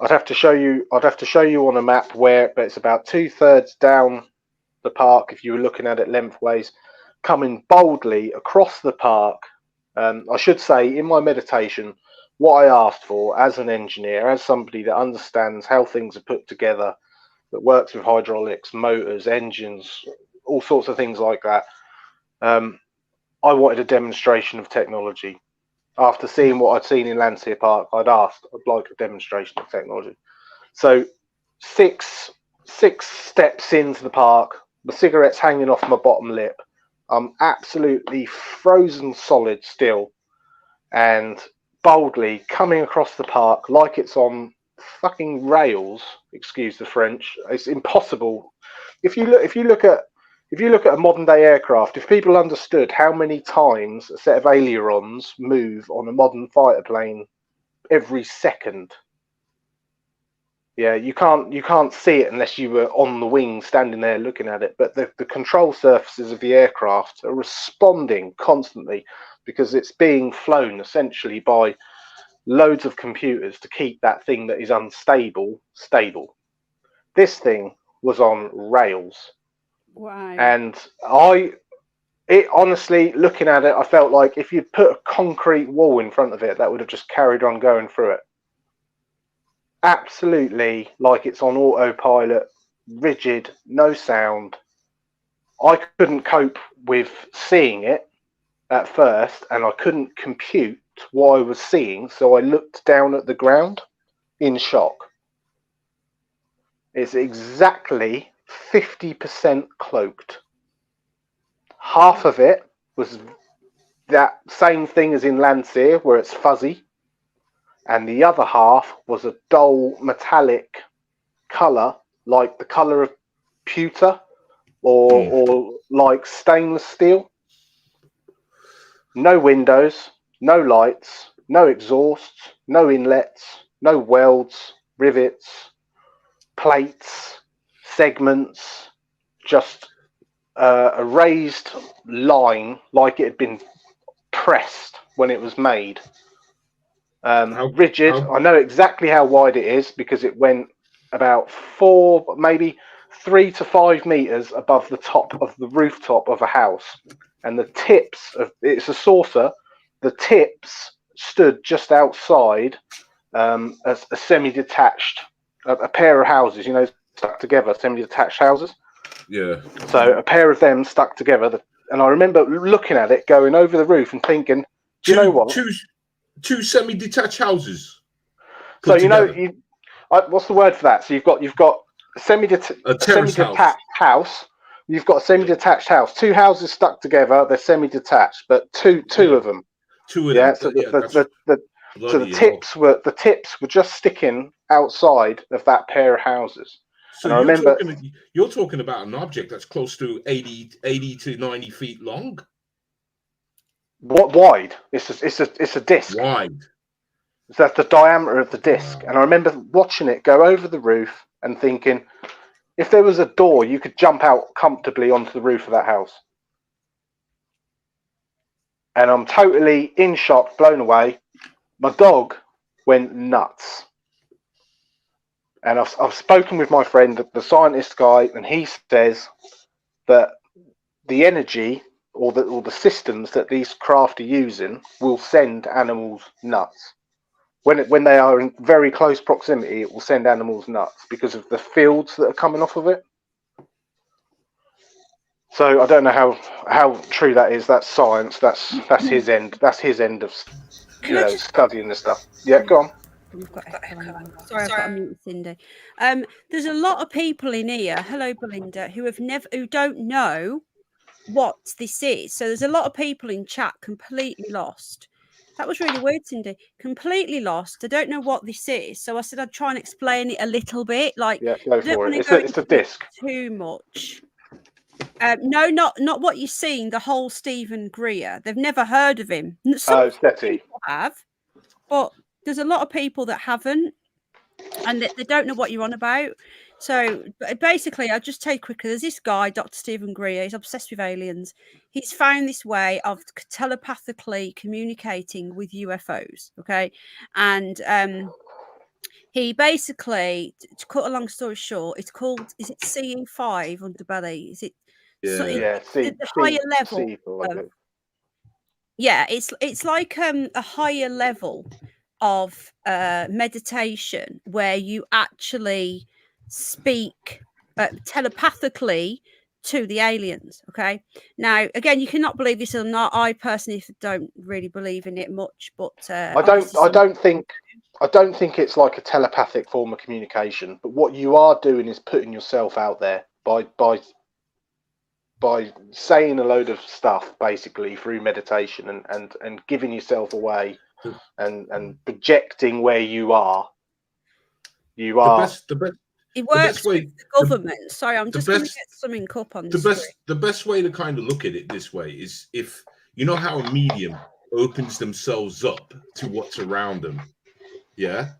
Speaker 11: I'd have to show you on a map where, but it's about 2/3 down the park if you were looking at it lengthways, coming boldly across the park. I should say, in my meditation, what I asked for as an engineer, as somebody that understands how things are put together, that works with hydraulics, motors, engines, all sorts of things like that, I wanted a demonstration of technology. After seeing what I'd seen in Landseer Park, I'd like a demonstration of technology. So six steps into the park, the cigarette's hanging off my bottom lip. I'm absolutely frozen solid still, and boldly coming across the park like it's on fucking rails. Excuse the French. It's impossible. If you look at a modern day aircraft, if people understood how many times a set of ailerons move on a modern fighter plane every second, yeah, you can't see it unless you were on the wing standing there looking at it. But the control surfaces of the aircraft are responding constantly because it's being flown essentially by loads of computers to keep that thing that is unstable stable. This thing was on rails.
Speaker 1: Wow.
Speaker 11: And honestly, looking at it, I felt like if you'd put a concrete wall in front of it, that would have just carried on going through it. Absolutely like it's on autopilot, rigid, no sound. I couldn't cope with seeing it at first, and I couldn't compute what I was seeing, so I looked down at the ground in shock. It's exactly 50% cloaked. Half of it was that same thing as in Landseer, where it's fuzzy, and the other half was a dull metallic colour, like the colour of pewter or like stainless steel. No windows, no lights, no exhausts, no inlets, no welds, rivets, plates, segments, just a raised line like it had been pressed when it was made. Rigid. I know exactly how wide it is because it went about 3 to 5 meters above the top of the rooftop of a house, and the tips of it's a saucer. The tips stood just outside a semi-detached, a pair of houses, stuck together, semi-detached houses.
Speaker 6: Yeah.
Speaker 11: So a pair of them stuck together, and I remember looking at it, going over the roof, and thinking, "Do you know what?
Speaker 6: Two semi-detached houses."
Speaker 11: So what's the word for that? So you've got a semi-detached house. You've got a semi-detached house. 2 houses stuck together. They're semi-detached, but two of them.
Speaker 6: Two of them.
Speaker 11: So the tips were just sticking outside of that pair of houses.
Speaker 6: So
Speaker 11: and I remember
Speaker 6: you're talking about an object that's close to 80 to 90 feet long.
Speaker 11: What wide? It's a disc.
Speaker 6: Wide.
Speaker 11: So that's the diameter of the disc. And I remember watching it go over the roof and thinking, if there was a door, you could jump out comfortably onto the roof of that house. And I'm totally in shock, blown away. My dog went nuts. And I've spoken with my friend, the scientist guy, and he says that the energy or the systems that these craft are using will send animals nuts. When they are in very close proximity, it will send animals nuts because of the fields that are coming off of it. So I don't know how true that is. That's science. That's his end. That's his end of studying this stuff. Yeah, go on.
Speaker 1: Sorry, I've got to mute Cindy. There's a lot of people in here. Hello, Belinda, who don't know what this is. So there's a lot of people in chat completely lost. That was really weird, Cindy. Completely lost. I don't know what this is. So I said I'd try and explain it a little bit. Like,
Speaker 11: yeah, go for it. It's a disc.
Speaker 1: Too much. No, not what you're seeing. The whole Stephen Greer. They've never heard of him. Some people have, but there's a lot of people that haven't, and they don't know what you're on about. So basically, I'll just take quickly. There's this guy, Dr. Stephen Greer. He's obsessed with aliens. He's found this way of telepathically communicating with UFOs. Okay, and he basically, to cut a long story short, it's called. Is it CE5 underbelly? Is it? So
Speaker 6: Yeah.
Speaker 1: the higher level. Yeah, it's like a higher level of meditation where you actually speak telepathically to the aliens. Okay, now again, you cannot believe this or not. I personally don't really believe in it much, but
Speaker 11: I don't think it's like a telepathic form of communication. But what you are doing is putting yourself out there by saying a load of stuff basically through meditation and giving yourself away and projecting where you are. You are
Speaker 1: it works with the government. Sorry, I'm just going to get something up on
Speaker 6: the best way to kind of look at it this way is, if you know how a medium opens themselves up to what's around them. Yeah.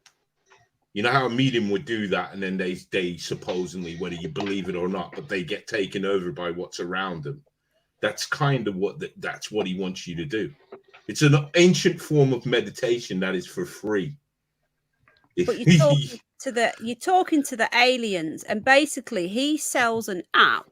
Speaker 6: You know how a medium would do that, and then they supposedly, whether you believe it or not, but they get taken over by what's around them. That's kind of that's what he wants you to do. It's an ancient form of meditation that is for free.
Speaker 1: But you're talking to the aliens, and basically he sells an app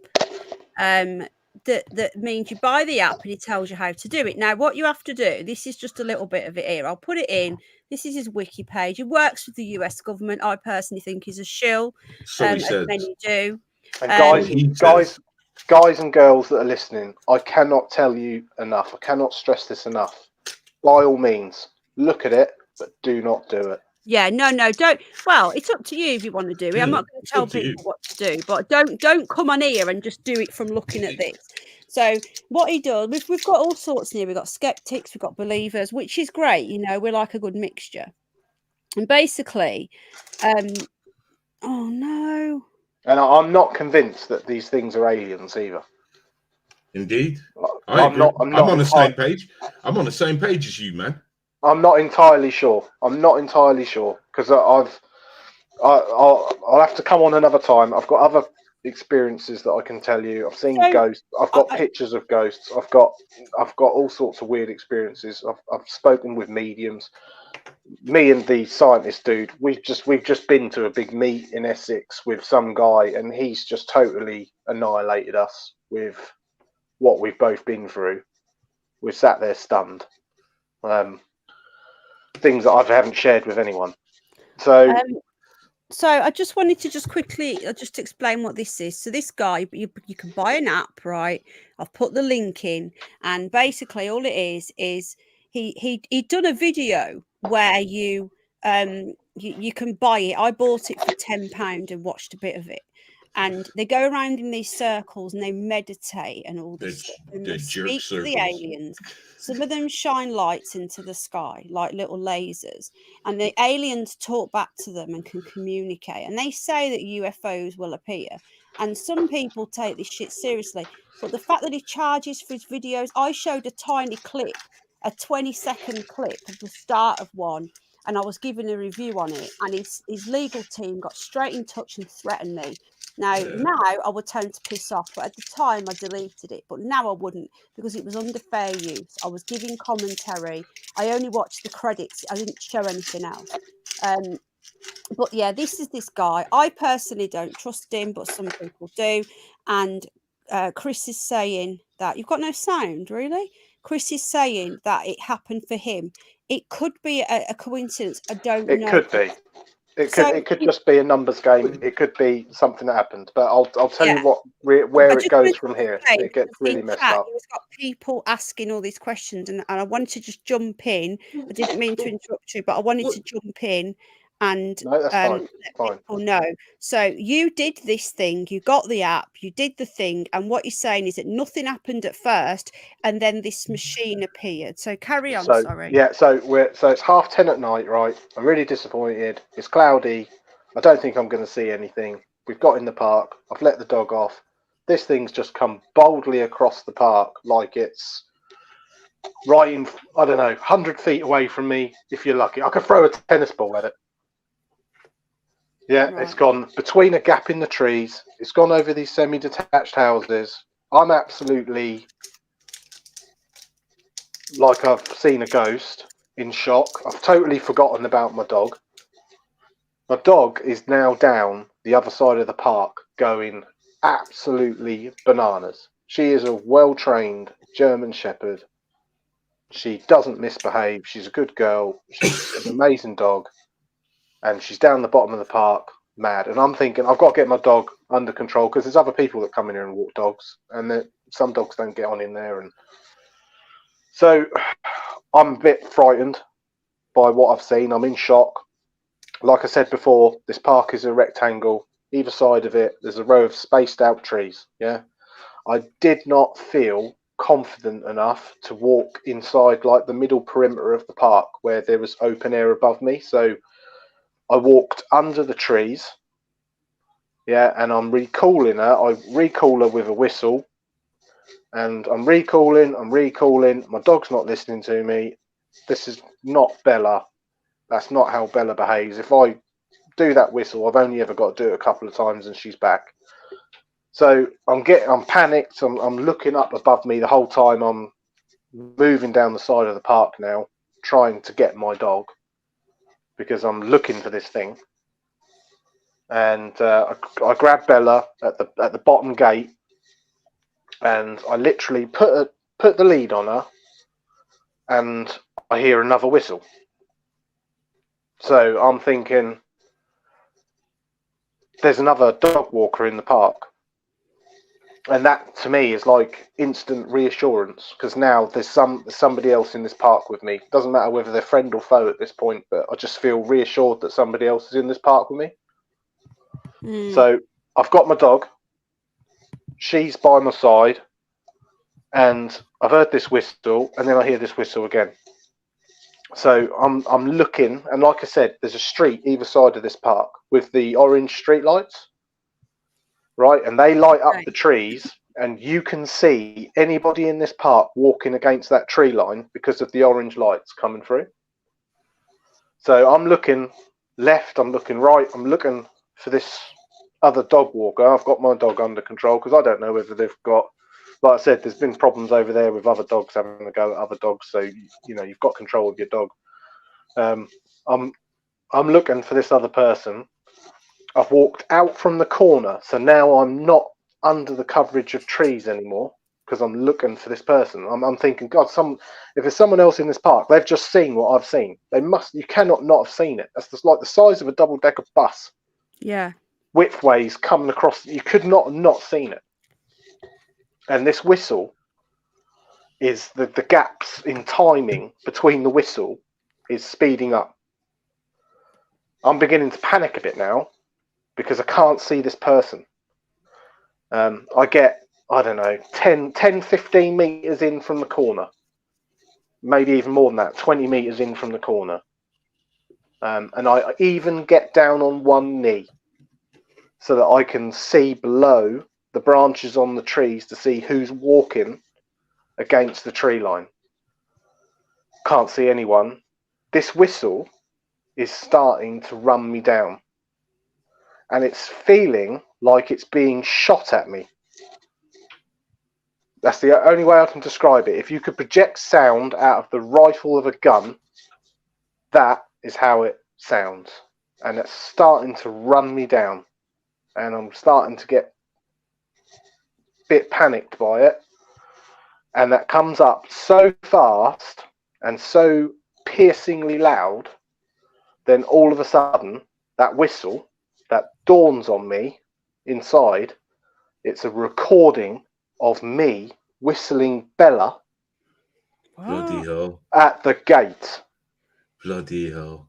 Speaker 1: that means you buy the app and he tells you how to do it. Now, what you have to do, this is just a little bit of it here. I'll put it in. This is his wiki page. It works with the US government. I personally think he's a shill. As many do.
Speaker 11: And guys and girls that are listening, I cannot tell you enough. I cannot stress this enough. By all means, look at it, but do not do it.
Speaker 1: Yeah, no, don't. Well, it's up to you if you want to do it. I'm not going to tell people what to do, but don't come on here and just do it from looking at this. So what he does, we've got all sorts in here. We've got skeptics, we've got believers, which is great. You know, we're like a good mixture. And basically, oh no.
Speaker 11: And I'm not convinced that these things are aliens either.
Speaker 6: Indeed, I'm on the same page. I'm on the same page as you, man.
Speaker 11: I'm not entirely sure. Because I'll have to come on another time. I've got other experiences that I can tell you. I've seen ghosts. I've got pictures of ghosts. I've got all sorts of weird experiences. I've spoken with mediums. Me and the scientist dude, we've just been to a big meet in Essex with some guy, and he's just totally annihilated us with what we've both been through. We're sat there stunned. Things that I haven't shared with anyone. So
Speaker 1: I just wanted to quickly explain what this is. So this guy, you can buy an app, right? I've put the link in, and basically all it is he done a video where you can buy it. I bought it for £10 and watched a bit of it. And they go around in these circles and they meditate and all this stuff. And they speak to the aliens. Some of them shine lights into the sky, like little lasers. And the aliens talk back to them and can communicate. And they say that UFOs will appear. And some people take this shit seriously. But the fact that he charges for his videos, I showed a tiny clip, a 20-second clip of the start of one. And I was giving a review on it. And his legal team got straight in touch and threatened me. Now I would tend to piss off, but at the time I deleted it. But now I wouldn't, because it was under fair use. I was giving commentary. I only watched the credits. I didn't show anything else. But yeah, this is this guy. I personally don't trust him, but some people do. And Chris is saying that you've got no sound, really. Chris is saying that it happened for him. It could be a coincidence. I don't know.
Speaker 11: It could be. It could just be a numbers game. It could be something that happened. But I'll tell you where it goes from here. It gets really messed up.
Speaker 1: We've got people asking all these questions, and I wanted to just jump in. I didn't mean to interrupt you, but I wanted to jump in and let people know. So you did this thing. You got the app. You did the thing, and what you're saying is that nothing happened at first, and then this machine appeared. So carry on. Sorry.
Speaker 11: Yeah. So it's 10:30 at night, right? I'm really disappointed. It's cloudy. I don't think I'm going to see anything. We've got in the park. I've let the dog off. This thing's just come boldly across the park like it's right in, I don't know, 100 feet away from me. If you're lucky, I could throw a tennis ball at it. Yeah, it's gone between a gap in the trees. It's gone over these semi-detached houses. I'm absolutely like I've seen a ghost, in shock. I've totally forgotten about my dog. My dog is now down the other side of the park going absolutely bananas. She is a well-trained German Shepherd. She doesn't misbehave. She's a good girl. She's an amazing dog. And she's down the bottom of the park, mad. And I'm thinking, I've got to get my dog under control because there's other people that come in here and walk dogs. And some dogs don't get on in there. And so I'm a bit frightened by what I've seen. I'm in shock. Like I said before, this park is a rectangle. Either side of it, there's a row of spaced out trees. Yeah. I did not feel confident enough to walk inside like the middle perimeter of the park where there was open air above me. So I walked under the trees. Yeah. And I'm recalling her. I recall her with a whistle. And I'm recalling. My dog's not listening to me. This is not Bella. That's not how Bella behaves. If I do that whistle, I've only ever got to do it a couple of times and she's back. So I'm panicked. I'm looking up above me the whole time. I'm moving down the side of the park now, trying to get my dog because I'm looking for this thing. And I grabbed Bella at the bottom gate, and I literally put the lead on her, and I hear another whistle. So I'm thinking, there's another dog walker in the park. And that to me is like instant reassurance because now there's somebody else in this park with me. Doesn't matter whether they're friend or foe at this point, but I just feel reassured that somebody else is in this park with me. So I've got my dog. She's by my side, and I've heard this whistle, and then I hear this whistle again. So I'm looking, and like I said, there's a street either side of this park with the orange street lights. Right, and they light up the trees, and you can see anybody in this park walking against that tree line because of the orange lights coming through. So I'm looking left, I'm looking right, I'm looking for this other dog walker. I've got my dog under control because I don't know whether they've got, like I said, there's been problems over there with other dogs having a go at other dogs. So you've got control of your dog. I'm looking for this other person. I've walked out from the corner, so now I'm not under the coverage of trees anymore because I'm looking for this person. I'm thinking, God, if there's someone else in this park, they've just seen what I've seen. You cannot not have seen it. That's just like the size of a double-decker bus.
Speaker 1: Yeah.
Speaker 11: Widthways coming across. You could not have not seen it. And this whistle is the gaps in timing between the whistle is speeding up. I'm beginning to panic a bit now, because I can't see this person. I get, I don't know, 10, 15 metres in from the corner. Maybe even more than that, 20 metres in from the corner. And I even get down on one knee so that I can see below the branches on the trees to see who's walking against the tree line. Can't see anyone. This whistle is starting to run me down. And it's feeling like it's being shot at me. That's the only way I can describe it. If you could project sound out of the rifle of a gun, that is how it sounds. And it's starting to run me down. And I'm starting to get a bit panicked by it. And that comes up so fast and so piercingly loud, then all of a sudden, that whistle that dawns on me inside, it's a recording of me whistling Bella
Speaker 6: Bloody hell.
Speaker 11: at the gate.
Speaker 6: Bloody hell.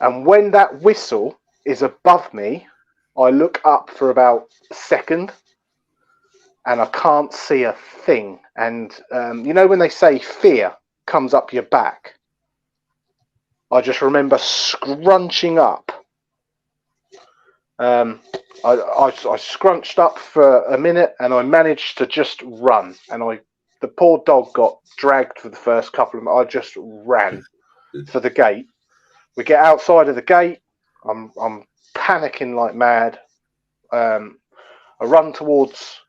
Speaker 11: And when that whistle is above me, I look up for about a second and I can't see a thing. And when they say fear comes up your back, I just remember scrunching up. I scrunched up for a minute and I managed to just run. And the poor dog got dragged for the first couple of minutes. I just ran for the gate. We get outside of the gate. I'm panicking like mad. I run towards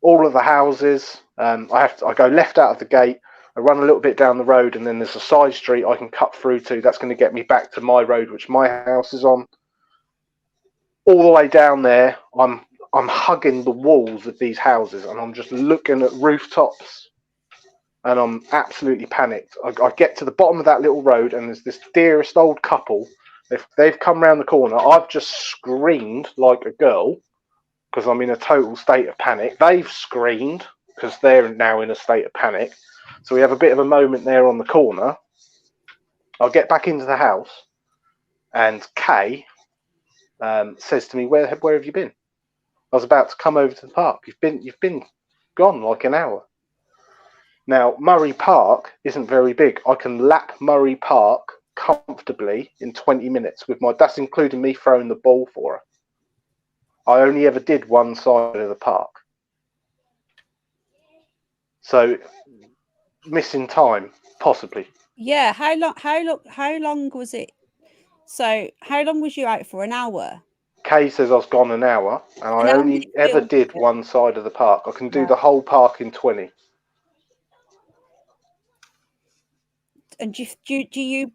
Speaker 11: all of the houses. I go left out of the gate. I run a little bit down the road, and then there's a side street I can cut through to. That's going to get me back to my road, which my house is on. All the way down there, I'm hugging the walls of these houses, and I'm just looking at rooftops, and I'm absolutely panicked. I get to the bottom of that little road, and there's this dearest old couple. They've come round the corner. I've just screamed like a girl because I'm in a total state of panic. They've screamed because they're now in a state of panic. So we have a bit of a moment there on the corner. I'll get back into the house, and Kay says to me, "Where have you been?" I was about to come over to the park. You've been gone like an hour. Now, Murray Park isn't very big. I can lap Murray Park comfortably in 20 minutes that's including me throwing the ball for her. I only ever did one side of the park. So missing time, possibly.
Speaker 1: Yeah, how long was it? So how long was you out for? An hour?
Speaker 11: Kay says I was gone an hour, and I only ever did one side of the park. I can do the whole park in 20.
Speaker 1: And do you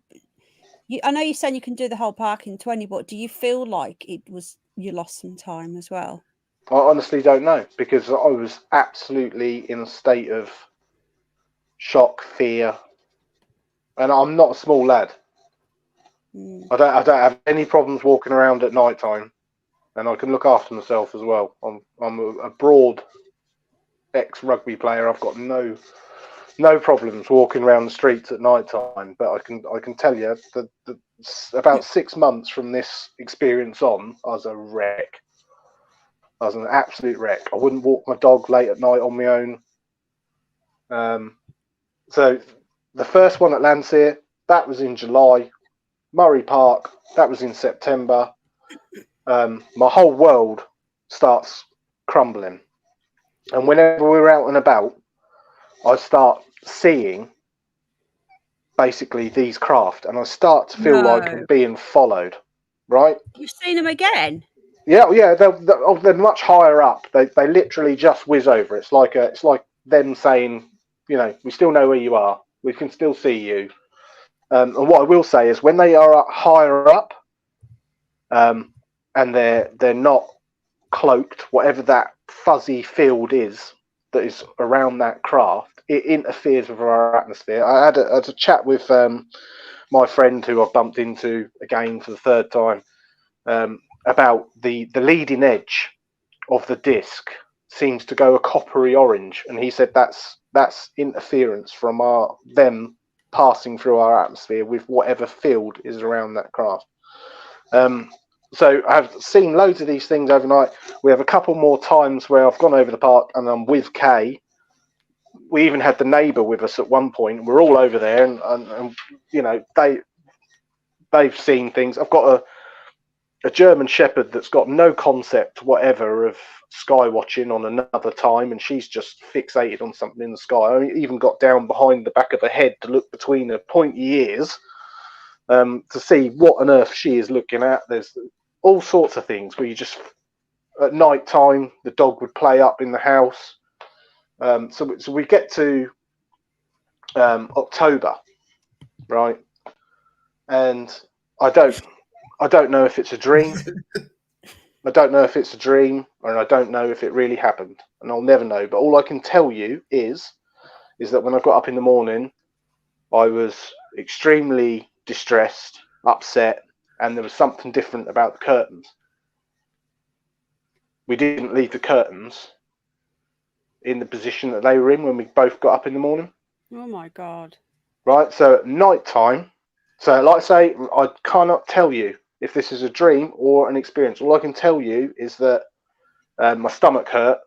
Speaker 1: I know you're saying you can do the whole park in 20, but do you feel like you lost some time as well?
Speaker 11: I honestly don't know, because I was absolutely in a state of shock, fear, and I'm not a small lad. I don't have any problems walking around at night time, and I can look after myself as well. I'm a broad ex-rugby player. I've got no problems walking around the streets at night time. But I can tell you that about 6 months from this experience on, I was a wreck. I was an absolute wreck. I wouldn't walk my dog late at night on my own. So the first one at Landseer, that was in July. Murray Park, that was in September. My whole world starts crumbling. And whenever we're out and about, I start seeing basically these craft, and I start to feel like I'm being followed, right?
Speaker 1: You've seen them again?
Speaker 11: Yeah, they're much higher up. They literally just whiz over. It's like them saying, we still know where you are. We can still see you. And what I will say is, when they are higher up, and they're not cloaked, whatever that fuzzy field is that is around that craft, it interferes with our atmosphere. I had a chat with my friend who I've bumped into again for the third time about the leading edge of the disc seems to go a coppery orange, and he said that's interference from them passing through our atmosphere with whatever field is around that craft. So I've seen loads of these things overnight. We have a couple more times where I've gone over the park and I'm with Kay. We even had the neighbour with us at one point. We're all over there, and they've seen things. I've got a German Shepherd that's got no concept whatever of sky watching on another time, and she's just fixated on something in the sky. I even got down behind the back of her head to look between her pointy ears to see what on earth she is looking at. There's all sorts of things where you just, at night time, the dog would play up in the house. So we get to October, right? And I don't know if it's a dream. I don't know if it's a dream, and I don't know if it really happened, and I'll never know. But all I can tell you is that when I got up in the morning, I was extremely distressed, upset, and there was something different about the curtains. We didn't leave the curtains in the position that they were in when we both got up in the morning.
Speaker 1: Oh my God.
Speaker 11: Right, so at night time, so like I say, I cannot tell you if this is a dream or an experience. All I can tell you is that my stomach hurt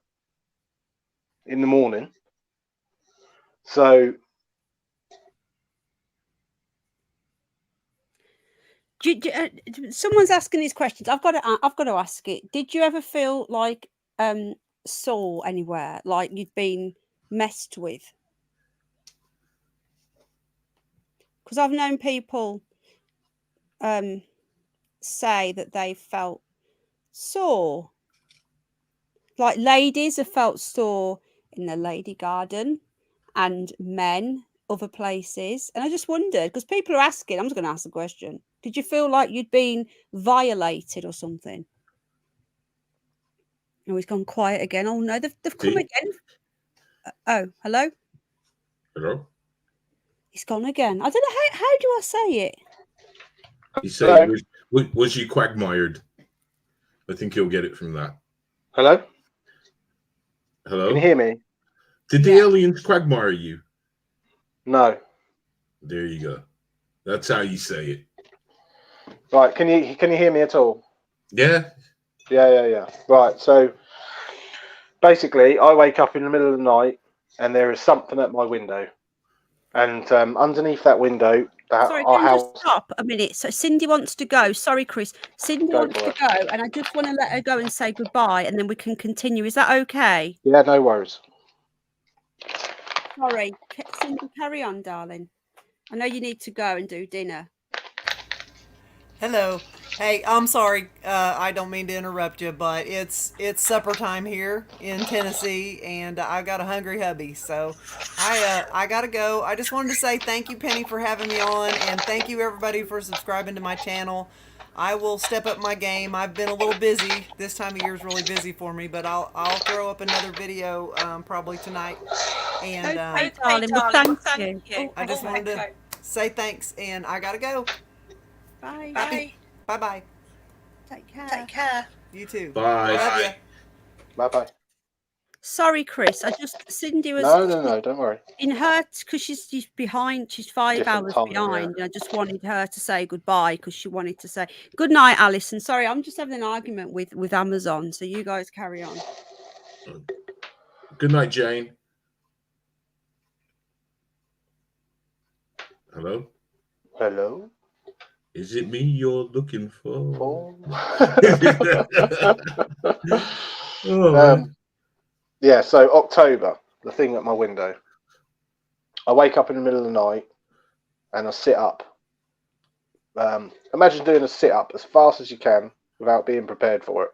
Speaker 11: in the morning. So
Speaker 1: someone's asking these questions. I've got to ask it. Did you ever feel like sore anywhere, like you'd been messed with? Because I've known people say that they felt sore. Like ladies have felt sore in the lady garden, and men other places. And I just wondered, because people are asking, I'm just going to ask the question: did you feel like you'd been violated or something? Oh, he's gone quiet again. Oh no, they've come again. Oh, hello.
Speaker 6: Hello.
Speaker 1: He's gone again. I don't know how do I say it.
Speaker 6: He said, "Was you quagmired?" I think you'll get it from that.
Speaker 11: Hello.
Speaker 6: Hello.
Speaker 11: Can you hear me?
Speaker 6: Did the aliens quagmire you?
Speaker 11: No.
Speaker 6: There you go. That's how you say it.
Speaker 11: Right. Can you hear me at all?
Speaker 6: Yeah.
Speaker 11: Yeah. Right. So basically, I wake up in the middle of the night, and there is something at my window, and underneath that window,
Speaker 1: Sorry, can you just stop a minute? So Cindy wants to go. Sorry, Chris. Cindy wants to go, and I just want to let her go and say goodbye, and then we can continue. Is that okay?
Speaker 11: Yeah, no worries.
Speaker 1: Sorry, Cindy, carry on, darling. I know you need to go and do dinner.
Speaker 9: Hello. Hey, I'm sorry. I don't mean to interrupt you, but it's supper time here in Tennessee, and I've got a hungry hubby, so I gotta go. I just wanted to say thank you, Penny, for having me on, and thank you everybody for subscribing to my channel. I will step up my game. I've been a little busy. This time of year is really busy for me, but I'll throw up another video probably tonight. And
Speaker 1: okay, darling. Well, thank you.
Speaker 9: I just wanted to say thanks, and I gotta go.
Speaker 1: Bye.
Speaker 9: Bye. Bye.
Speaker 1: Take care.
Speaker 9: You too.
Speaker 6: Bye.
Speaker 9: Love ya.
Speaker 11: Bye.
Speaker 1: Sorry, Chris. Cindy was.
Speaker 11: No, don't worry.
Speaker 1: In her, because she's behind. She's 5
Speaker 11: Different
Speaker 1: hours
Speaker 11: time,
Speaker 1: behind.
Speaker 11: yeah.
Speaker 1: And I just wanted her to say goodbye because she wanted to say good night, Alison. Sorry, I'm just having an argument with Amazon. So you guys carry on.
Speaker 6: Good night, Jane. Hello.
Speaker 11: Hello.
Speaker 6: Is it me you're looking for?
Speaker 11: Yeah, so October, the thing at my window. I wake up in the middle of the night and I sit up. Imagine doing a sit up as fast as you can without being prepared for it.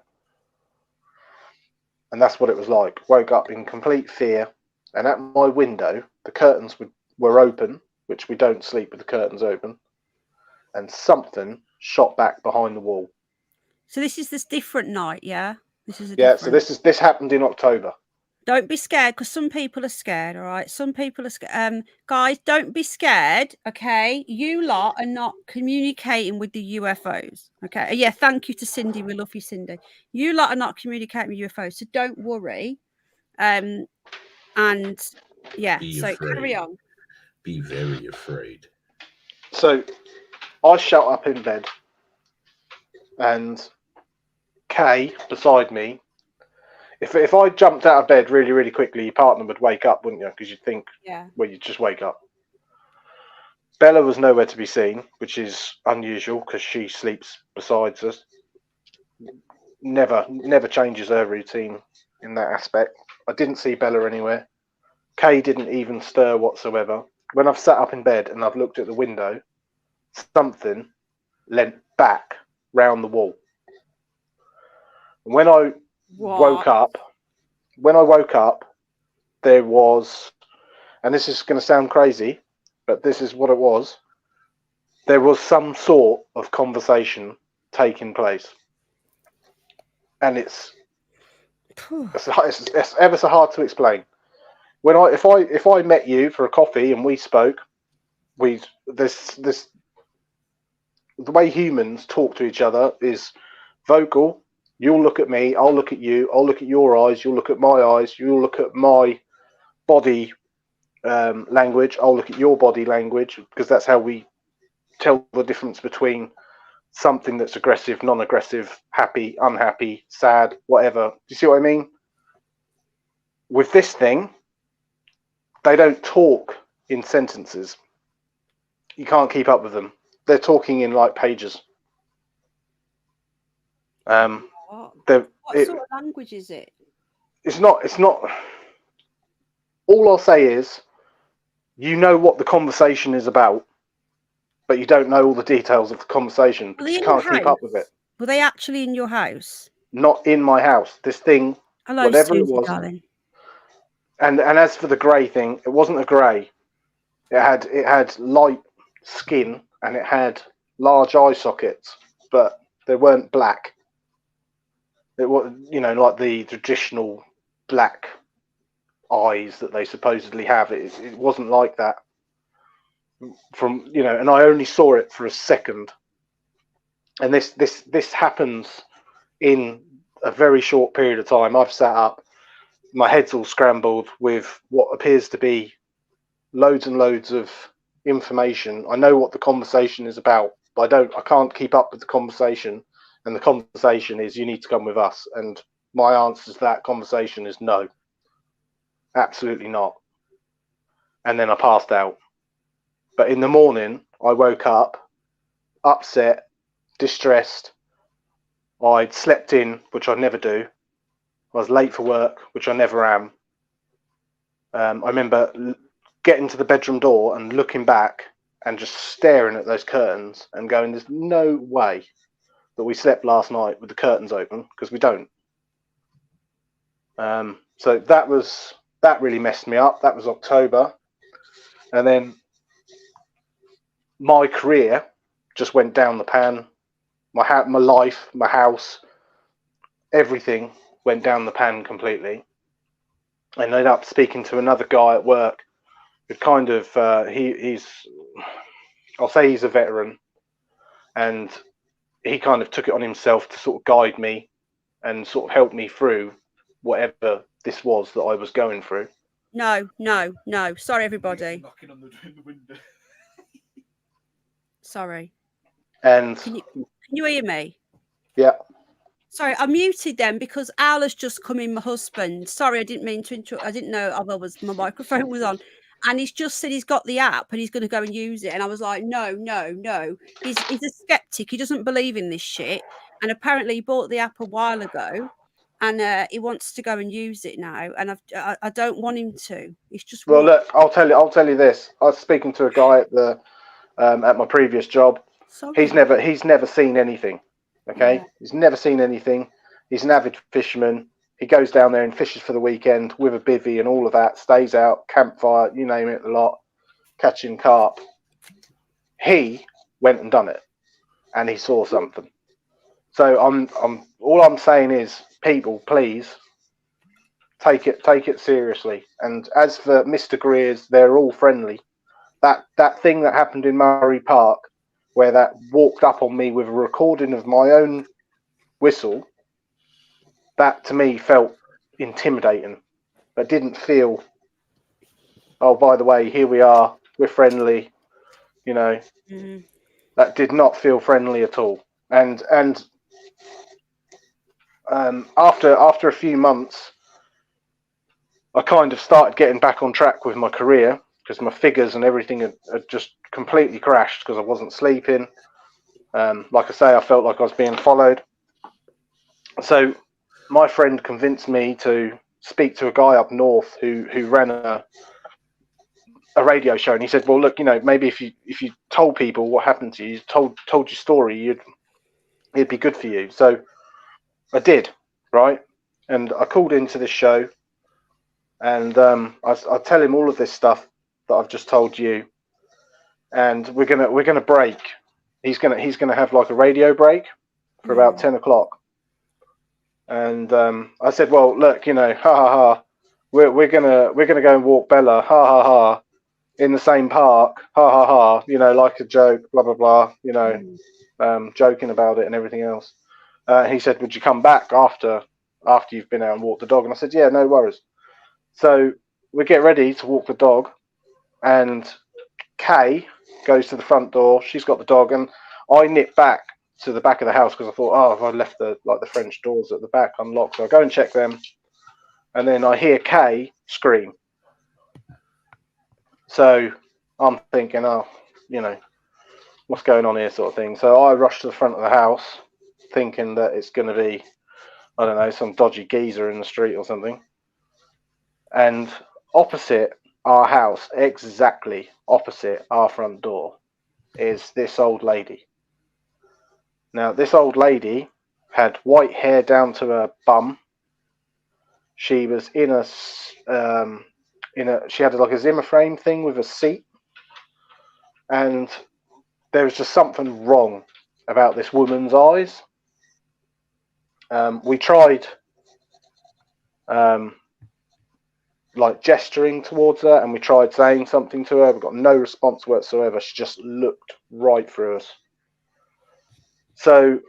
Speaker 11: And that's what it was like. Woke up in complete fear, and at my window, the curtains were open, which we don't sleep with the curtains open, and something shot back behind the wall.
Speaker 1: So this is this different night, yeah? This is
Speaker 11: So this happened in October.
Speaker 1: Don't be scared, because some people are scared, all right? Some people are scared. Guys, don't be scared, okay? You lot are not communicating with the UFOs, okay? Yeah, thank you to Cindy. We love you, Cindy. You lot are not communicating with UFOs, so don't worry. And yeah,
Speaker 6: Be
Speaker 1: so
Speaker 6: afraid.
Speaker 1: carry on.
Speaker 6: Be very afraid.
Speaker 11: So I shut up in bed, and Kay beside me. If I jumped out of bed really, really quickly, your partner would wake up, wouldn't you? Because you'd think, well, you'd just wake up. Bella was nowhere to be seen, which is unusual because she sleeps beside us. Never changes her routine in that aspect. I didn't see Bella anywhere. Kay didn't even stir whatsoever. When I've sat up in bed and I've looked at the window, something leant back round the wall. When I woke up, there was, and this is going to sound crazy, but this is what it was. There was some sort of conversation taking place, and it's ever so hard to explain. If I met you for a coffee and we spoke, the way humans talk to each other is vocal. You'll look at me, I'll look at you, I'll look at your eyes, you'll look at my eyes, you'll look at my body language, I'll look at your body language, because that's how we tell the difference between something that's aggressive, non-aggressive, happy, unhappy, sad, whatever. Do you see what I mean? With this thing, they don't talk in sentences. You can't keep up with them. They're talking in like pages.
Speaker 1: What sort of language is it?
Speaker 11: It's not. All I'll say is, you know what the conversation is about, but you don't know all the details of the conversation
Speaker 1: Were
Speaker 11: because
Speaker 1: they
Speaker 11: you
Speaker 1: in your
Speaker 11: can't keep up
Speaker 1: house?
Speaker 11: with it.
Speaker 1: Were they actually in your house?
Speaker 11: Not in my house. This thing,
Speaker 1: Hello,
Speaker 11: whatever it
Speaker 1: Susie,
Speaker 11: was,
Speaker 1: darling.
Speaker 11: and as for the grey thing, it wasn't a grey. It had light skin and it had large eye sockets, but they weren't black. It was, you know, like the traditional black eyes that they supposedly have. It wasn't like that. From, you know, and I only saw it for a second. And this happens in a very short period of time. I've sat up, my head's all scrambled with what appears to be loads and loads of information. I know what the conversation is about, but I can't keep up with the conversation. And the conversation is, you need to come with us. And my answer to that conversation is no, absolutely not. And then I passed out. But in the morning, I woke up upset, distressed. I'd slept in, which I never do. I was late for work, which I never am. I remember getting to the bedroom door and looking back and just staring at those curtains and going, there's no way that we slept last night with the curtains open, because we don't. So that really messed me up. That was October. And then my career just went down the pan. My life, my house, everything went down the pan completely. I ended up speaking to another guy at work who kind of, he's, I'll say he's a veteran, and he kind of took it on himself to sort of guide me and sort of help me through whatever this was that I was going through.
Speaker 1: No. Sorry, everybody.
Speaker 10: Knocking on the window.
Speaker 1: Sorry.
Speaker 11: And
Speaker 1: Can you hear me?
Speaker 11: Yeah.
Speaker 1: Sorry, I muted them because Al has just come in, my husband. Sorry, I didn't mean to interrupt. I didn't know my microphone was on. And he's just said he's got the app and he's going to go and use it. And I was like, no. He's a skeptic. He doesn't believe in this shit. And apparently he bought the app a while ago and he wants to go and use it now. And I don't want him to. It's just
Speaker 11: Well, look, I'll tell you this. I was speaking to a guy at my previous job.
Speaker 1: Sorry.
Speaker 11: He's never seen anything. Okay,
Speaker 1: Yeah.
Speaker 11: he's never seen anything. He's an avid fisherman. He goes down there and fishes for the weekend with a bivvy and all of that. Stays out, campfire, you name it, a lot, catching carp. He went and done it, and he saw something. So all I'm saying is, people, please take it seriously. And as for Mr. Greer's, they're all friendly. That thing that happened in Murray Park, where that walked up on me with a recording of my own whistle, that to me felt intimidating. But didn't feel, oh, by the way, here we are, we're friendly, you know.
Speaker 1: Mm-hmm.
Speaker 11: That did not feel friendly at all. And after a few months, I kind of started getting back on track with my career, because my figures and everything had just completely crashed because I wasn't sleeping. Like I say, I felt like I was being followed. So my friend convinced me to speak to a guy up north who ran a radio show, and he said, well, look, you know, maybe if you told people what happened to you, told your story, it'd be good for you. So I did, right? And I called into this show, and I tell him all of this stuff that I've just told you, and we're gonna break. He's gonna have like a radio break for about 10 o'clock. And I said, well, look, you know, ha ha ha, we're gonna go and walk Bella, ha ha ha, in the same park, ha ha ha, you know, like a joke, blah blah blah, you know, joking about it and everything else. He said, would you come back after you've been out and walked the dog? And I said, yeah, no worries. So we get ready to walk the dog, and Kay goes to the front door. She's got the dog, and I nip back to the back of the house because I thought, oh, if I left the French doors at the back unlocked, so I go and check them, and then I hear Kay scream. So I'm thinking, oh, you know, what's going on here, sort of thing. So I rush to the front of the house, thinking that it's going to be, I don't know, some dodgy geezer in the street or something. And opposite our house, exactly opposite our front door, is this old lady. Now, this old lady had white hair down to her bum. She was in a she had like a Zimmer frame thing with a seat, and there was just something wrong about this woman's eyes. We tried like gesturing towards her, and we tried saying something to her. We got no response whatsoever. She just looked right through us. So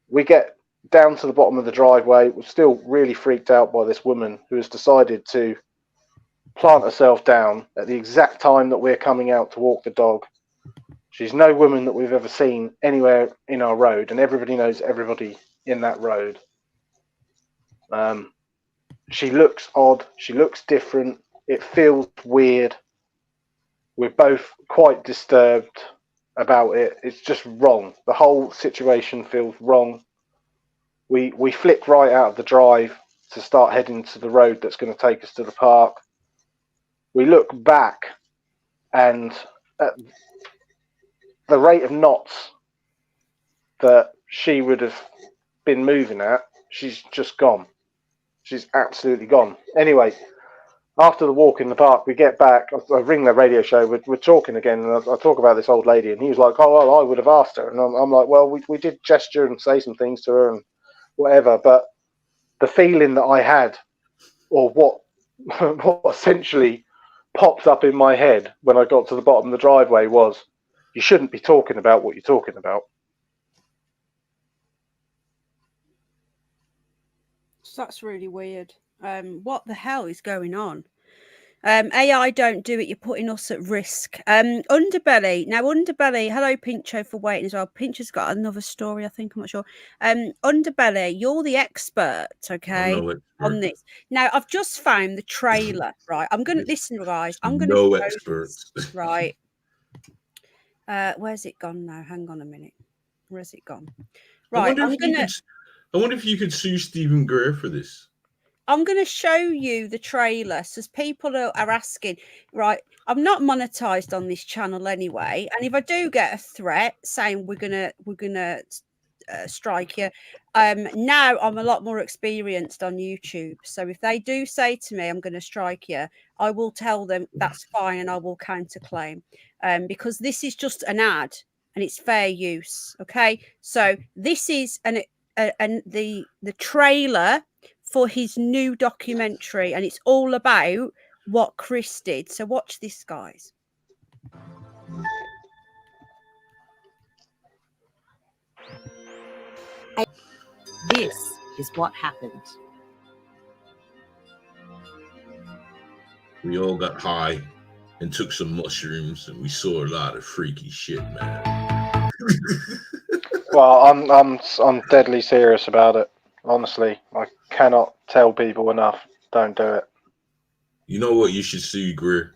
Speaker 11: we get down to the bottom of the driveway. We're still really freaked out by this woman who has decided to plant herself down at the exact time that we're coming out to walk the dog. She's no woman that we've ever seen anywhere in our road, and everybody knows everybody in that road. She looks odd. She looks different. It feels weird. We're both quite disturbed about it. It's just wrong. The whole situation feels wrong. We flick right out of the drive to start heading to the road that's going to take us to the park. We look back, and at the rate of knots that she would have been moving at, she's just gone. She's absolutely gone. Anyway, after the walk in the park, we get back. I ring the radio show. We're talking again, and I talk about this old lady, and he was like, "Oh, well, I would have asked her." And I'm like, "Well, we did gesture and say some things to her and whatever." But the feeling that I had, or what essentially popped up in my head when I got to the bottom of the driveway was, you shouldn't be talking about what you're talking about.
Speaker 1: So that's really weird. What the hell is going on? AI, don't do it. You're putting us at risk. Underbelly. Now, Underbelly, hello, Pincho, for waiting as well. Pincho's got another story, I think. I'm not sure. Underbelly, you're the expert, okay, on this. Now, I've just found the trailer, right? I'm going to listen, guys. I'm going to
Speaker 6: no experts.
Speaker 1: This, right. Where's it gone now? Hang on a minute. Where's it gone? Right.
Speaker 6: I wonder if you could sue Stephen Greer for this.
Speaker 1: I'm going to show you the trailer, so people are asking, right, I'm not monetized on this channel anyway, and if I do get a threat saying we're gonna strike you, now I'm a lot more experienced on YouTube, so if they do say to me I'm going to strike you, I will tell them that's fine and I will counterclaim, because this is just an ad and it's fair use. Okay, so this is the trailer for his new documentary, and it's all about what Chris did. So watch this, guys.
Speaker 12: This is what happened.
Speaker 6: We all got high and took some mushrooms, and we saw a lot of freaky shit, man.
Speaker 11: Well, I'm deadly serious about it. Honestly, I cannot tell people enough. Don't do it.
Speaker 6: You know what? You should sue Greer.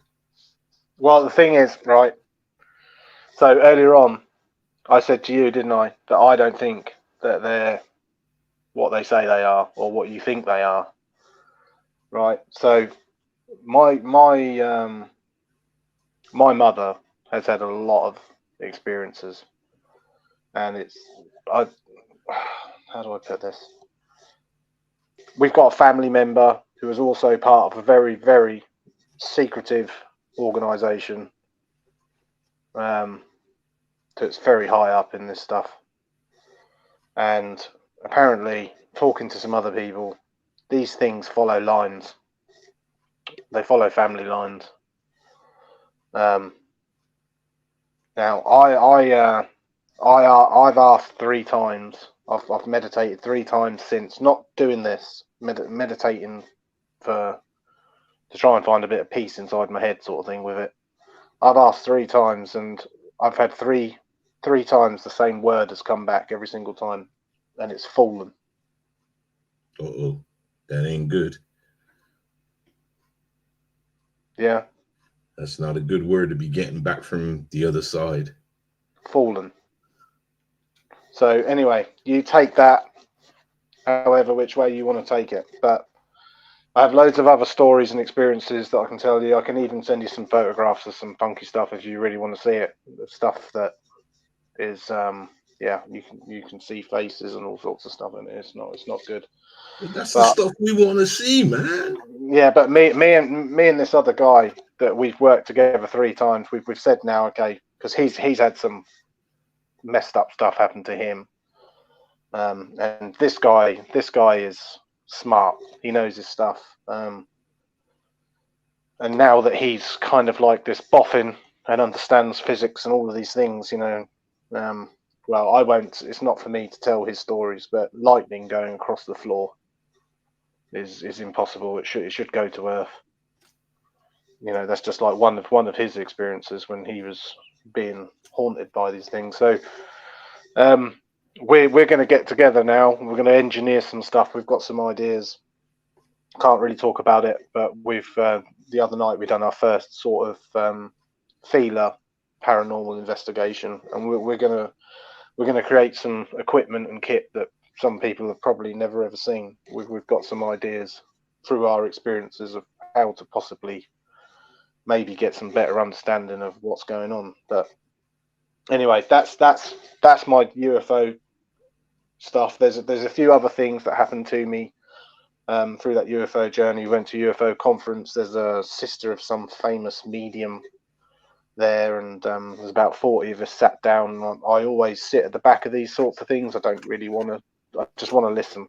Speaker 11: Well, the thing is, right, so earlier on, I said to you, didn't I, that I don't think that they're what they say they are, or what you think they are, right? So my mother has had a lot of experiences, and how do I put this? We've got a family member who is also part of a very, very secretive organisation that's very high up in this stuff. And apparently, talking to some other people, these things follow lines. They follow family lines. Now, I've asked 3 times. I've meditated 3 times since not doing this, meditating to try and find a bit of peace inside my head, sort of thing with it. I've asked 3 times, and I've had three times the same word has come back every single time, and it's fallen.
Speaker 6: Uh-oh, that ain't good.
Speaker 11: Yeah.
Speaker 6: That's not a good word to be getting back from the other side.
Speaker 11: Fallen. So anyway, you take that however which way you want to take it. But I have loads of other stories and experiences that I can tell you. I can even send you some photographs of some funky stuff if you really want to see it. The stuff that is, yeah, you can see faces and all sorts of stuff in it. It's not good.
Speaker 6: That's the stuff we want to see, man.
Speaker 11: Yeah, but me and this other guy that we've worked together 3 times, we've said now, okay, because he's had some messed up stuff happen to him, and this guy is smart. He knows his stuff, and now that he's kind of like this boffin and understands physics and all of these things, you know, well, I won't. It's not for me to tell his stories, but lightning going across the floor is impossible. It should go to Earth. You know, that's just like one of his experiences when he was being haunted by these things. So we're going to get together now. We're going to engineer some stuff. We've got some ideas. Can't really talk about it, but we've the other night we done our first sort of feeler paranormal investigation, and we're gonna create some equipment and kit that some people have probably never ever seen. We've got some ideas through our experiences of how to possibly maybe get some better understanding of what's going on. But anyway, that's my UFO stuff. There's a few other things that happened to me through that UFO journey. We went to a UFO conference. There's a sister of some famous medium there, and there's about 40 of us sat down. I always sit at the back of these sorts of things. I don't really want to. I just want to listen.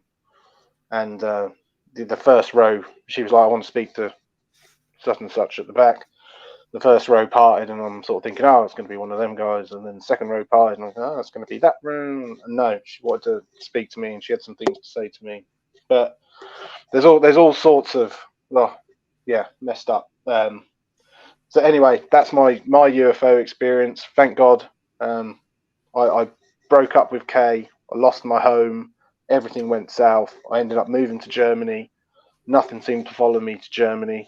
Speaker 11: And the first row, she was like, "I want to speak to such and such at the back." The first row parted, and I'm sort of thinking, "Oh, it's going to be one of them guys." And then the second row parted, and I'm like, "Oh, it's going to be that room." And no, she wanted to speak to me, and she had some things to say to me. But there's all sorts of, well, yeah, messed up. So anyway, that's my UFO experience. Thank God, I broke up with Kay. I lost my home. Everything went south. I ended up moving to Germany. Nothing seemed to follow me to Germany,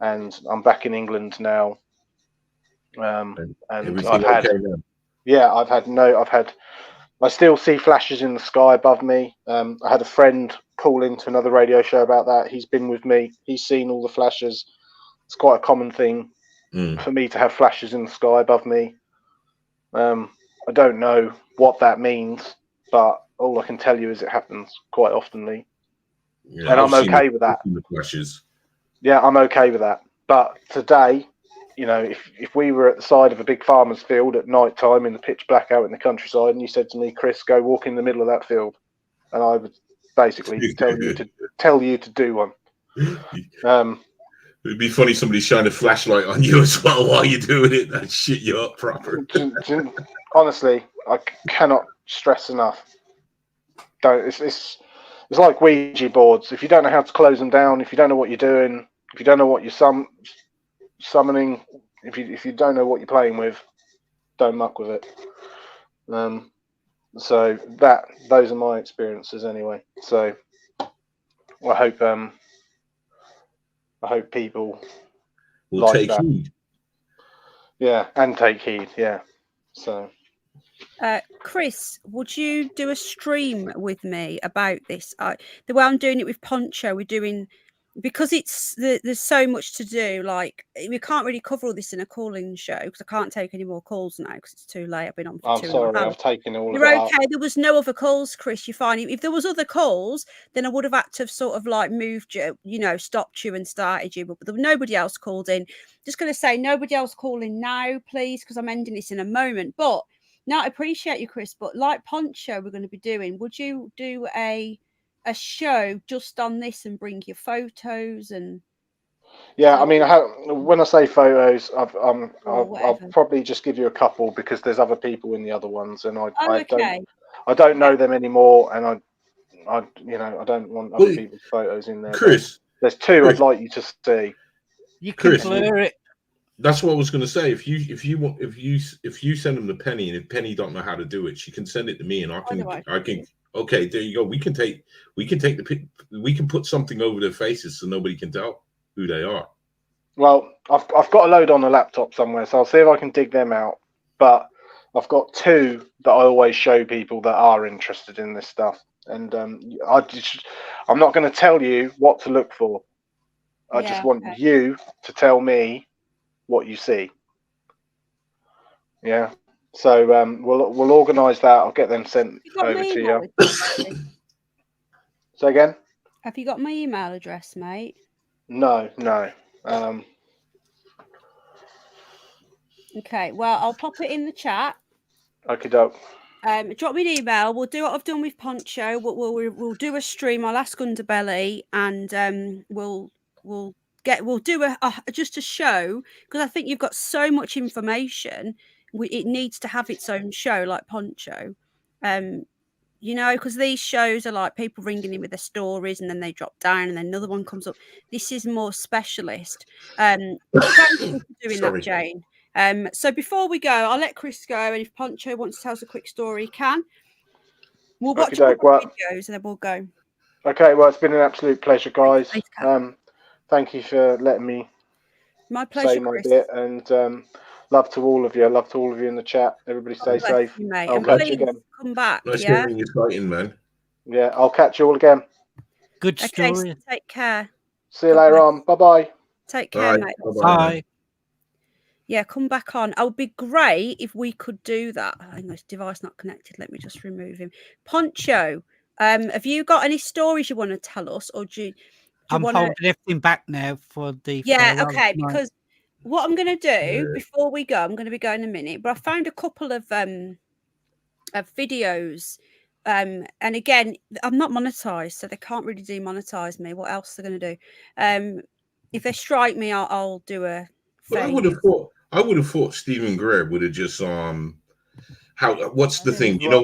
Speaker 11: and I'm back in England now. And I've had, I still see flashes in the sky above me. I had a friend call into another radio show about that. He's been with me. He's seen all the flashes. It's quite a common thing for me to have flashes in the sky above me. I don't know what that means, but all I can tell you is it happens quite oftenly. Yeah, and I'm okay with that. Yeah, I'm okay with that. But today, you know, if we were at the side of a big farmer's field at night time in the pitch black out in the countryside, and you said to me, "Chris, go walk in the middle of that field," and I would basically tell you to do one.
Speaker 6: It'd be funny somebody shine a flashlight on you as well while you're doing it. That'd shit you up proper.
Speaker 11: Honestly, I cannot stress enough. It's like Ouija boards. If you don't know how to close them down, if you don't know what you're doing, if you don't know what you're summoning, if you don't know what you're playing with, don't muck with it. So those are my experiences anyway. So I hope people will like take that. Heed. Yeah, and take heed. Yeah. So,
Speaker 1: Chris, would you do a stream with me about this? The way I'm doing it with Poncho, we're doing, because there's so much to do. Like, we can't really cover all this in a call-in show because I can't take any more calls now because it's too late. I've been on for 2
Speaker 11: sorry, I've taken all
Speaker 1: You're
Speaker 11: of it
Speaker 1: okay.
Speaker 11: up.
Speaker 1: There was no other calls, Chris. You're fine. If there was other calls, then I would have had to have sort of like moved you, you know, stopped you and started you. But there was nobody else called in. Just going to say nobody else calling now, please, because I'm ending this in a moment. But no, I appreciate you, Chris. But like Poncho, we're going to be doing. Would you do a show just on this and bring your photos and?
Speaker 11: Yeah, I mean, when I say photos, I'll probably just give you a couple because there's other people in the other ones, and I don't know them anymore, and I don't want other people's photos in there.
Speaker 6: Chris,
Speaker 11: there's 2 I'd like you to see.
Speaker 3: You can blur it.
Speaker 6: That's what I was going to say. If you send them to Penny, and if Penny don't know how to do it, she can send it to me, and I can. Okay, there you go. We can put something over their faces so nobody can tell who they are.
Speaker 11: Well, I've got a load on a laptop somewhere, so I'll see if I can dig them out. But I've got 2 that I always show people that are interested in this stuff. And I'm not going to tell you what to look for. I just want you to tell me what you see. Yeah. So we'll organise that. I'll get them sent over to you. Say again?
Speaker 1: Have you got my email address, mate?
Speaker 11: No.
Speaker 1: Okay. Well, I'll pop it in the chat.
Speaker 11: Okay, doke.
Speaker 1: Drop me an email. We'll do what I've done with Poncho. We'll do a stream. I'll ask Underbelly, and we'll do just a show, because I think you've got so much information. It needs to have its own show, like Poncho. You know, because these shows are like people ringing in with their stories, and then they drop down, and then another one comes up. This is more specialist. Thank you for doing that, Jane. So before we go, I'll let Chris go, and if Poncho wants to tell us a quick story, he can. We'll watch all the videos, and then we'll go.
Speaker 11: Okay, well, it's been an absolute pleasure, guys. Thank you for letting me say my bit, and love to all of you. Love to all of you in the chat. Everybody stay safe.
Speaker 1: You, mate.
Speaker 11: I'll catch you again.
Speaker 1: Come back.
Speaker 6: Nice hearing you fighting, man.
Speaker 11: Yeah, I'll catch you all again.
Speaker 3: Good story.
Speaker 1: Okay, so take care.
Speaker 11: See you later on. Bye-bye.
Speaker 1: Take care, mate.
Speaker 3: Bye.
Speaker 1: Yeah, come back on. It would be great if we could do that. I think this device not connected. Let me just remove him. Poncho, have you got any stories you want to tell us, or do you
Speaker 3: I'm
Speaker 1: want
Speaker 3: holding everything back now for the
Speaker 1: okay, because what I'm going to do before we go, I'm going to be going in a minute, but I found a couple of videos, and again, I'm not monetized, so they can't really demonetize me. What else they're going to do? If they strike me, I'll do a
Speaker 6: But I would have thought Stephen Greer would have just what's the thing? You know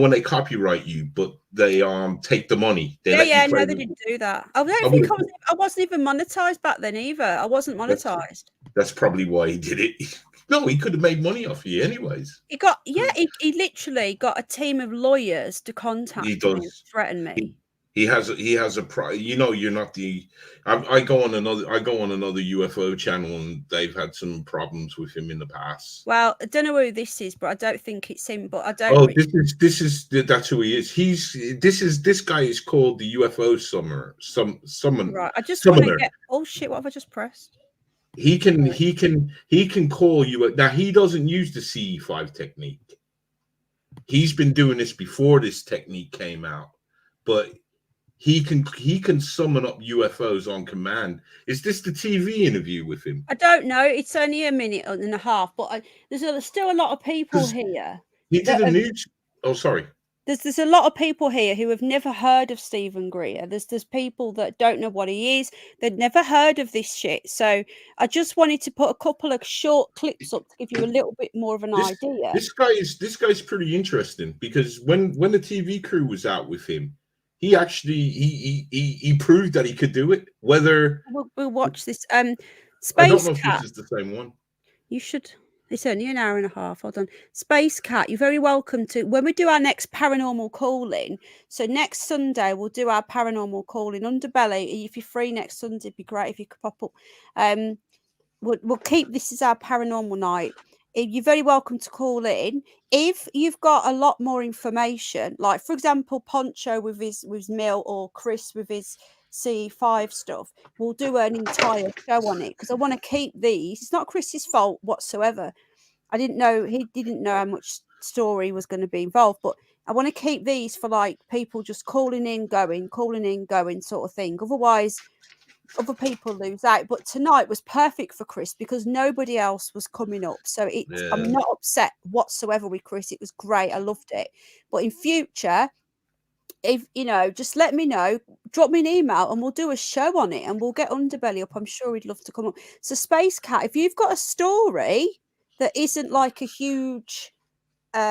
Speaker 6: when they copyright you, but they take the money. They
Speaker 1: no, they didn't do that. I don't think I wasn't even monetized back then either. I wasn't monetized.
Speaker 6: That's probably why he did it. No, he could have made money off you anyways.
Speaker 1: He literally got a team of lawyers to contact me and threaten me.
Speaker 6: He has a you're not the I go on another UFO channel, and they've had some problems with him in the past.
Speaker 1: Well, I don't know who this is, but I don't think it's him. But I don't.
Speaker 6: That's who he is. This guy is called the UFO summoner.
Speaker 1: Right. I just want to get. Oh shit! What have I just pressed?
Speaker 6: He can call you. Now he doesn't use the CE5 technique. He's been doing this before this technique came out, but he can summon up UFOs on command. Is this the TV interview with him?
Speaker 1: I don't know. It's only a minute and a half, but there's still a lot of people here.
Speaker 6: He did a news. Oh, sorry.
Speaker 1: There's a lot of people here who have never heard of Stephen Greer. There's people that don't know what he is. They've never heard of this shit. So I just wanted to put a couple of short clips up to give you a little bit more of an idea.
Speaker 6: This guy's pretty interesting, because when the TV crew was out with him, he actually he proved that he could do it. Whether
Speaker 1: we'll watch this. Space
Speaker 6: I don't know
Speaker 1: Cat.
Speaker 6: if this is the same one.
Speaker 1: You should. It's only an hour and a half. Hold on. Space Cat, you're very welcome to when we do our next paranormal calling. So next Sunday we'll do our paranormal calling. Underbelly, if you're free next Sunday, it'd be great if you could pop up. We'll keep this as our paranormal night. You're very welcome to call in. If you've got a lot more information, like for example, Poncho with his mill, or Chris with his C5 stuff, we'll do an entire show on it, because I want to keep these. It's not Chris's fault whatsoever. He didn't know how much story was going to be involved, but I want to keep these for like people just calling in, going sort of thing. Otherwise, other people lose out. But tonight was perfect for Chris because nobody else was coming up. So I'm not upset whatsoever with Chris. It was great. I loved it. But in future, if just let me know, drop me an email, and we'll do a show on it, and we'll get Underbelly up. I'm sure he'd love to come up. So Space Cat, if you've got a story that isn't like a huge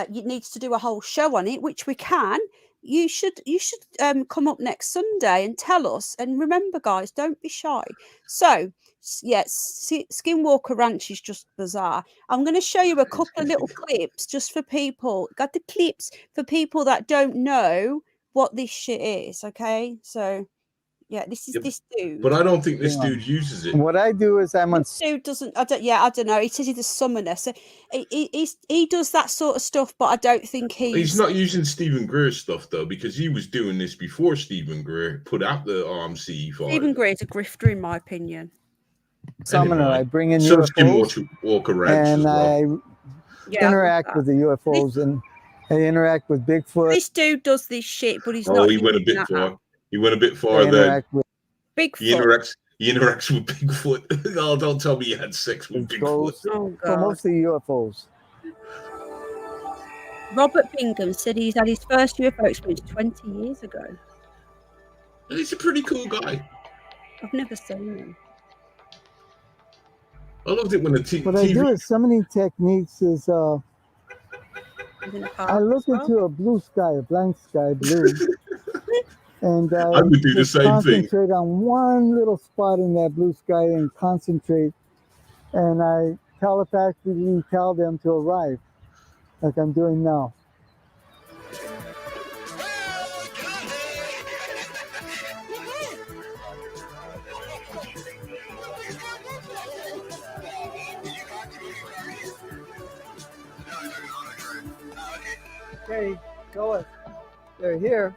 Speaker 1: needs to do a whole show on it, which we can, you should come up next Sunday and tell us. And remember, guys, don't be shy. So yes, Skinwalker Ranch is just bizarre. I'm going to show you a couple of little clips just for people. Got the clips for people that don't know what this shit is. Okay, so Yeah, this is
Speaker 6: Yep.
Speaker 1: this dude.
Speaker 6: But I don't think this dude uses it.
Speaker 13: What I do is I'm on.
Speaker 1: This dude doesn't. I don't know. He says he's a summoner, so he does that sort of stuff. But I don't think
Speaker 6: He's not using Stephen Greer's stuff though, because he was doing this before Stephen Greer put out the RMC file.
Speaker 1: Stephen Greer's a grifter, in my opinion.
Speaker 13: Summoner.
Speaker 6: Anyway,
Speaker 13: I bring in
Speaker 6: so
Speaker 13: UFOs
Speaker 6: Walker Ranch
Speaker 13: and
Speaker 6: as well.
Speaker 13: I interact with the UFOs and I interact with Bigfoot.
Speaker 1: This dude does this shit, but he's
Speaker 6: Oh,
Speaker 1: not.
Speaker 6: he went a
Speaker 1: using
Speaker 6: bit
Speaker 1: that
Speaker 6: far.
Speaker 1: app.
Speaker 6: He went a bit far
Speaker 13: I
Speaker 6: then.
Speaker 13: interact with
Speaker 1: Bigfoot.
Speaker 6: He interacts with Bigfoot. Oh, don't tell me he had sex with Bigfoot.
Speaker 13: ghosts.
Speaker 1: Oh,
Speaker 13: So
Speaker 1: God.
Speaker 13: mostly UFOs.
Speaker 1: Robert Bingham said he's had his first UFO experience 20 years ago.
Speaker 6: He's a pretty cool guy.
Speaker 1: I've never seen him.
Speaker 6: I loved it when the
Speaker 13: What I do is summoning techniques is
Speaker 1: He's in a
Speaker 13: I
Speaker 1: park
Speaker 13: look
Speaker 1: as well.
Speaker 13: into a blue sky, a blank sky blue, and
Speaker 6: I would do the
Speaker 13: just
Speaker 6: same thing.
Speaker 13: concentrate on one little spot in that blue sky and concentrate, and I telepathically tell them to arrive, like I'm doing now. Okay, go. They're here.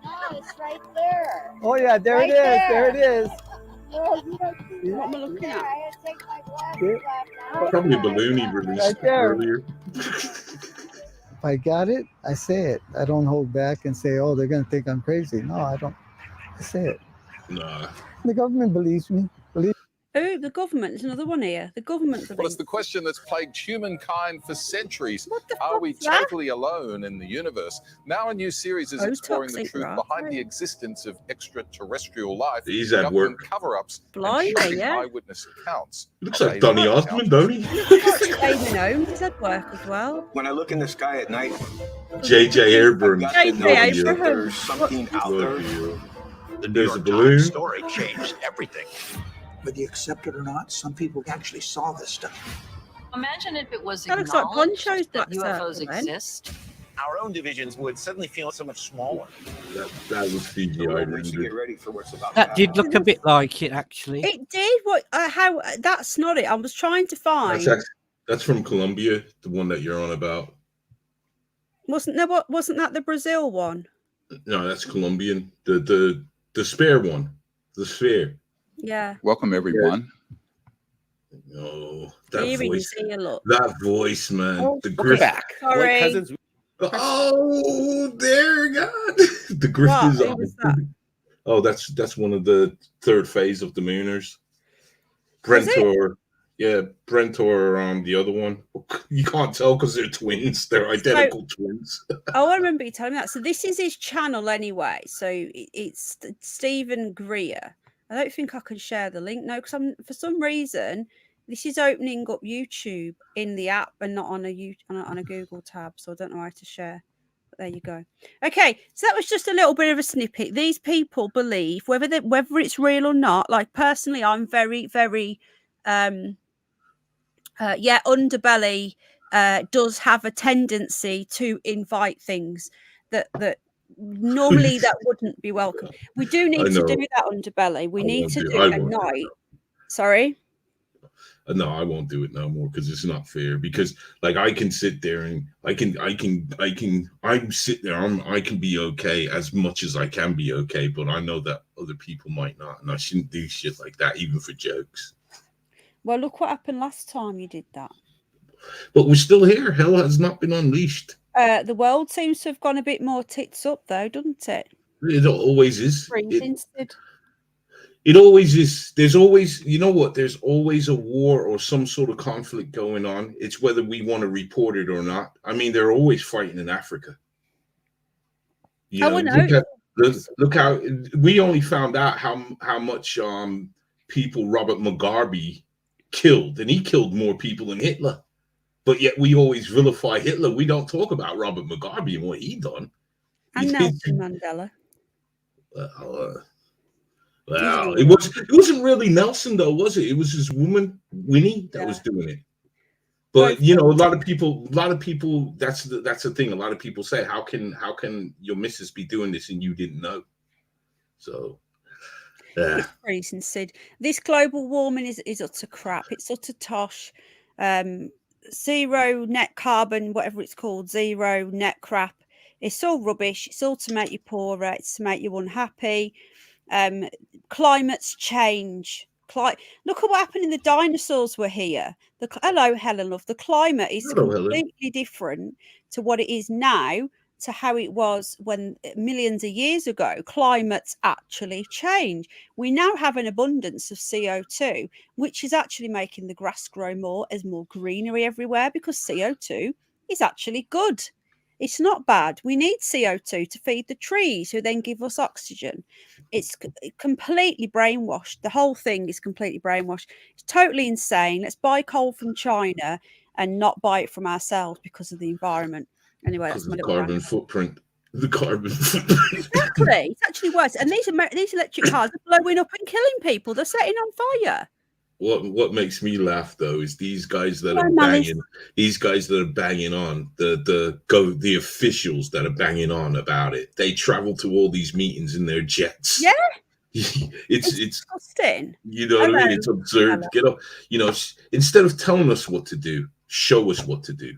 Speaker 14: No, it's right there.
Speaker 13: Oh yeah, there
Speaker 14: Right
Speaker 13: it is. There it
Speaker 14: there.
Speaker 13: is.
Speaker 14: No, you don't see
Speaker 1: What am I
Speaker 14: that
Speaker 1: looking
Speaker 14: there.
Speaker 1: at?
Speaker 14: I had to take my glasses off now.
Speaker 6: Probably a balloon he released
Speaker 13: Right there.
Speaker 6: earlier.
Speaker 13: If I got it, I say it. I don't hold back and say, "Oh, they're gonna think I'm crazy." No, I don't. I say it.
Speaker 6: Nah.
Speaker 13: The government believes me.
Speaker 1: Oh, the government. There's another one here. The government
Speaker 15: Well, it's
Speaker 1: believes.
Speaker 15: the question that's plagued humankind for centuries.
Speaker 1: What the
Speaker 15: Are we
Speaker 1: fuck's that?
Speaker 15: totally alone in the universe? Now a new series is
Speaker 1: Oh,
Speaker 15: exploring the
Speaker 1: toxic
Speaker 15: truth
Speaker 1: rock.
Speaker 15: behind the existence of extraterrestrial life,
Speaker 6: He's at
Speaker 15: government
Speaker 6: work.
Speaker 15: cover-ups,
Speaker 1: Blimey,
Speaker 15: and shocking
Speaker 1: yeah.
Speaker 15: eyewitness accounts.
Speaker 6: Looks
Speaker 15: of
Speaker 6: like Donny
Speaker 15: alien
Speaker 6: Osmond, don't he?
Speaker 1: David Holmes is at work as well.
Speaker 16: When I look in the sky at night,
Speaker 6: JJ Abrams.
Speaker 16: I've got to know
Speaker 1: J.J.
Speaker 16: that
Speaker 1: Abrams.
Speaker 16: there's something out there.
Speaker 6: And there's a balloon.
Speaker 17: Story changed everything. Whether you accept it or not, some people actually saw this stuff.
Speaker 18: Imagine if it was
Speaker 1: That looks like
Speaker 18: acknowledged
Speaker 1: Poncho's
Speaker 18: that
Speaker 1: black
Speaker 18: UFOs
Speaker 1: circle, then.
Speaker 18: exist.
Speaker 17: Our own divisions would suddenly feel so much smaller.
Speaker 6: That was CGI.
Speaker 16: We should get ready for what's about to
Speaker 3: That
Speaker 16: happen.
Speaker 3: did look a bit like it, actually.
Speaker 1: It did. What? How? That's not it. I was trying to find.
Speaker 6: That's from Colombia, the one that you're on about.
Speaker 1: Wasn't there? What? Wasn't that the Brazil one?
Speaker 6: No, that's Colombian. The spare one. The sphere.
Speaker 1: Yeah.
Speaker 19: Welcome, everyone.
Speaker 6: No,
Speaker 1: Here
Speaker 6: that
Speaker 1: he
Speaker 6: voice.
Speaker 1: is. Here, look.
Speaker 6: That voice, man.
Speaker 1: Oh,
Speaker 6: The
Speaker 1: welcome
Speaker 6: grift.
Speaker 1: back. Sorry.
Speaker 6: Cousins. Oh, there, God. The grift
Speaker 1: What?
Speaker 6: is
Speaker 1: Who
Speaker 6: on.
Speaker 1: was that?
Speaker 6: Oh, that's one of the third phase of the Mooners.
Speaker 1: Was it?
Speaker 6: Brentor. Yeah, Brentor, the other one. You can't tell because they're twins. They're identical twins.
Speaker 1: Oh, I remember you telling me that. So this is his channel anyway. So it's Stephen Greer. I don't think I can share the link now because for some reason this is opening up YouTube in the app and not on a Google tab. So I don't know how to share. But there you go. Okay, so that was just a little bit of a snippet. These people believe whether it's real or not. Like personally, I'm very, very underbelly does have a tendency to invite things that normally that wouldn't be welcome. We do need to do that underbelly. We need to do it at night. Sorry.
Speaker 6: No, I won't do it no more because it's not fair. Because like I can sit there and I can sit there. I can be okay as much as I can be okay, but I know that other people might not, and I shouldn't do shit like that even for jokes.
Speaker 1: Well, look what happened last time you did that.
Speaker 6: But we're still here. Hell has not been unleashed.
Speaker 1: The world seems to have gone a bit more tits up, though, doesn't it?
Speaker 6: It always is.
Speaker 1: Instead.
Speaker 6: It always is. There's always, you know what? There's always a war or some sort of conflict going on. It's whether we want to report it or not. I mean, they're always fighting in Africa. You know, look how we only found out how much people Robert Mugabe killed, and he killed more people than Hitler. But yet we always vilify Hitler. We don't talk about Robert Mugabe and what he done.
Speaker 1: And Nelson Mandela.
Speaker 6: Well, it wasn't really Nelson though, was it? It was his woman Winnie that was doing it. But you know, a lot of people. That's the thing. A lot of people say, how can your missus be doing this and you didn't know? So, yeah.
Speaker 1: It's freezing, Sid. This global warming is utter crap. It's utter tosh. Zero net carbon, whatever it's called, zero net crap. It's all rubbish. It's all to make you poorer. It's to make you unhappy. Climates change. Look at what happened in the dinosaurs were here. Hello, Helen, love. The climate is completely different to what it is now to how it was when millions of years ago. Climates actually change. We now have an abundance of CO2, which is actually making the grass grow more as more greenery everywhere, because CO2 is actually good. It's not bad. We need CO2 to feed the trees, who then give us oxygen. It's completely brainwashed. The whole thing is completely brainwashed. It's totally insane. Let's buy coal from China and not buy it from ourselves because of the environment. Anyway, that's my little
Speaker 6: carbon footprint. The carbon footprint.
Speaker 1: Exactly. It's actually worse. And these electric cars are blowing up and killing people. They're setting on fire.
Speaker 6: What makes me laugh though is these guys that are banging. These guys that are banging on the officials that are banging on about it. They travel to all these meetings in their jets.
Speaker 1: Yeah.
Speaker 6: it's
Speaker 1: disgusting.
Speaker 6: You know what I mean? It's absurd. Get up. You know, instead of telling us what to do, show us what to do.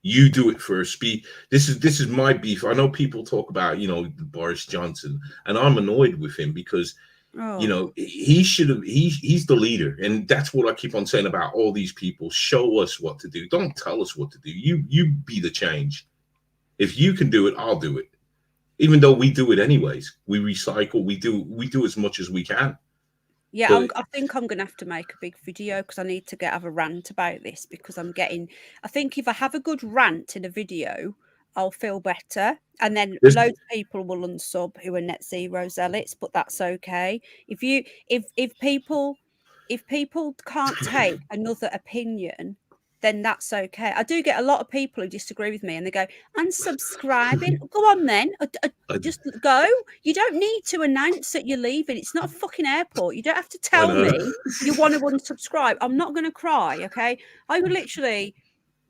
Speaker 6: You do it first. This is my beef. I know people talk about, you know, Boris Johnson, and I'm annoyed with him because, you know, he should have. He's the leader, and that's what I keep on saying about all these people. Show us what to do. Don't tell us what to do. You be the change. If you can do it, I'll do it. Even though we do it anyways, we recycle. We do as much as we can.
Speaker 1: Yeah, I think I'm going to have to make a big video because I need to have a rant about this, because I think if I have a good rant in a video, I'll feel better. And then loads of people will unsub who are net zero zealots, but that's okay. If people can't take another opinion, then that's okay. I do get a lot of people who disagree with me and they go, unsubscribing. Go on then. Just go. You don't need to announce that you're leaving. It's not a fucking airport. You don't have to tell me you want to unsubscribe. I'm not going to cry, okay? I would literally...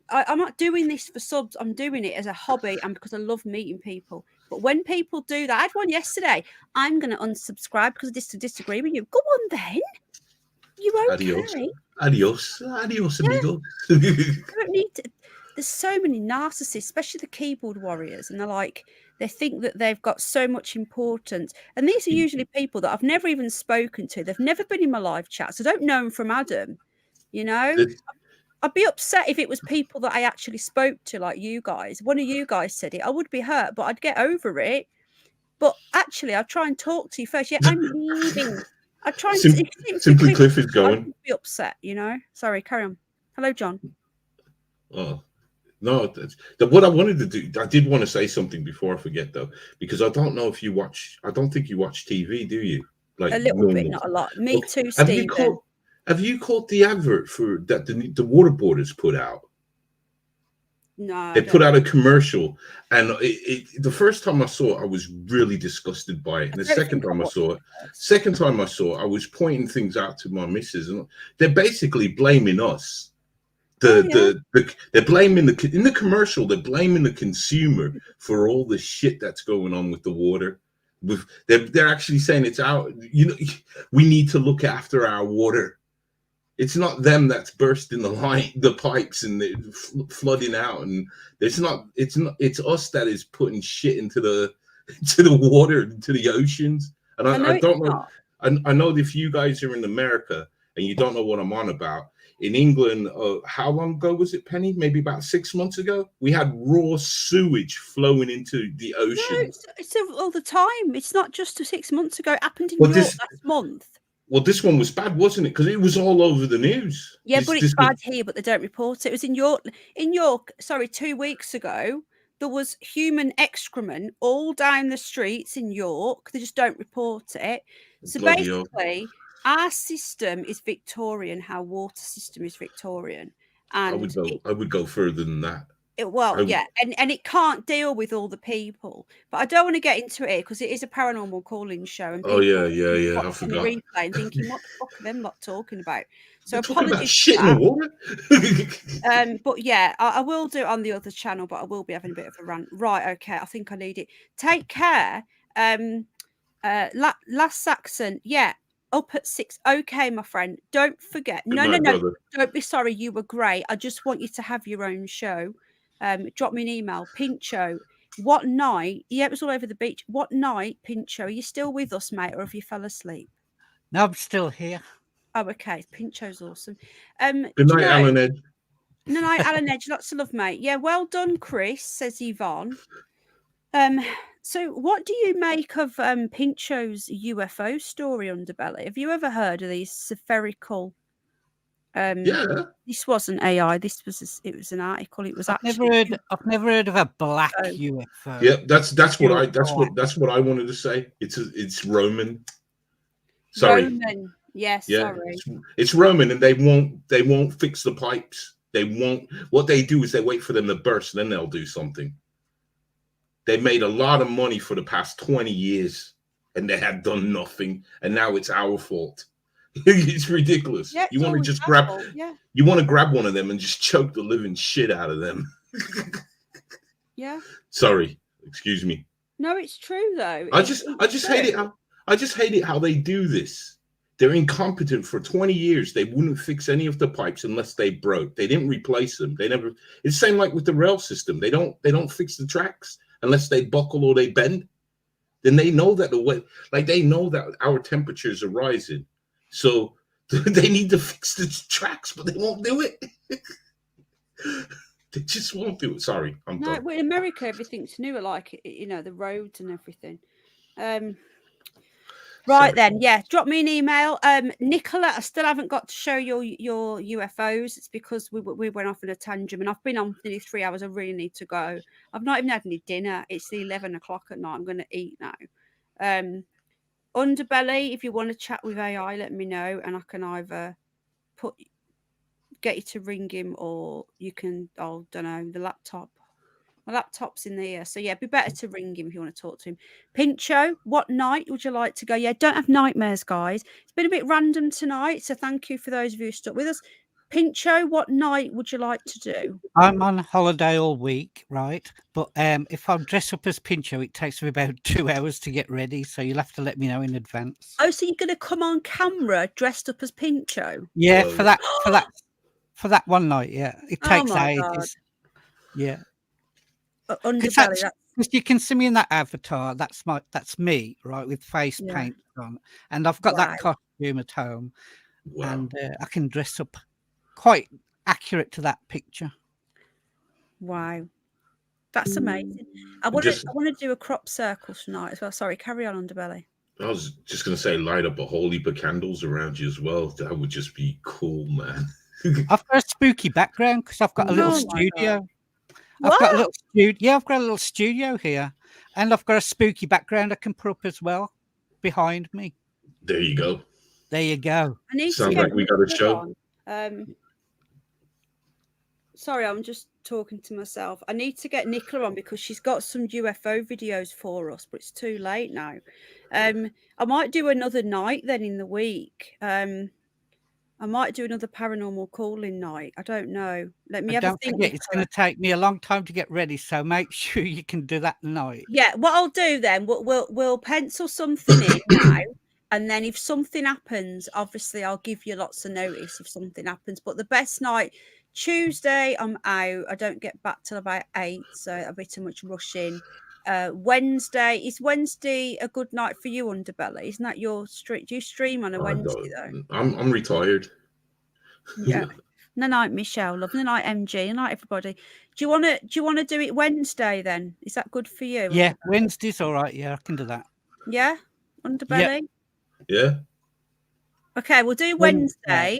Speaker 1: I'm not doing this for subs. I'm doing it as a hobby and because I love meeting people. But when people do that, I had one yesterday. I'm going to unsubscribe because I disagree with you. Go on then. You okay?
Speaker 6: Adios, amigo.
Speaker 1: You don't need to. There's so many narcissists, especially the keyboard warriors, and they think that they've got so much importance. And these are usually people that I've never even spoken to. They've never been in my live chats. I don't know them from Adam. You know, I'd be upset if it was people that I actually spoke to, like you guys. One of you guys said it. I would be hurt, but I'd get over it. But actually, I'd try and talk to you first. Yeah, I'm leaving. I try and
Speaker 6: Simply Cliff is going.
Speaker 1: I'd be upset, you know. Sorry, carry on. Hello, John.
Speaker 6: Oh no, what I wanted to do. I did want to say something before I forget though, because I don't know if you watch. I don't think you watch TV, do you? Like
Speaker 1: a little bit, not a lot. Me too, Stephen.
Speaker 6: Have you caught the advert for that the water boarders put out?
Speaker 1: No,
Speaker 6: they put out a commercial, and the first time I saw it, I was really disgusted by it. And the second time I saw it, I was pointing things out to my missus, and they're basically blaming us. They're blaming in the commercial. They're blaming the consumer for all the shit that's going on with the water. They're actually saying it's our. You know, we need to look after our water. It's not them that's bursting the pipes and flooding out, and it's us that is putting shit into the water, into the oceans. And I don't know. I know if you guys are in America and you don't know what I'm on about. In England, how long ago was it, Penny? Maybe about 6 months ago. We had raw sewage flowing into the ocean.
Speaker 1: No, it's all the time. It's not just 6 months ago. It happened in York last month.
Speaker 6: Well, this one was bad, wasn't it? Because it was all over the news.
Speaker 1: Yeah, but it's bad here, but they don't report it. It was in York. In York, 2 weeks ago, there was human excrement all down the streets in York. They just don't report it. So basically, our system is Victorian. Our water system is Victorian. And
Speaker 6: I would go further than that.
Speaker 1: Yeah, and it can't deal with all the people. But I don't want to get into it because it is a paranormal calling show, and
Speaker 6: Oh
Speaker 1: people
Speaker 6: yeah. I
Speaker 1: watching the
Speaker 6: forgot.
Speaker 1: replay and thinking, "What the fuck are them lot talking about?" So
Speaker 6: They're talking about
Speaker 1: apologies
Speaker 6: shit
Speaker 1: for
Speaker 6: in the
Speaker 1: that.
Speaker 6: water.
Speaker 1: But yeah, I will do it on the other channel, but I will be having a bit of a rant. Right, okay, I think I need it. Take care. Last Saxon, yeah, up at 6. Okay, my friend, don't forget.
Speaker 6: Good
Speaker 1: No,
Speaker 6: night, brother.
Speaker 1: don't be sorry. You were great. I just want you to have your own show. Drop me an email, Pincho. What night? Yeah, it was all over the beach. What night, Pincho? Are you still with us, mate, or have you fell asleep?
Speaker 3: No, I'm still here.
Speaker 1: Oh, okay. Pincho's awesome.
Speaker 6: Good night, Alan Ed.
Speaker 1: Good night, Alan Edge. Lots of love, mate. Yeah, well done, Chris, says Ivonne. So what do you make of Pincho's UFO story, Underbelly? Have you ever heard of these spherical?
Speaker 6: Yeah.
Speaker 1: This wasn't AI. This was it was an article. It was
Speaker 3: I've
Speaker 1: actually.
Speaker 3: never heard of a black UFO.
Speaker 6: Yeah, that's what I wanted to say. It's Roman. Sorry.
Speaker 1: Roman. Yes.
Speaker 6: Yeah,
Speaker 1: Sorry.
Speaker 6: it's Roman, and they won't fix the pipes. They won't. What they do is they wait for them to burst, and then they'll do something. They made a lot of money for the past 20 years, and they had done nothing, and now it's our fault. It's ridiculous.
Speaker 1: Yeah,
Speaker 6: you want to just grab one of them and just choke the living shit out of them.
Speaker 1: Yeah.
Speaker 6: Sorry, excuse me.
Speaker 1: No, it's true though.
Speaker 6: I just hate it how they do this. They're incompetent. For 20 years. They wouldn't fix any of the pipes unless they broke. They didn't replace them. They never. It's the same like with the rail system. They don't fix the tracks unless they buckle or they bend. Then they know that they know that our temperatures are rising, so they need to fix the tracks, but they won't do it. They just won't do it. Sorry, I'm done.
Speaker 1: Well, in America, everything's new, like the roads and everything. Right then, yeah. Drop me an email, Nicola. I still haven't got to show your UFOs. It's because we went off on a tangent, and I've been on nearly 3 hours. I really need to go. I've not even had any dinner. It's 11 o'clock at night. I'm going to eat now. Underbelly, if you want to chat with AI, let me know, and I can either get you to ring him, or you can. I don't know, the laptop. My laptop's in the ear. So, yeah, it'd be better to ring him if you want to talk to him. Pincho, what night would you like to go? Yeah, don't have nightmares, guys. It's been a bit random tonight, so thank you for those of you who stuck with us. Pincho, what night would you like to do?
Speaker 3: I'm on holiday all week, right? But if I dress up as Pincho, it takes me about 2 hours to get ready, so you'll have to let me know in advance.
Speaker 1: Oh, so you're going to come on camera dressed up as Pincho?
Speaker 3: Yeah, for that one night, yeah. It takes ages.
Speaker 1: God.
Speaker 3: Yeah.
Speaker 1: Underbelly,
Speaker 3: because you can see me in that avatar. That's me, right, with face paint on, and I've got that costume at home, and I can dress up quite accurate to that picture.
Speaker 1: Wow, that's amazing. I want to do a crop circle tonight as well. Sorry, carry on, Underbelly.
Speaker 6: I was just gonna say, light up a whole heap of candles around you as well. That would just be cool, man.
Speaker 3: I've got a spooky background because I've got a little studio. I've got a little studio. Yeah, I've got a little studio here, and I've got a spooky background I can put up as well behind me.
Speaker 6: There you go.
Speaker 3: There you go.
Speaker 1: I need
Speaker 6: Sounds
Speaker 1: to
Speaker 6: like we got a show.
Speaker 1: Sorry, I'm just talking to myself. I need to get Nicola on because she's got some UFO videos for us, but it's too late now. I might do another night then in the week. I might do another paranormal calling night. I don't know. Let me have a think.
Speaker 3: Forget, it's going to take me a long time to get ready, so make sure you can do that night.
Speaker 1: Yeah, what I'll do then, we'll pencil something in now, and then if something happens, obviously I'll give you lots of notice if something happens. But the best night, Tuesday, I'm out. I don't get back till about 8, so a bit too much rushing. Wednesday, is Wednesday a good night for you, Underbelly? Isn't that your stream? Do you stream on a Wednesday though?
Speaker 6: I'm retired.
Speaker 1: Yeah. No night, Michelle. Love. No night, MG. No night, everybody. Do you want to do it Wednesday then? Is that good for you?
Speaker 3: Yeah, Wednesday's all right. Yeah, I can do that.
Speaker 1: Yeah, Underbelly.
Speaker 6: Yeah.
Speaker 1: Okay, we'll do Wednesday.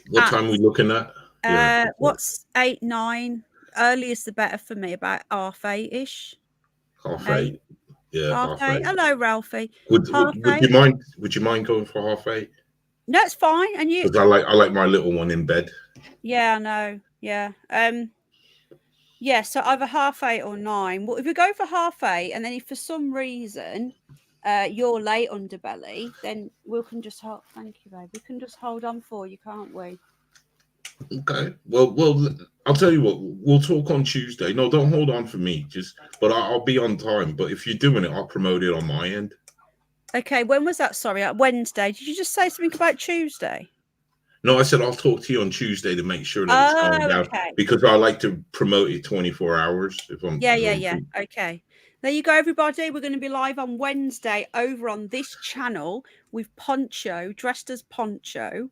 Speaker 6: What time are we looking at?
Speaker 1: What's 8, 9? Earliest the better for me. About 8:30ish.
Speaker 6: 8:30. Yeah,
Speaker 1: 8:30. Hello, Ralphie.
Speaker 6: Would you mind going for 8:30?
Speaker 1: No, it's fine. And you?
Speaker 6: Because I like my little one in bed.
Speaker 1: Yeah, I know. Yeah. Yeah, so either 8:30 or 9. Well, if we go for 8:30, and then if for some reason you're late, Underbelly, then we can just hold. Thank you, babe. We can just hold on for you, can't we?
Speaker 6: Okay. Well, I'll tell you what. We'll talk on Tuesday. No, don't hold on for me. But I'll be on time. But if you're doing it, I'll promote it on my end.
Speaker 1: Okay. When was that? Sorry, Wednesday. Did you just say something about Tuesday?
Speaker 6: No, I said I'll talk to you on Tuesday to make sure that it's going down because I like to promote it 24 hours. If I'm
Speaker 1: Yeah. Okay. There you go, everybody. We're going to be live on Wednesday over on this channel with Poncho, dressed as Poncho.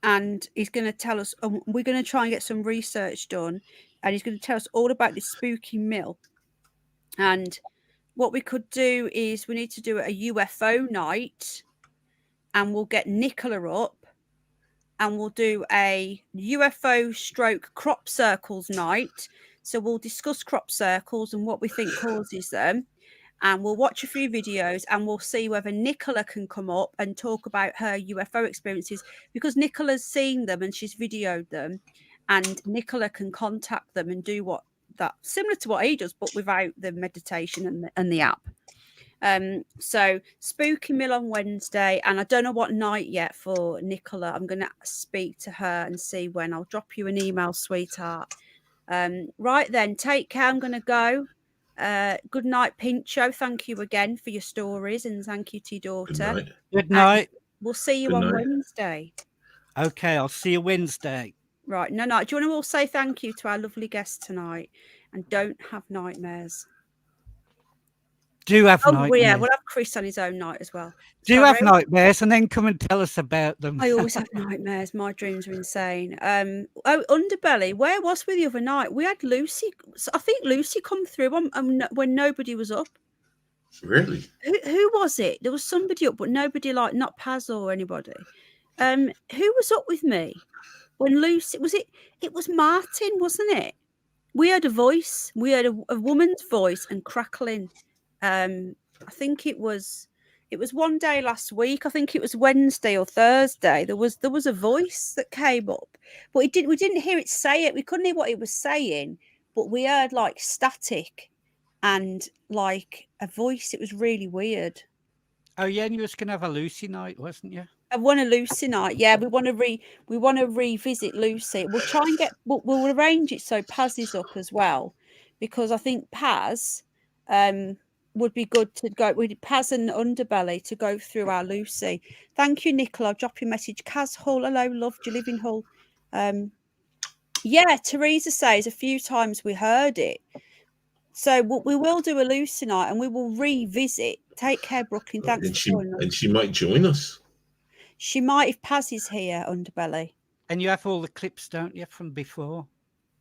Speaker 1: And he's going to tell us, we're going to try and get some research done, and he's going to tell us all about this spooky mill. And what we could do is we need to do a UFO night, and we'll get Nicola up, and we'll do a UFO stroke crop circles night. So we'll discuss crop circles and what we think causes them. And we'll watch a few videos, and we'll see whether Nicola can come up and talk about her UFO experiences, because Nicola's seen them and she's videoed them, and Nicola can contact them and do similar to what he does, but without the meditation and the app. So Spooky Mill on Wednesday, and I don't know what night yet for Nicola. I'm going to speak to her and see when. I'll drop you an email, sweetheart. Right then, take care. I'm going to go. Good night, Pincho. Thank you again for your stories, and thank you to your daughter.
Speaker 6: Good night.
Speaker 3: Good night.
Speaker 1: We'll see you on Wednesday.
Speaker 3: Okay, I'll see you Wednesday.
Speaker 1: Right. No. Do you want to all say thank you to our lovely guests tonight, and don't have nightmares?
Speaker 3: Do have nightmares.
Speaker 1: Yeah, we'll have Chris on his own night as well.
Speaker 3: Do have nightmares, and then come and tell us about them.
Speaker 1: I always have nightmares. My dreams are insane. Underbelly, where was we the other night? We had Lucy. I think Lucy come through when nobody was up.
Speaker 6: Really?
Speaker 1: Who was it? There was somebody up, but nobody, like, not Paz or anybody. Who was up with me when Lucy was it? It was Martin, wasn't it? We heard a voice. We heard a woman's voice and crackling. I think it was one day last week. I think it was Wednesday or Thursday. There was a voice that came up, but we didn't hear it say it. We couldn't hear what it was saying, but we heard like static and like a voice. It was really weird.
Speaker 3: Oh yeah, and you was gonna have a Lucy night, wasn't you?
Speaker 1: I want a Lucy night. Yeah, we want to revisit Lucy. We'll try and we'll arrange it so Paz is up as well, because I think Paz would be good to go with Paz and Underbelly to go through our Lucy. Thank you, Nicola. I'll drop your message. Kaz Hull, hello, love. Do you live in Hull? Yeah, Teresa says a few times we heard it. So we will do a Lucy night, and we will revisit. Take care, Brooklyn. Thanks for joining us.
Speaker 6: And she might join us.
Speaker 1: She might if Paz is here, Underbelly.
Speaker 3: And you have all the clips, don't you, from before?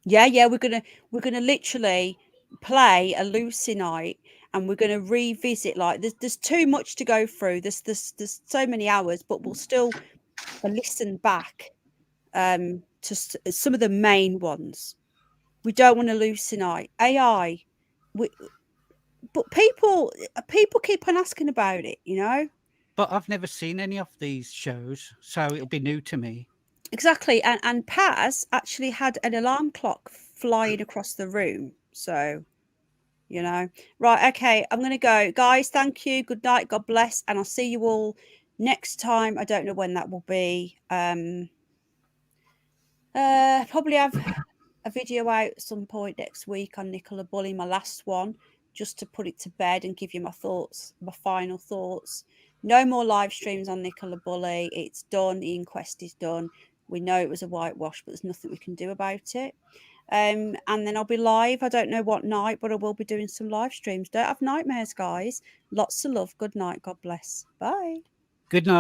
Speaker 1: Yeah. We're gonna literally play a Lucy night, and we're gonna revisit. Like there's too much to go through. There's so many hours, but we'll still listen back to some of the main ones. We don't want a Lucy night. AI. But people keep on asking about it, you know.
Speaker 3: But I've never seen any of these shows, so it'll be new to me.
Speaker 1: Exactly, and Paz actually had an alarm clock flying across the room, so you know. Right, okay, I'm gonna go, guys. Thank you. Good night. God bless, and I'll see you all next time. I don't know when that will be. Probably have a video out at some point next week on Nicola Bully, my last one, just to put it to bed and give you my thoughts, my final thoughts. No more live streams on Nicola Bully. It's done. The inquest is done. We know it was a whitewash, but there's nothing we can do about it. And then I'll be live. I don't know what night, but I will be doing some live streams. Don't have nightmares, guys. Lots of love. Good night. God bless. Bye.
Speaker 3: Good night.